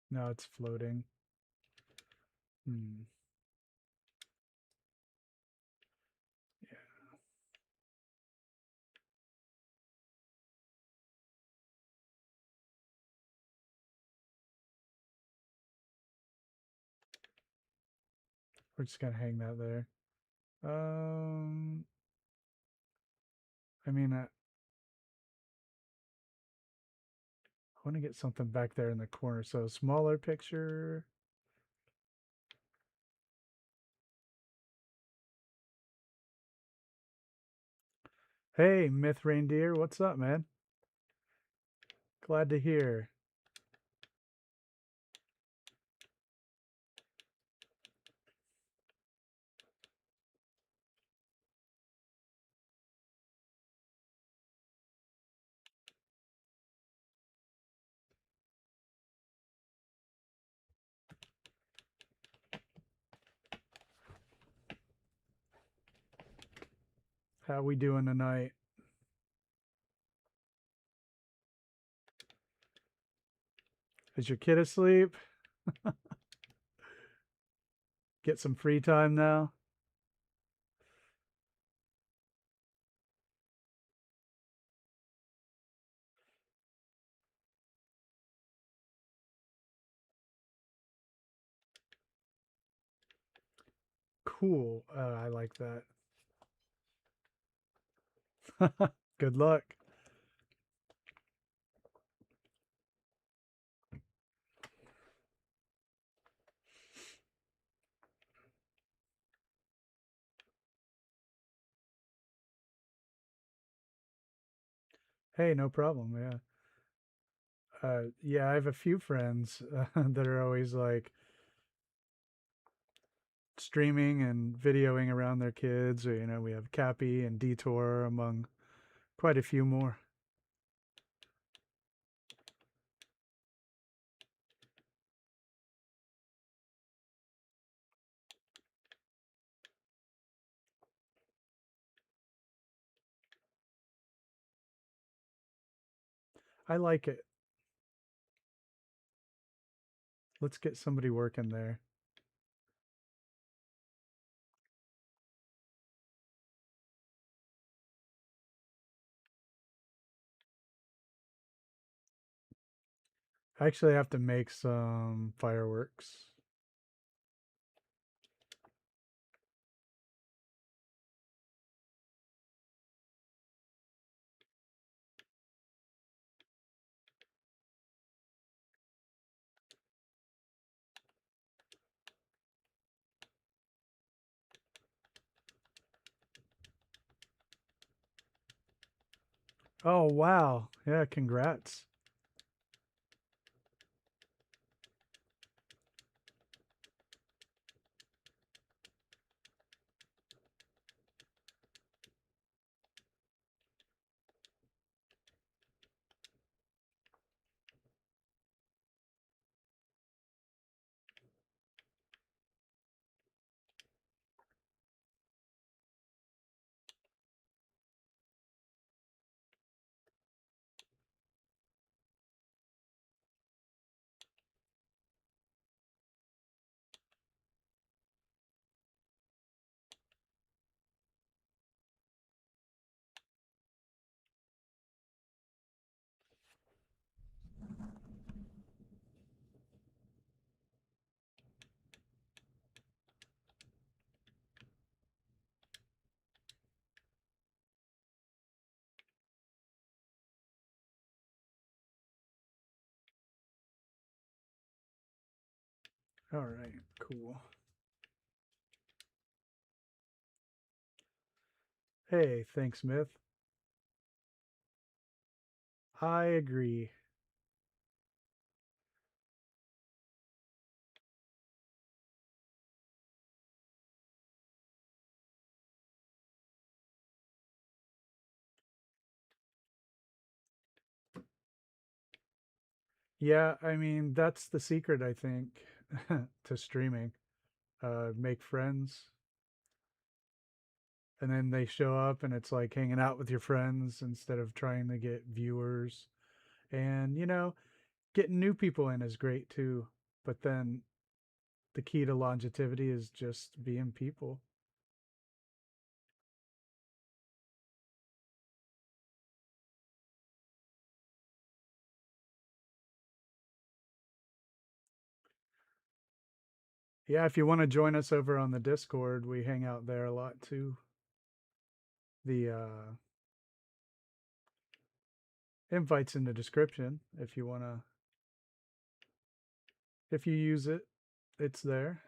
S1: Now it's floating. Hmm. Yeah. We're just gonna hang that there. I mean, I want to get something back there in the corner. So smaller picture. Hey, Myth Reindeer, what's up, man? Glad to hear. How we doing tonight? Is your kid asleep? Get some free time now? Cool. I like that. Good luck. Hey, no problem. Yeah. Yeah, I have a few friends that are always like streaming and videoing around their kids. Or, we have Cappy and Detour among quite a few more. I like it. Let's get somebody working there. I actually have to make some fireworks. Oh, wow. Yeah, congrats. All right, cool. Hey, thanks, Myth. I agree. Yeah, I mean, that's the secret, I think, to streaming. Make friends, and then they show up, and it's like hanging out with your friends instead of trying to get viewers. And, getting new people in is great too. But then the key to longevity is just being people. Yeah, if you want to join us over on the Discord, we hang out there a lot too. The invite's in the description if you want to. If you use it, it's there.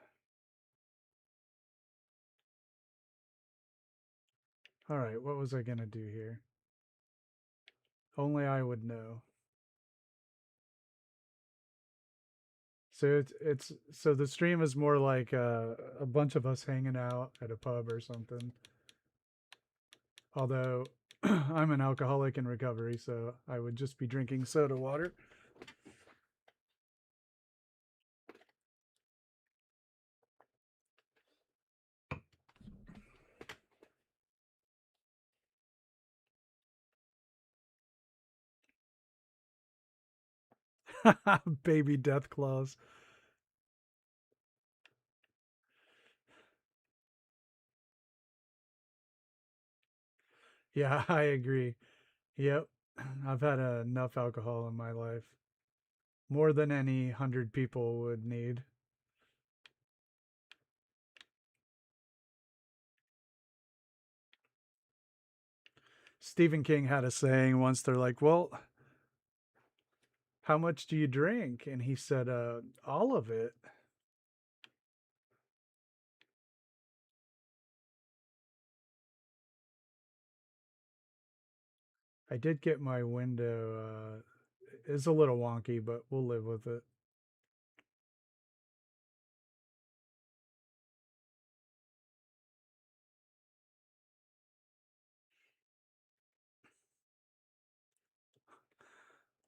S1: All right, what was I going to do here? Only I would know. So it's so the stream is more like a bunch of us hanging out at a pub or something. Although I'm an alcoholic in recovery, so I would just be drinking soda water. Baby death claws. Yeah, I agree. Yep. I've had enough alcohol in my life. More than any 100 people would need. Stephen King had a saying once. They're like, well, how much do you drink? And he said, all of it. I did get my window. It's a little wonky, but we'll live with it.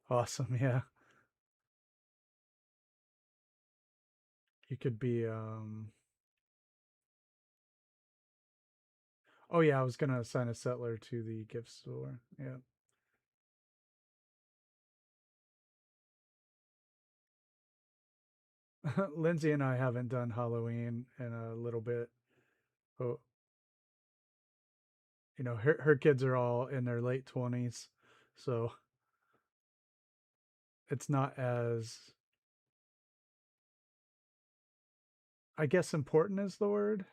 S1: Awesome. Yeah. You could be. Oh, yeah. I was going to assign a settler to the gift store. Yeah. Lindsay and I haven't done Halloween in a little bit. Oh, her kids are all in their late 20s. So it's not as, I guess, important is the word.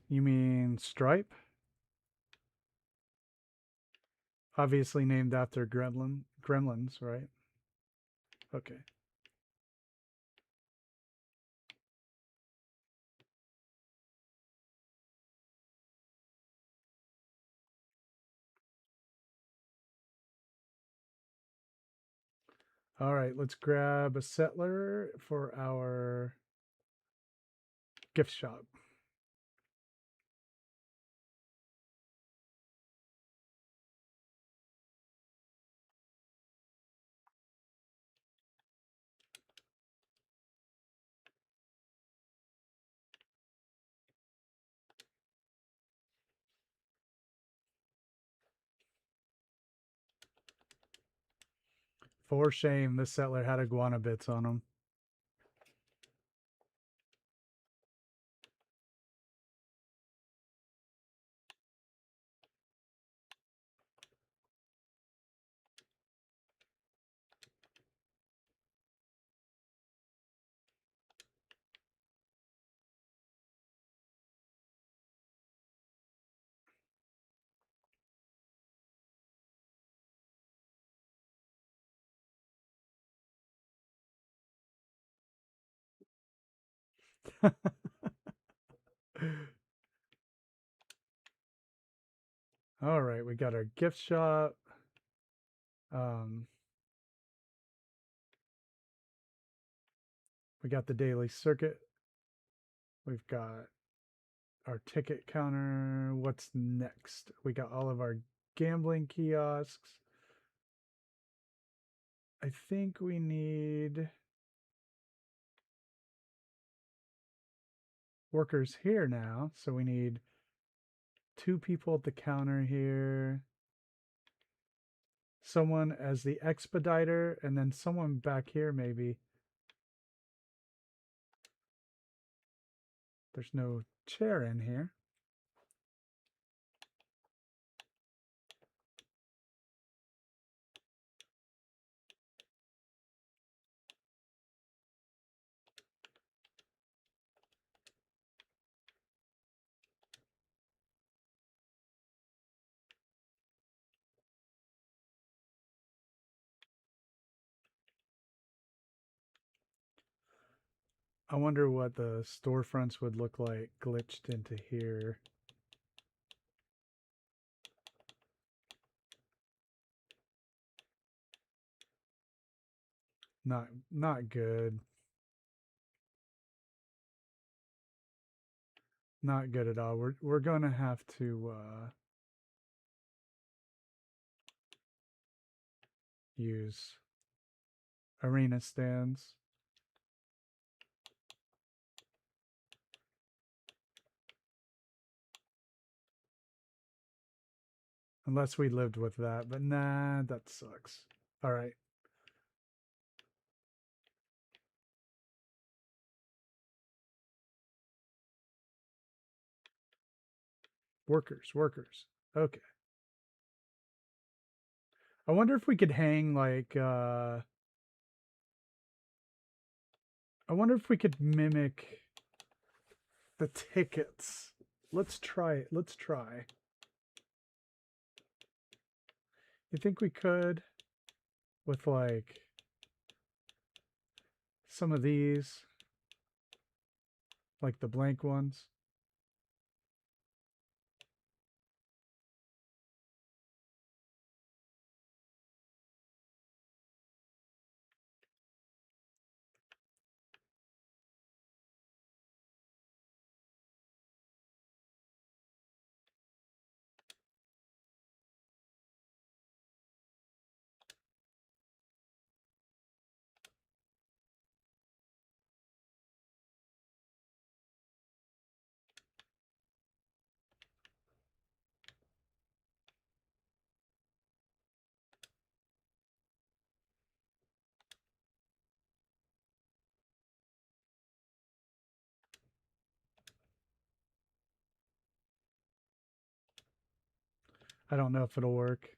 S1: You mean Stripe? Obviously named after gremlins, right? Okay. All right, let's grab a settler for our gift shop. For shame, this settler had iguana bits on him. All right, we got our gift shop. Um, we got the daily circuit. We've got our ticket counter. What's next? We got all of our gambling kiosks. I think we need workers here now. So we need 2 people at the counter here. Someone as the expediter, and then someone back here maybe. There's no chair in here. I wonder what the storefronts would look like glitched into here. Not good. Not good at all. We're gonna have to use arena stands. Unless we lived with that, but nah, that sucks. All right. Workers. Okay. I wonder if we could hang like I wonder if we could mimic the tickets. Let's try it. Let's try. You think we could with like some of these, like the blank ones? I don't know if it'll work.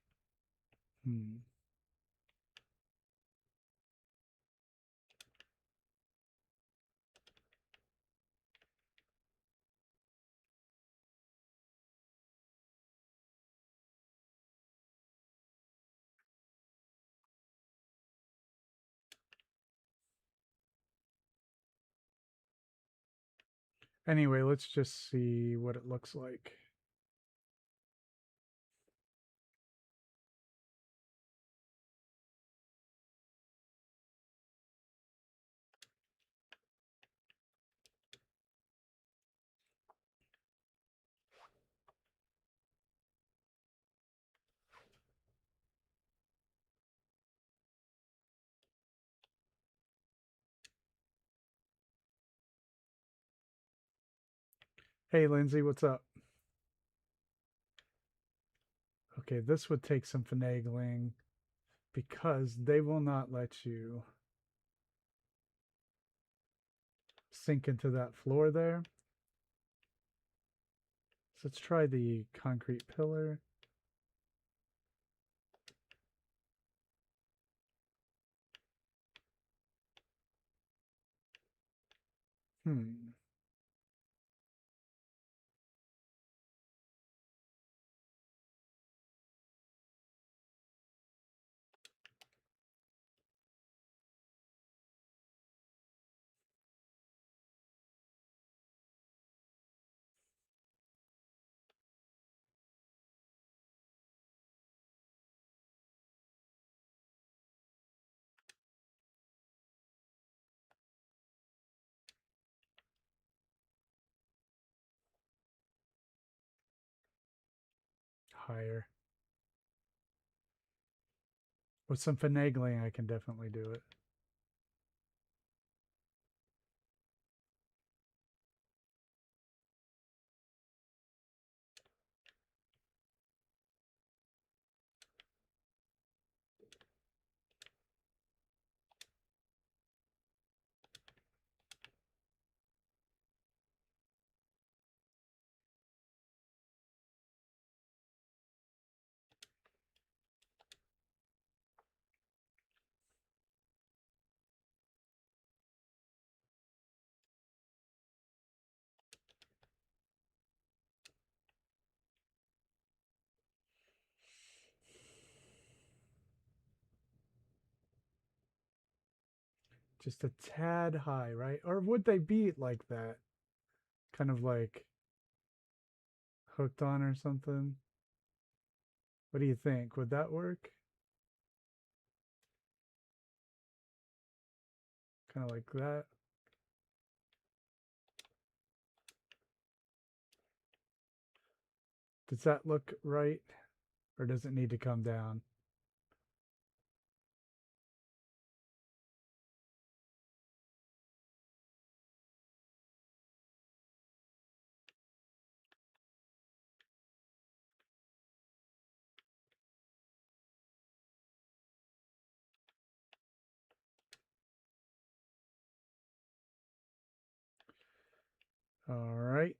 S1: Anyway, let's just see what it looks like. Hey, Lindsay, what's up? Okay, this would take some finagling because they will not let you sink into that floor there. So let's try the concrete pillar. Hmm. higher. With some finagling, I can definitely do it. Just a tad high, right? Or would they be like that? Kind of like hooked on or something? What do you think? Would that work? Kind of like that. Does that look right? Or does it need to come down? All right.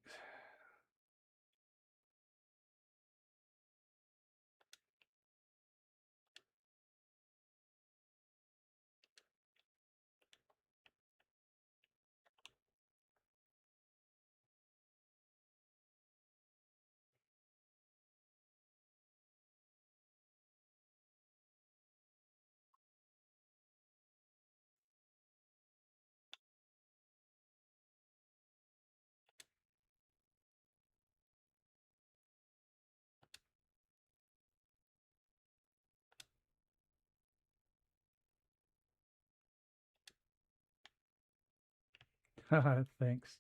S1: Thanks.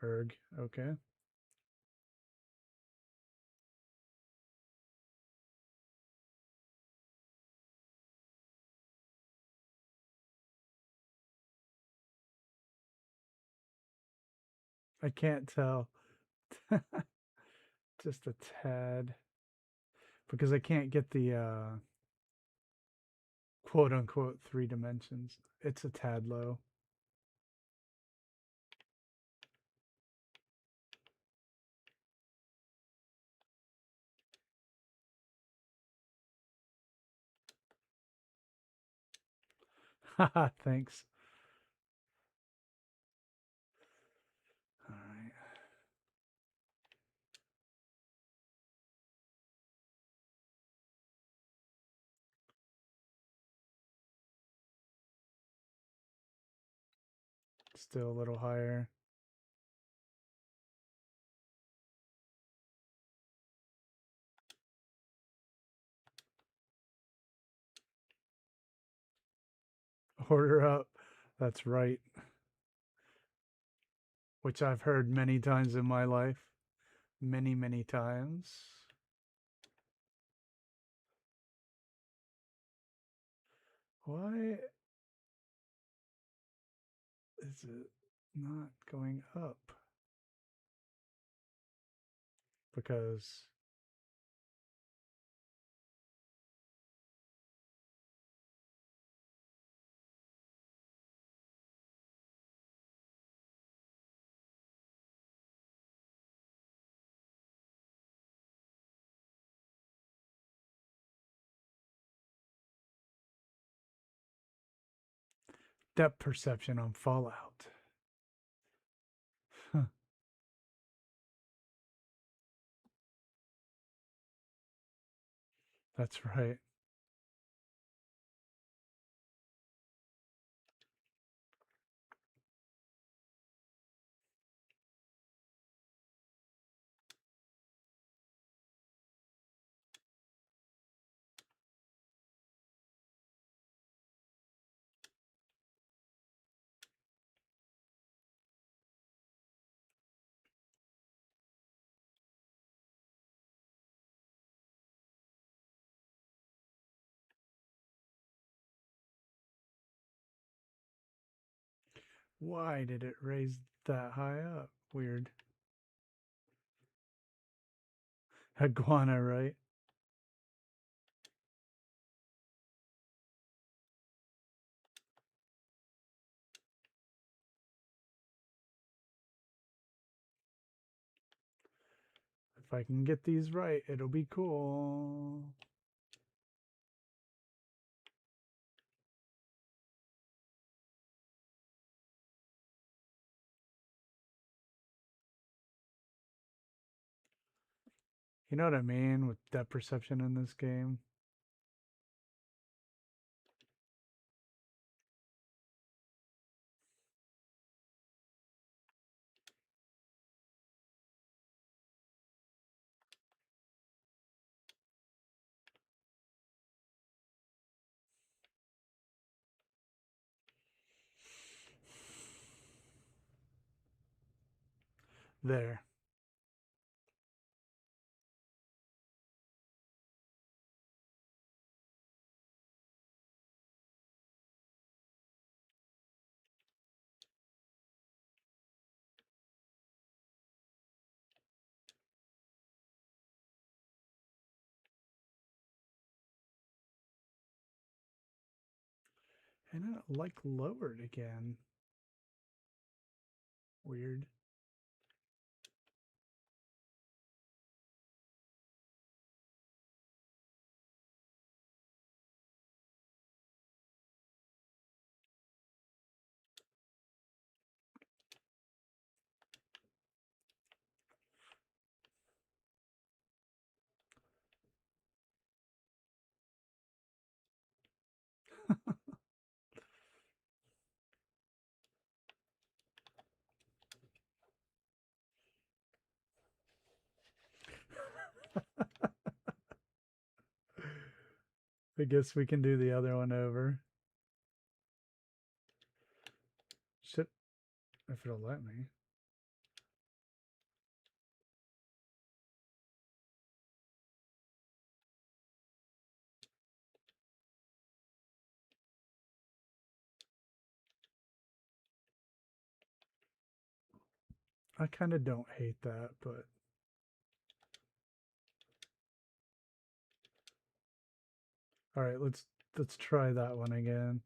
S1: Erg. Okay. I can't tell. Just a tad. Because I can't get the quote unquote 3 dimensions. It's a tad low. Haha, thanks. All right. Still a little higher. Order up. That's right. Which I've heard many times in my life. Many, many times. Why is it not going up? Because depth perception on Fallout. Huh, that's right. Why did it raise that high up? Weird. Iguana, right? If I can get these right, it'll be cool. You know what I mean with depth perception in this game? There. And it like lowered again. Weird. I guess we can do the other one over. Shit, if it'll let me. I kind of don't hate that, but all right, let's try that one again.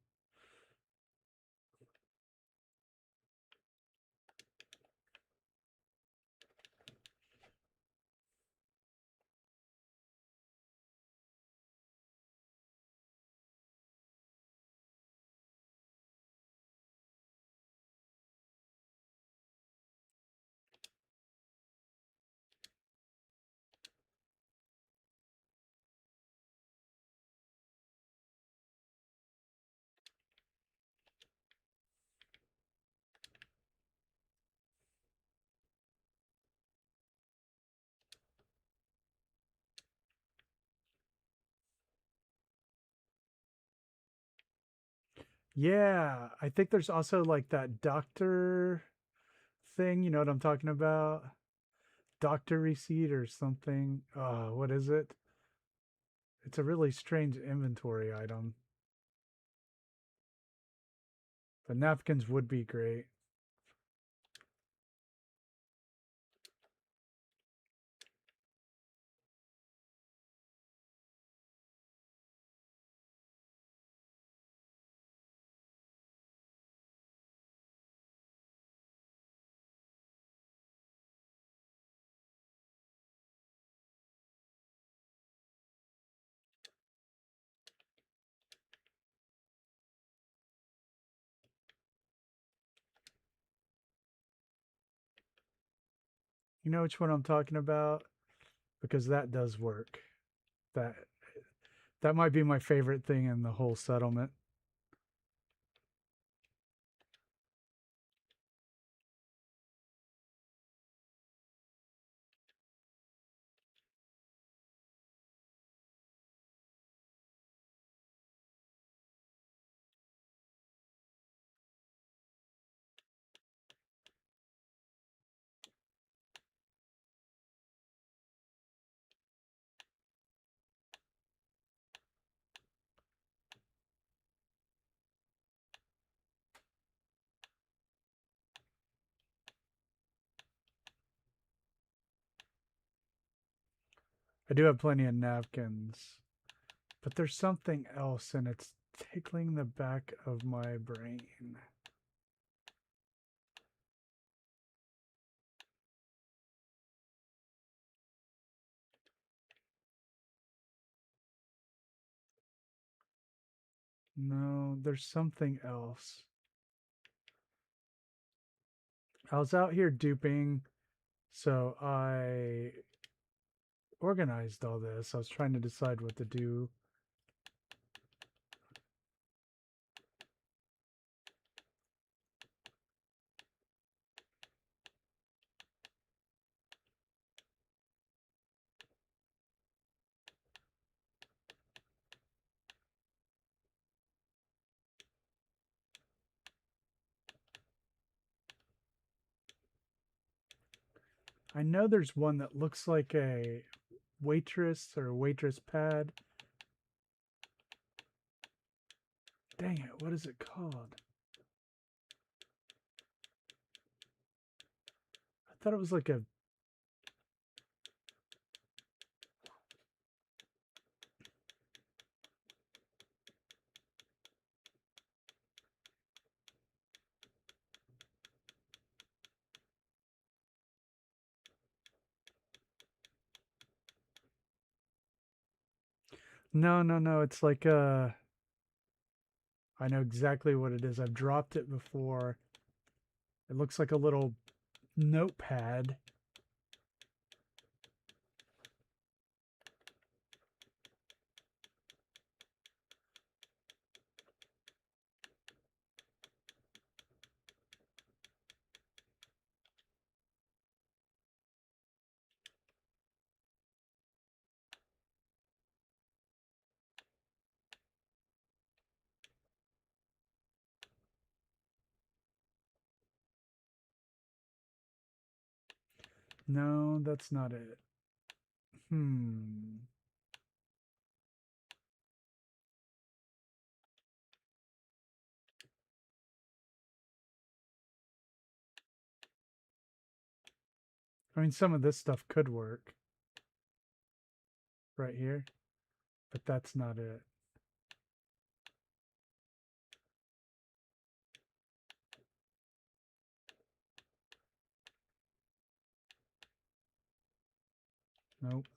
S1: Yeah, I think there's also like that doctor thing, you know what I'm talking about? Doctor receipt or something. What is it? It's a really strange inventory item. But napkins would be great. You know which one I'm talking about? Because that does work. That that might be my favorite thing in the whole settlement. I do have plenty of napkins. But there's something else, and it's tickling the back of my brain. No, there's something else. I was out here duping, so I organized all this. I was trying to decide what to do. I know there's one that looks like a waitress or a waitress pad. Dang it, what is it called? I thought it was like a... No, it's like a... I know exactly what it is. I've dropped it before. It looks like a little notepad. No, that's not it. Hmm. I mean, some of this stuff could work right here, but that's not it. Nope.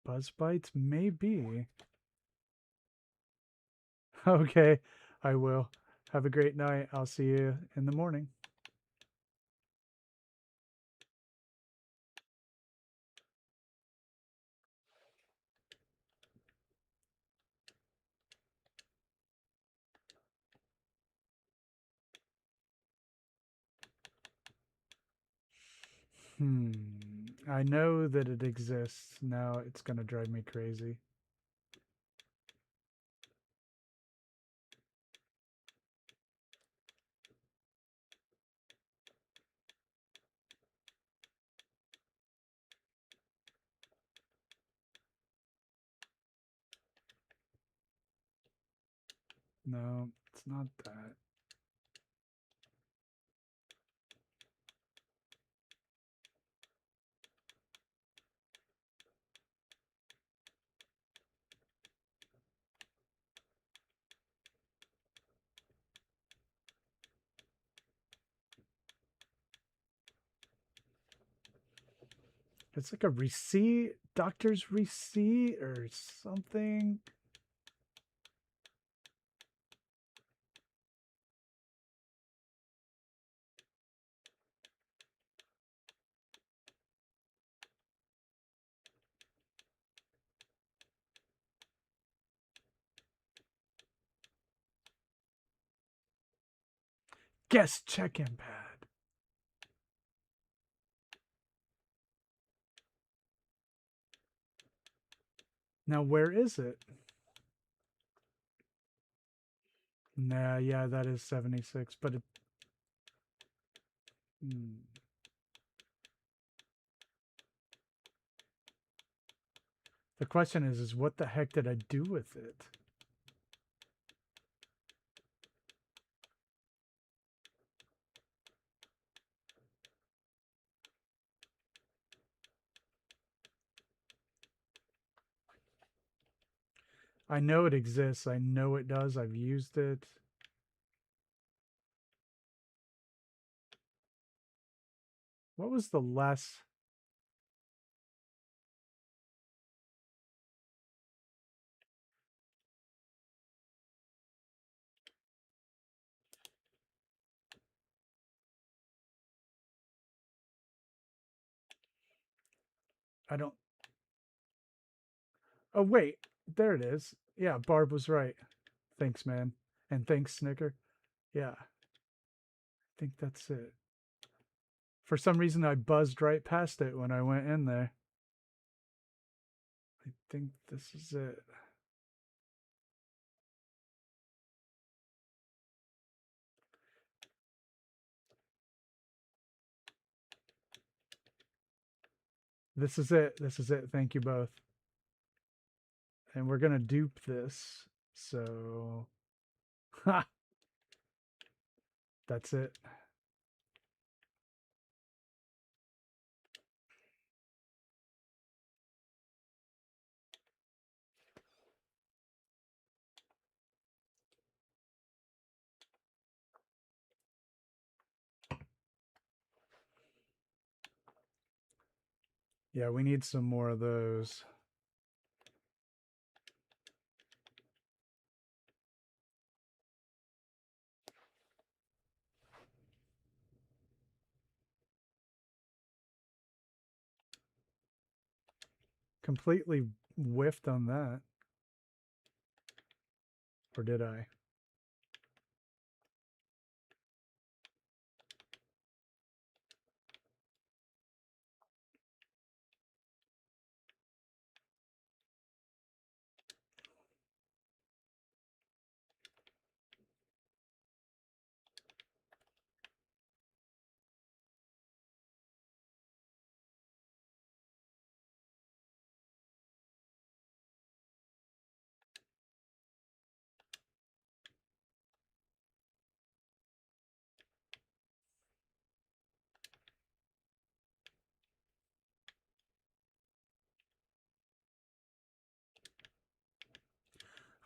S1: Buzz bites? Maybe. Okay, I will. Have a great night. I'll see you in the morning. Hmm. I know that it exists. Now it's going to drive me crazy. No, it's not that. It's like a receipt, doctor's receipt or something. Guest check-in pad. Now, where is it? Nah, yeah, that is 76, but it... The question is what the heck did I do with it? I know it exists. I know it does. I've used it. What was the less? I don't. Oh, wait. There it is. Yeah, Barb was right. Thanks, man. And thanks, Snicker. Yeah, I think that's it. For some reason, I buzzed right past it when I went in there. I think this is it. This is it. This is it. Thank you both. And we're going to dupe this. So, ha! That's it. Yeah, we need some more of those. Completely whiffed on that. Or did I?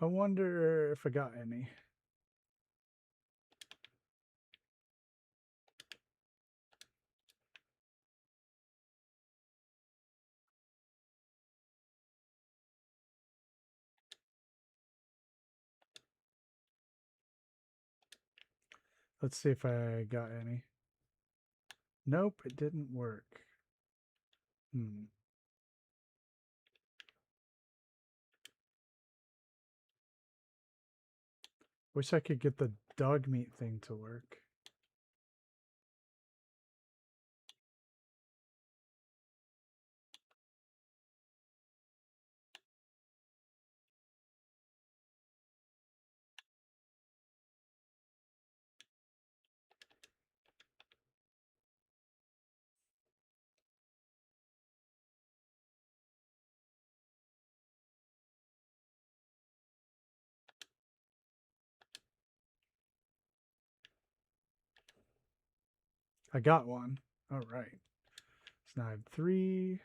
S1: I wonder if I got any. Let's see if I got any. Nope, it didn't work. Wish I could get the dog meat thing to work. I got one. All right. So now I have 3.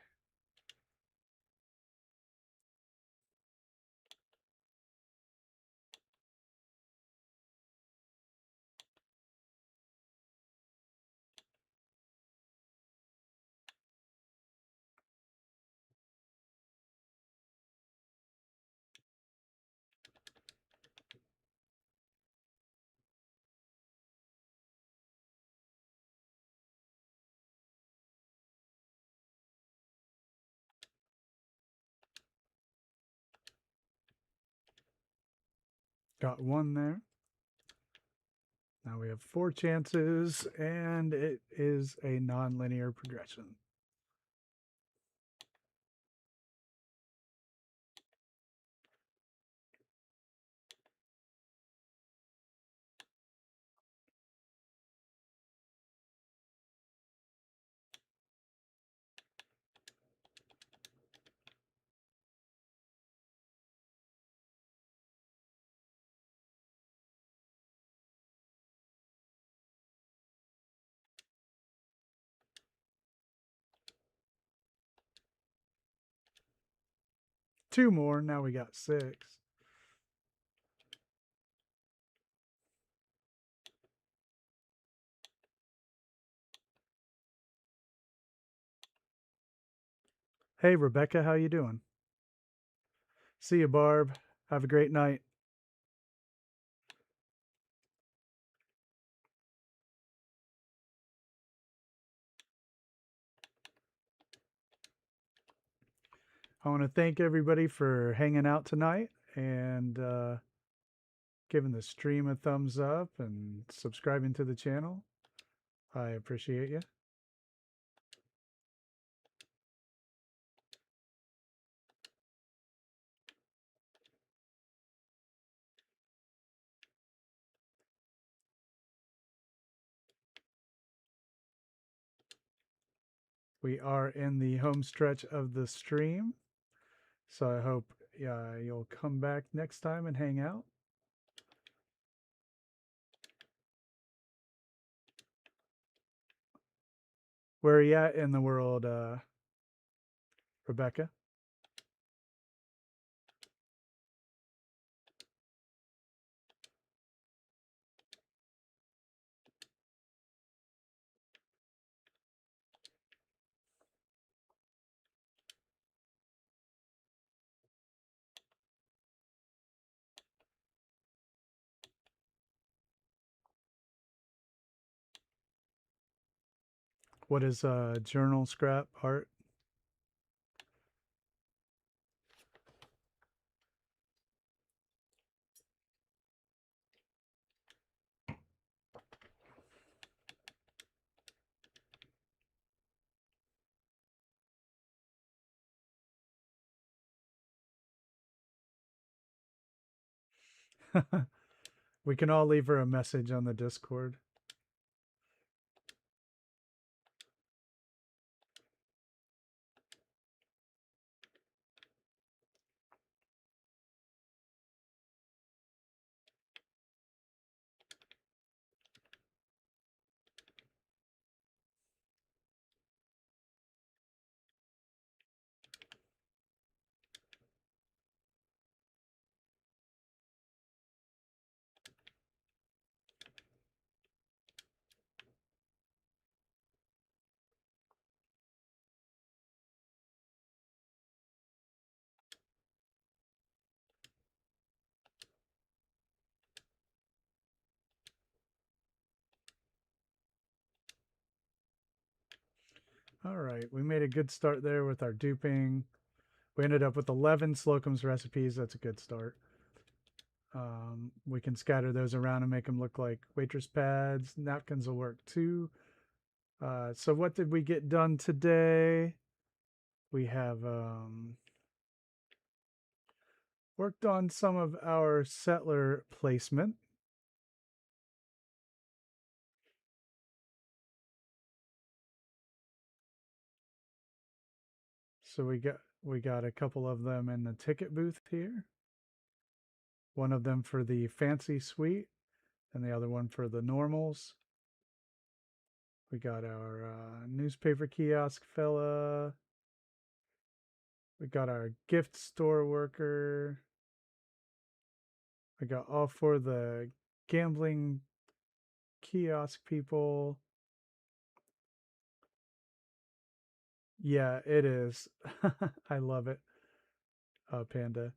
S1: Got 1 there. Now we have 4 chances, and it is a non-linear progression. Two more. Now we got 6. Hey, Rebecca, how you doing? See you, Barb. Have a great night. I want to thank everybody for hanging out tonight and giving the stream a thumbs up and subscribing to the channel. I appreciate you. We are in the home stretch of the stream, so I hope you'll come back next time and hang out. Where are you at in the world, Rebecca? What is journal scrap art? We can all leave her a message on the Discord. All right, we made a good start there with our duping. We ended up with 11 Slocum's recipes. That's a good start. We can scatter those around and make them look like waitress pads. Napkins will work too. So what did we get done today? We have worked on some of our settler placement. So we got a couple of them in the ticket booth here. One of them for the fancy suite and the other one for the normals. We got our newspaper kiosk fella. We got our gift store worker. We got all for the gambling kiosk people. Yeah, it is. I love it, Panda.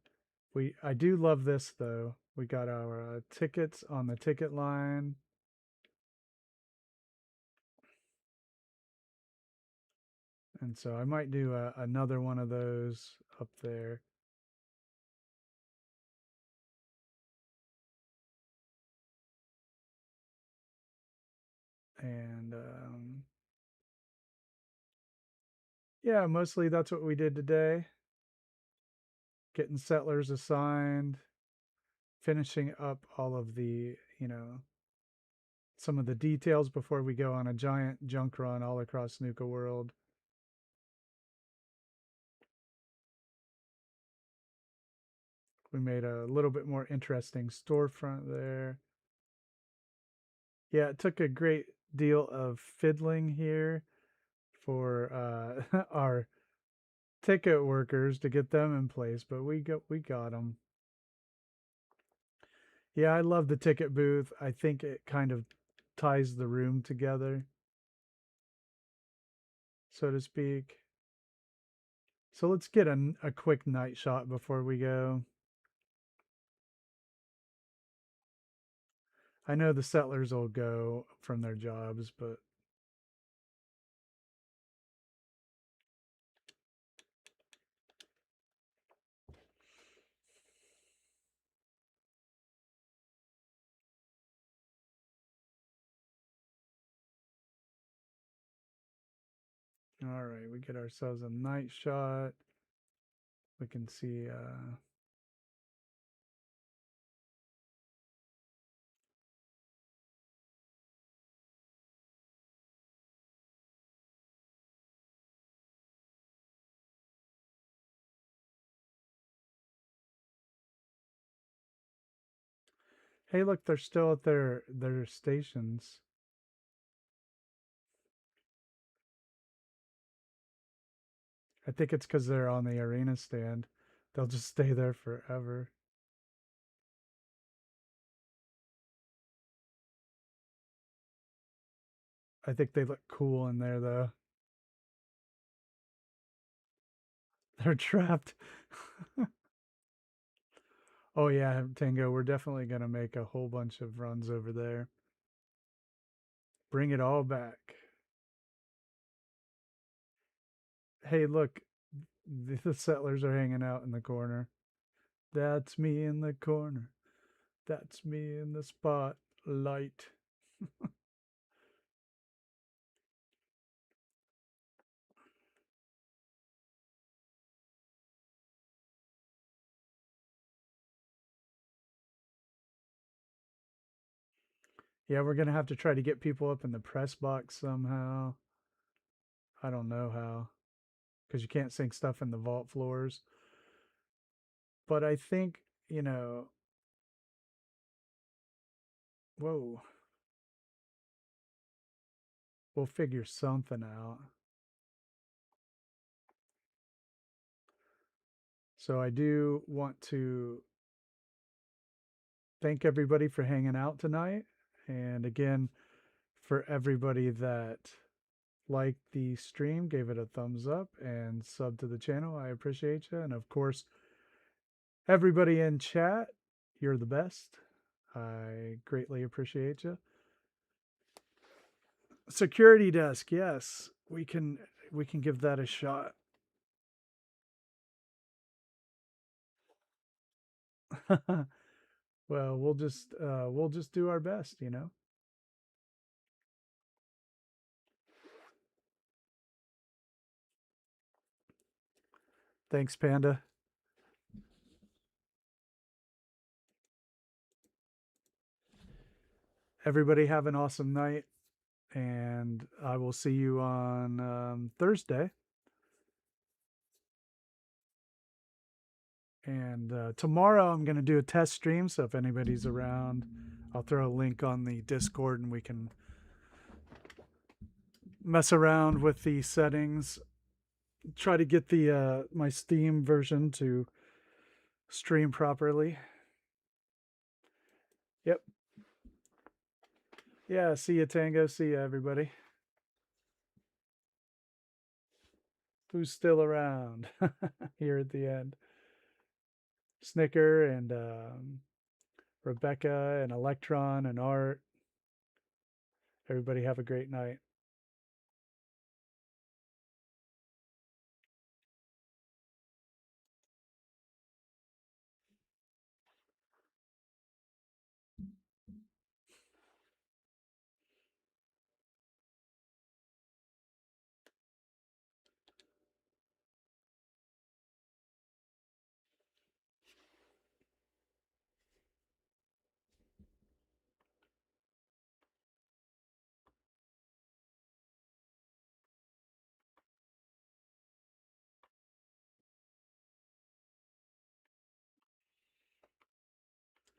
S1: I do love this though. We got our tickets on the ticket line. And so I might do another one of those up there. And yeah, mostly that's what we did today. Getting settlers assigned, finishing up all of the, some of the details before we go on a giant junk run all across Nuka-World. We made a little bit more interesting storefront there. Yeah, it took a great deal of fiddling here for our ticket workers to get them in place, but we got them. Yeah, I love the ticket booth. I think it kind of ties the room together, so to speak. So let's get a quick night shot before we go. I know the settlers will go from their jobs, but all right, we get ourselves a night shot. We can see hey, look, they're still at their stations. I think it's because they're on the arena stand. They'll just stay there forever. I think they look cool in there though. They're trapped. Oh yeah, Tango, we're definitely gonna make a whole bunch of runs over there. Bring it all back. Hey, look, the settlers are hanging out in the corner. That's me in the corner. That's me in the spotlight. Yeah, we're gonna have to try to get people up in the press box somehow. I don't know how, because you can't sink stuff in the vault floors. But I think, whoa, we'll figure something out. So I do want to thank everybody for hanging out tonight. And again, for everybody that liked the stream, gave it a thumbs up, and sub to the channel, I appreciate you. And of course, everybody in chat, you're the best. I greatly appreciate you. Security desk, yes, we can give that a shot. Well, we'll just do our best. Thanks, Panda. Everybody have an awesome night, and I will see you on Thursday. And tomorrow I'm going to do a test stream, so if anybody's around, I'll throw a link on the Discord and we can mess around with the settings. Try to get the my Steam version to stream properly. Yep. Yeah, see ya, Tango. See ya, everybody. Who's still around here at the end? Snicker and Rebecca and Electron and Art. Everybody have a great night.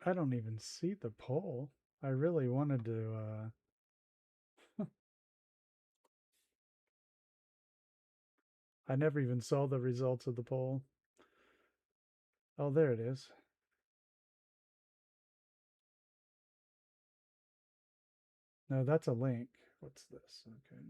S1: I don't even see the poll. I really wanted to. I never even saw the results of the poll. Oh, there it is. No, that's a link. What's this? Okay.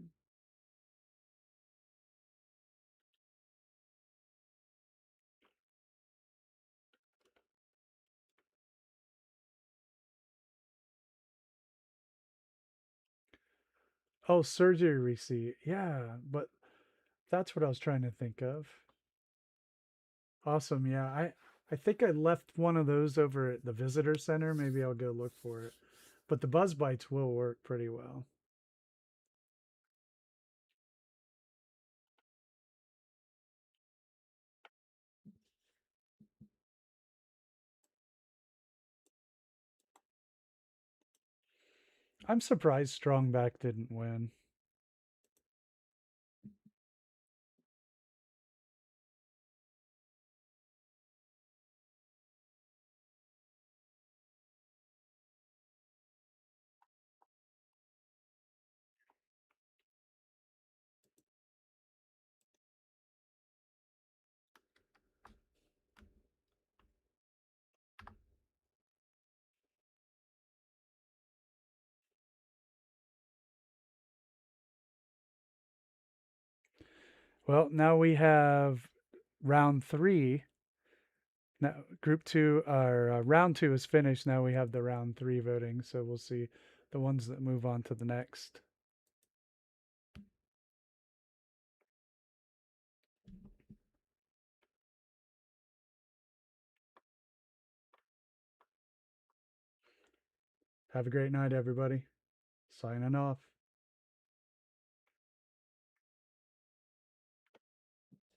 S1: Oh, surgery receipt. Yeah, but that's what I was trying to think of. Awesome. Yeah, I think I left one of those over at the visitor center. Maybe I'll go look for it. But the buzz bites will work pretty well. I'm surprised Strongback didn't win. Well, now we have round three. Now, group two, or round two is finished. Now we have the round three voting. So we'll see the ones that move on to the next. Have a great night, everybody. Signing off.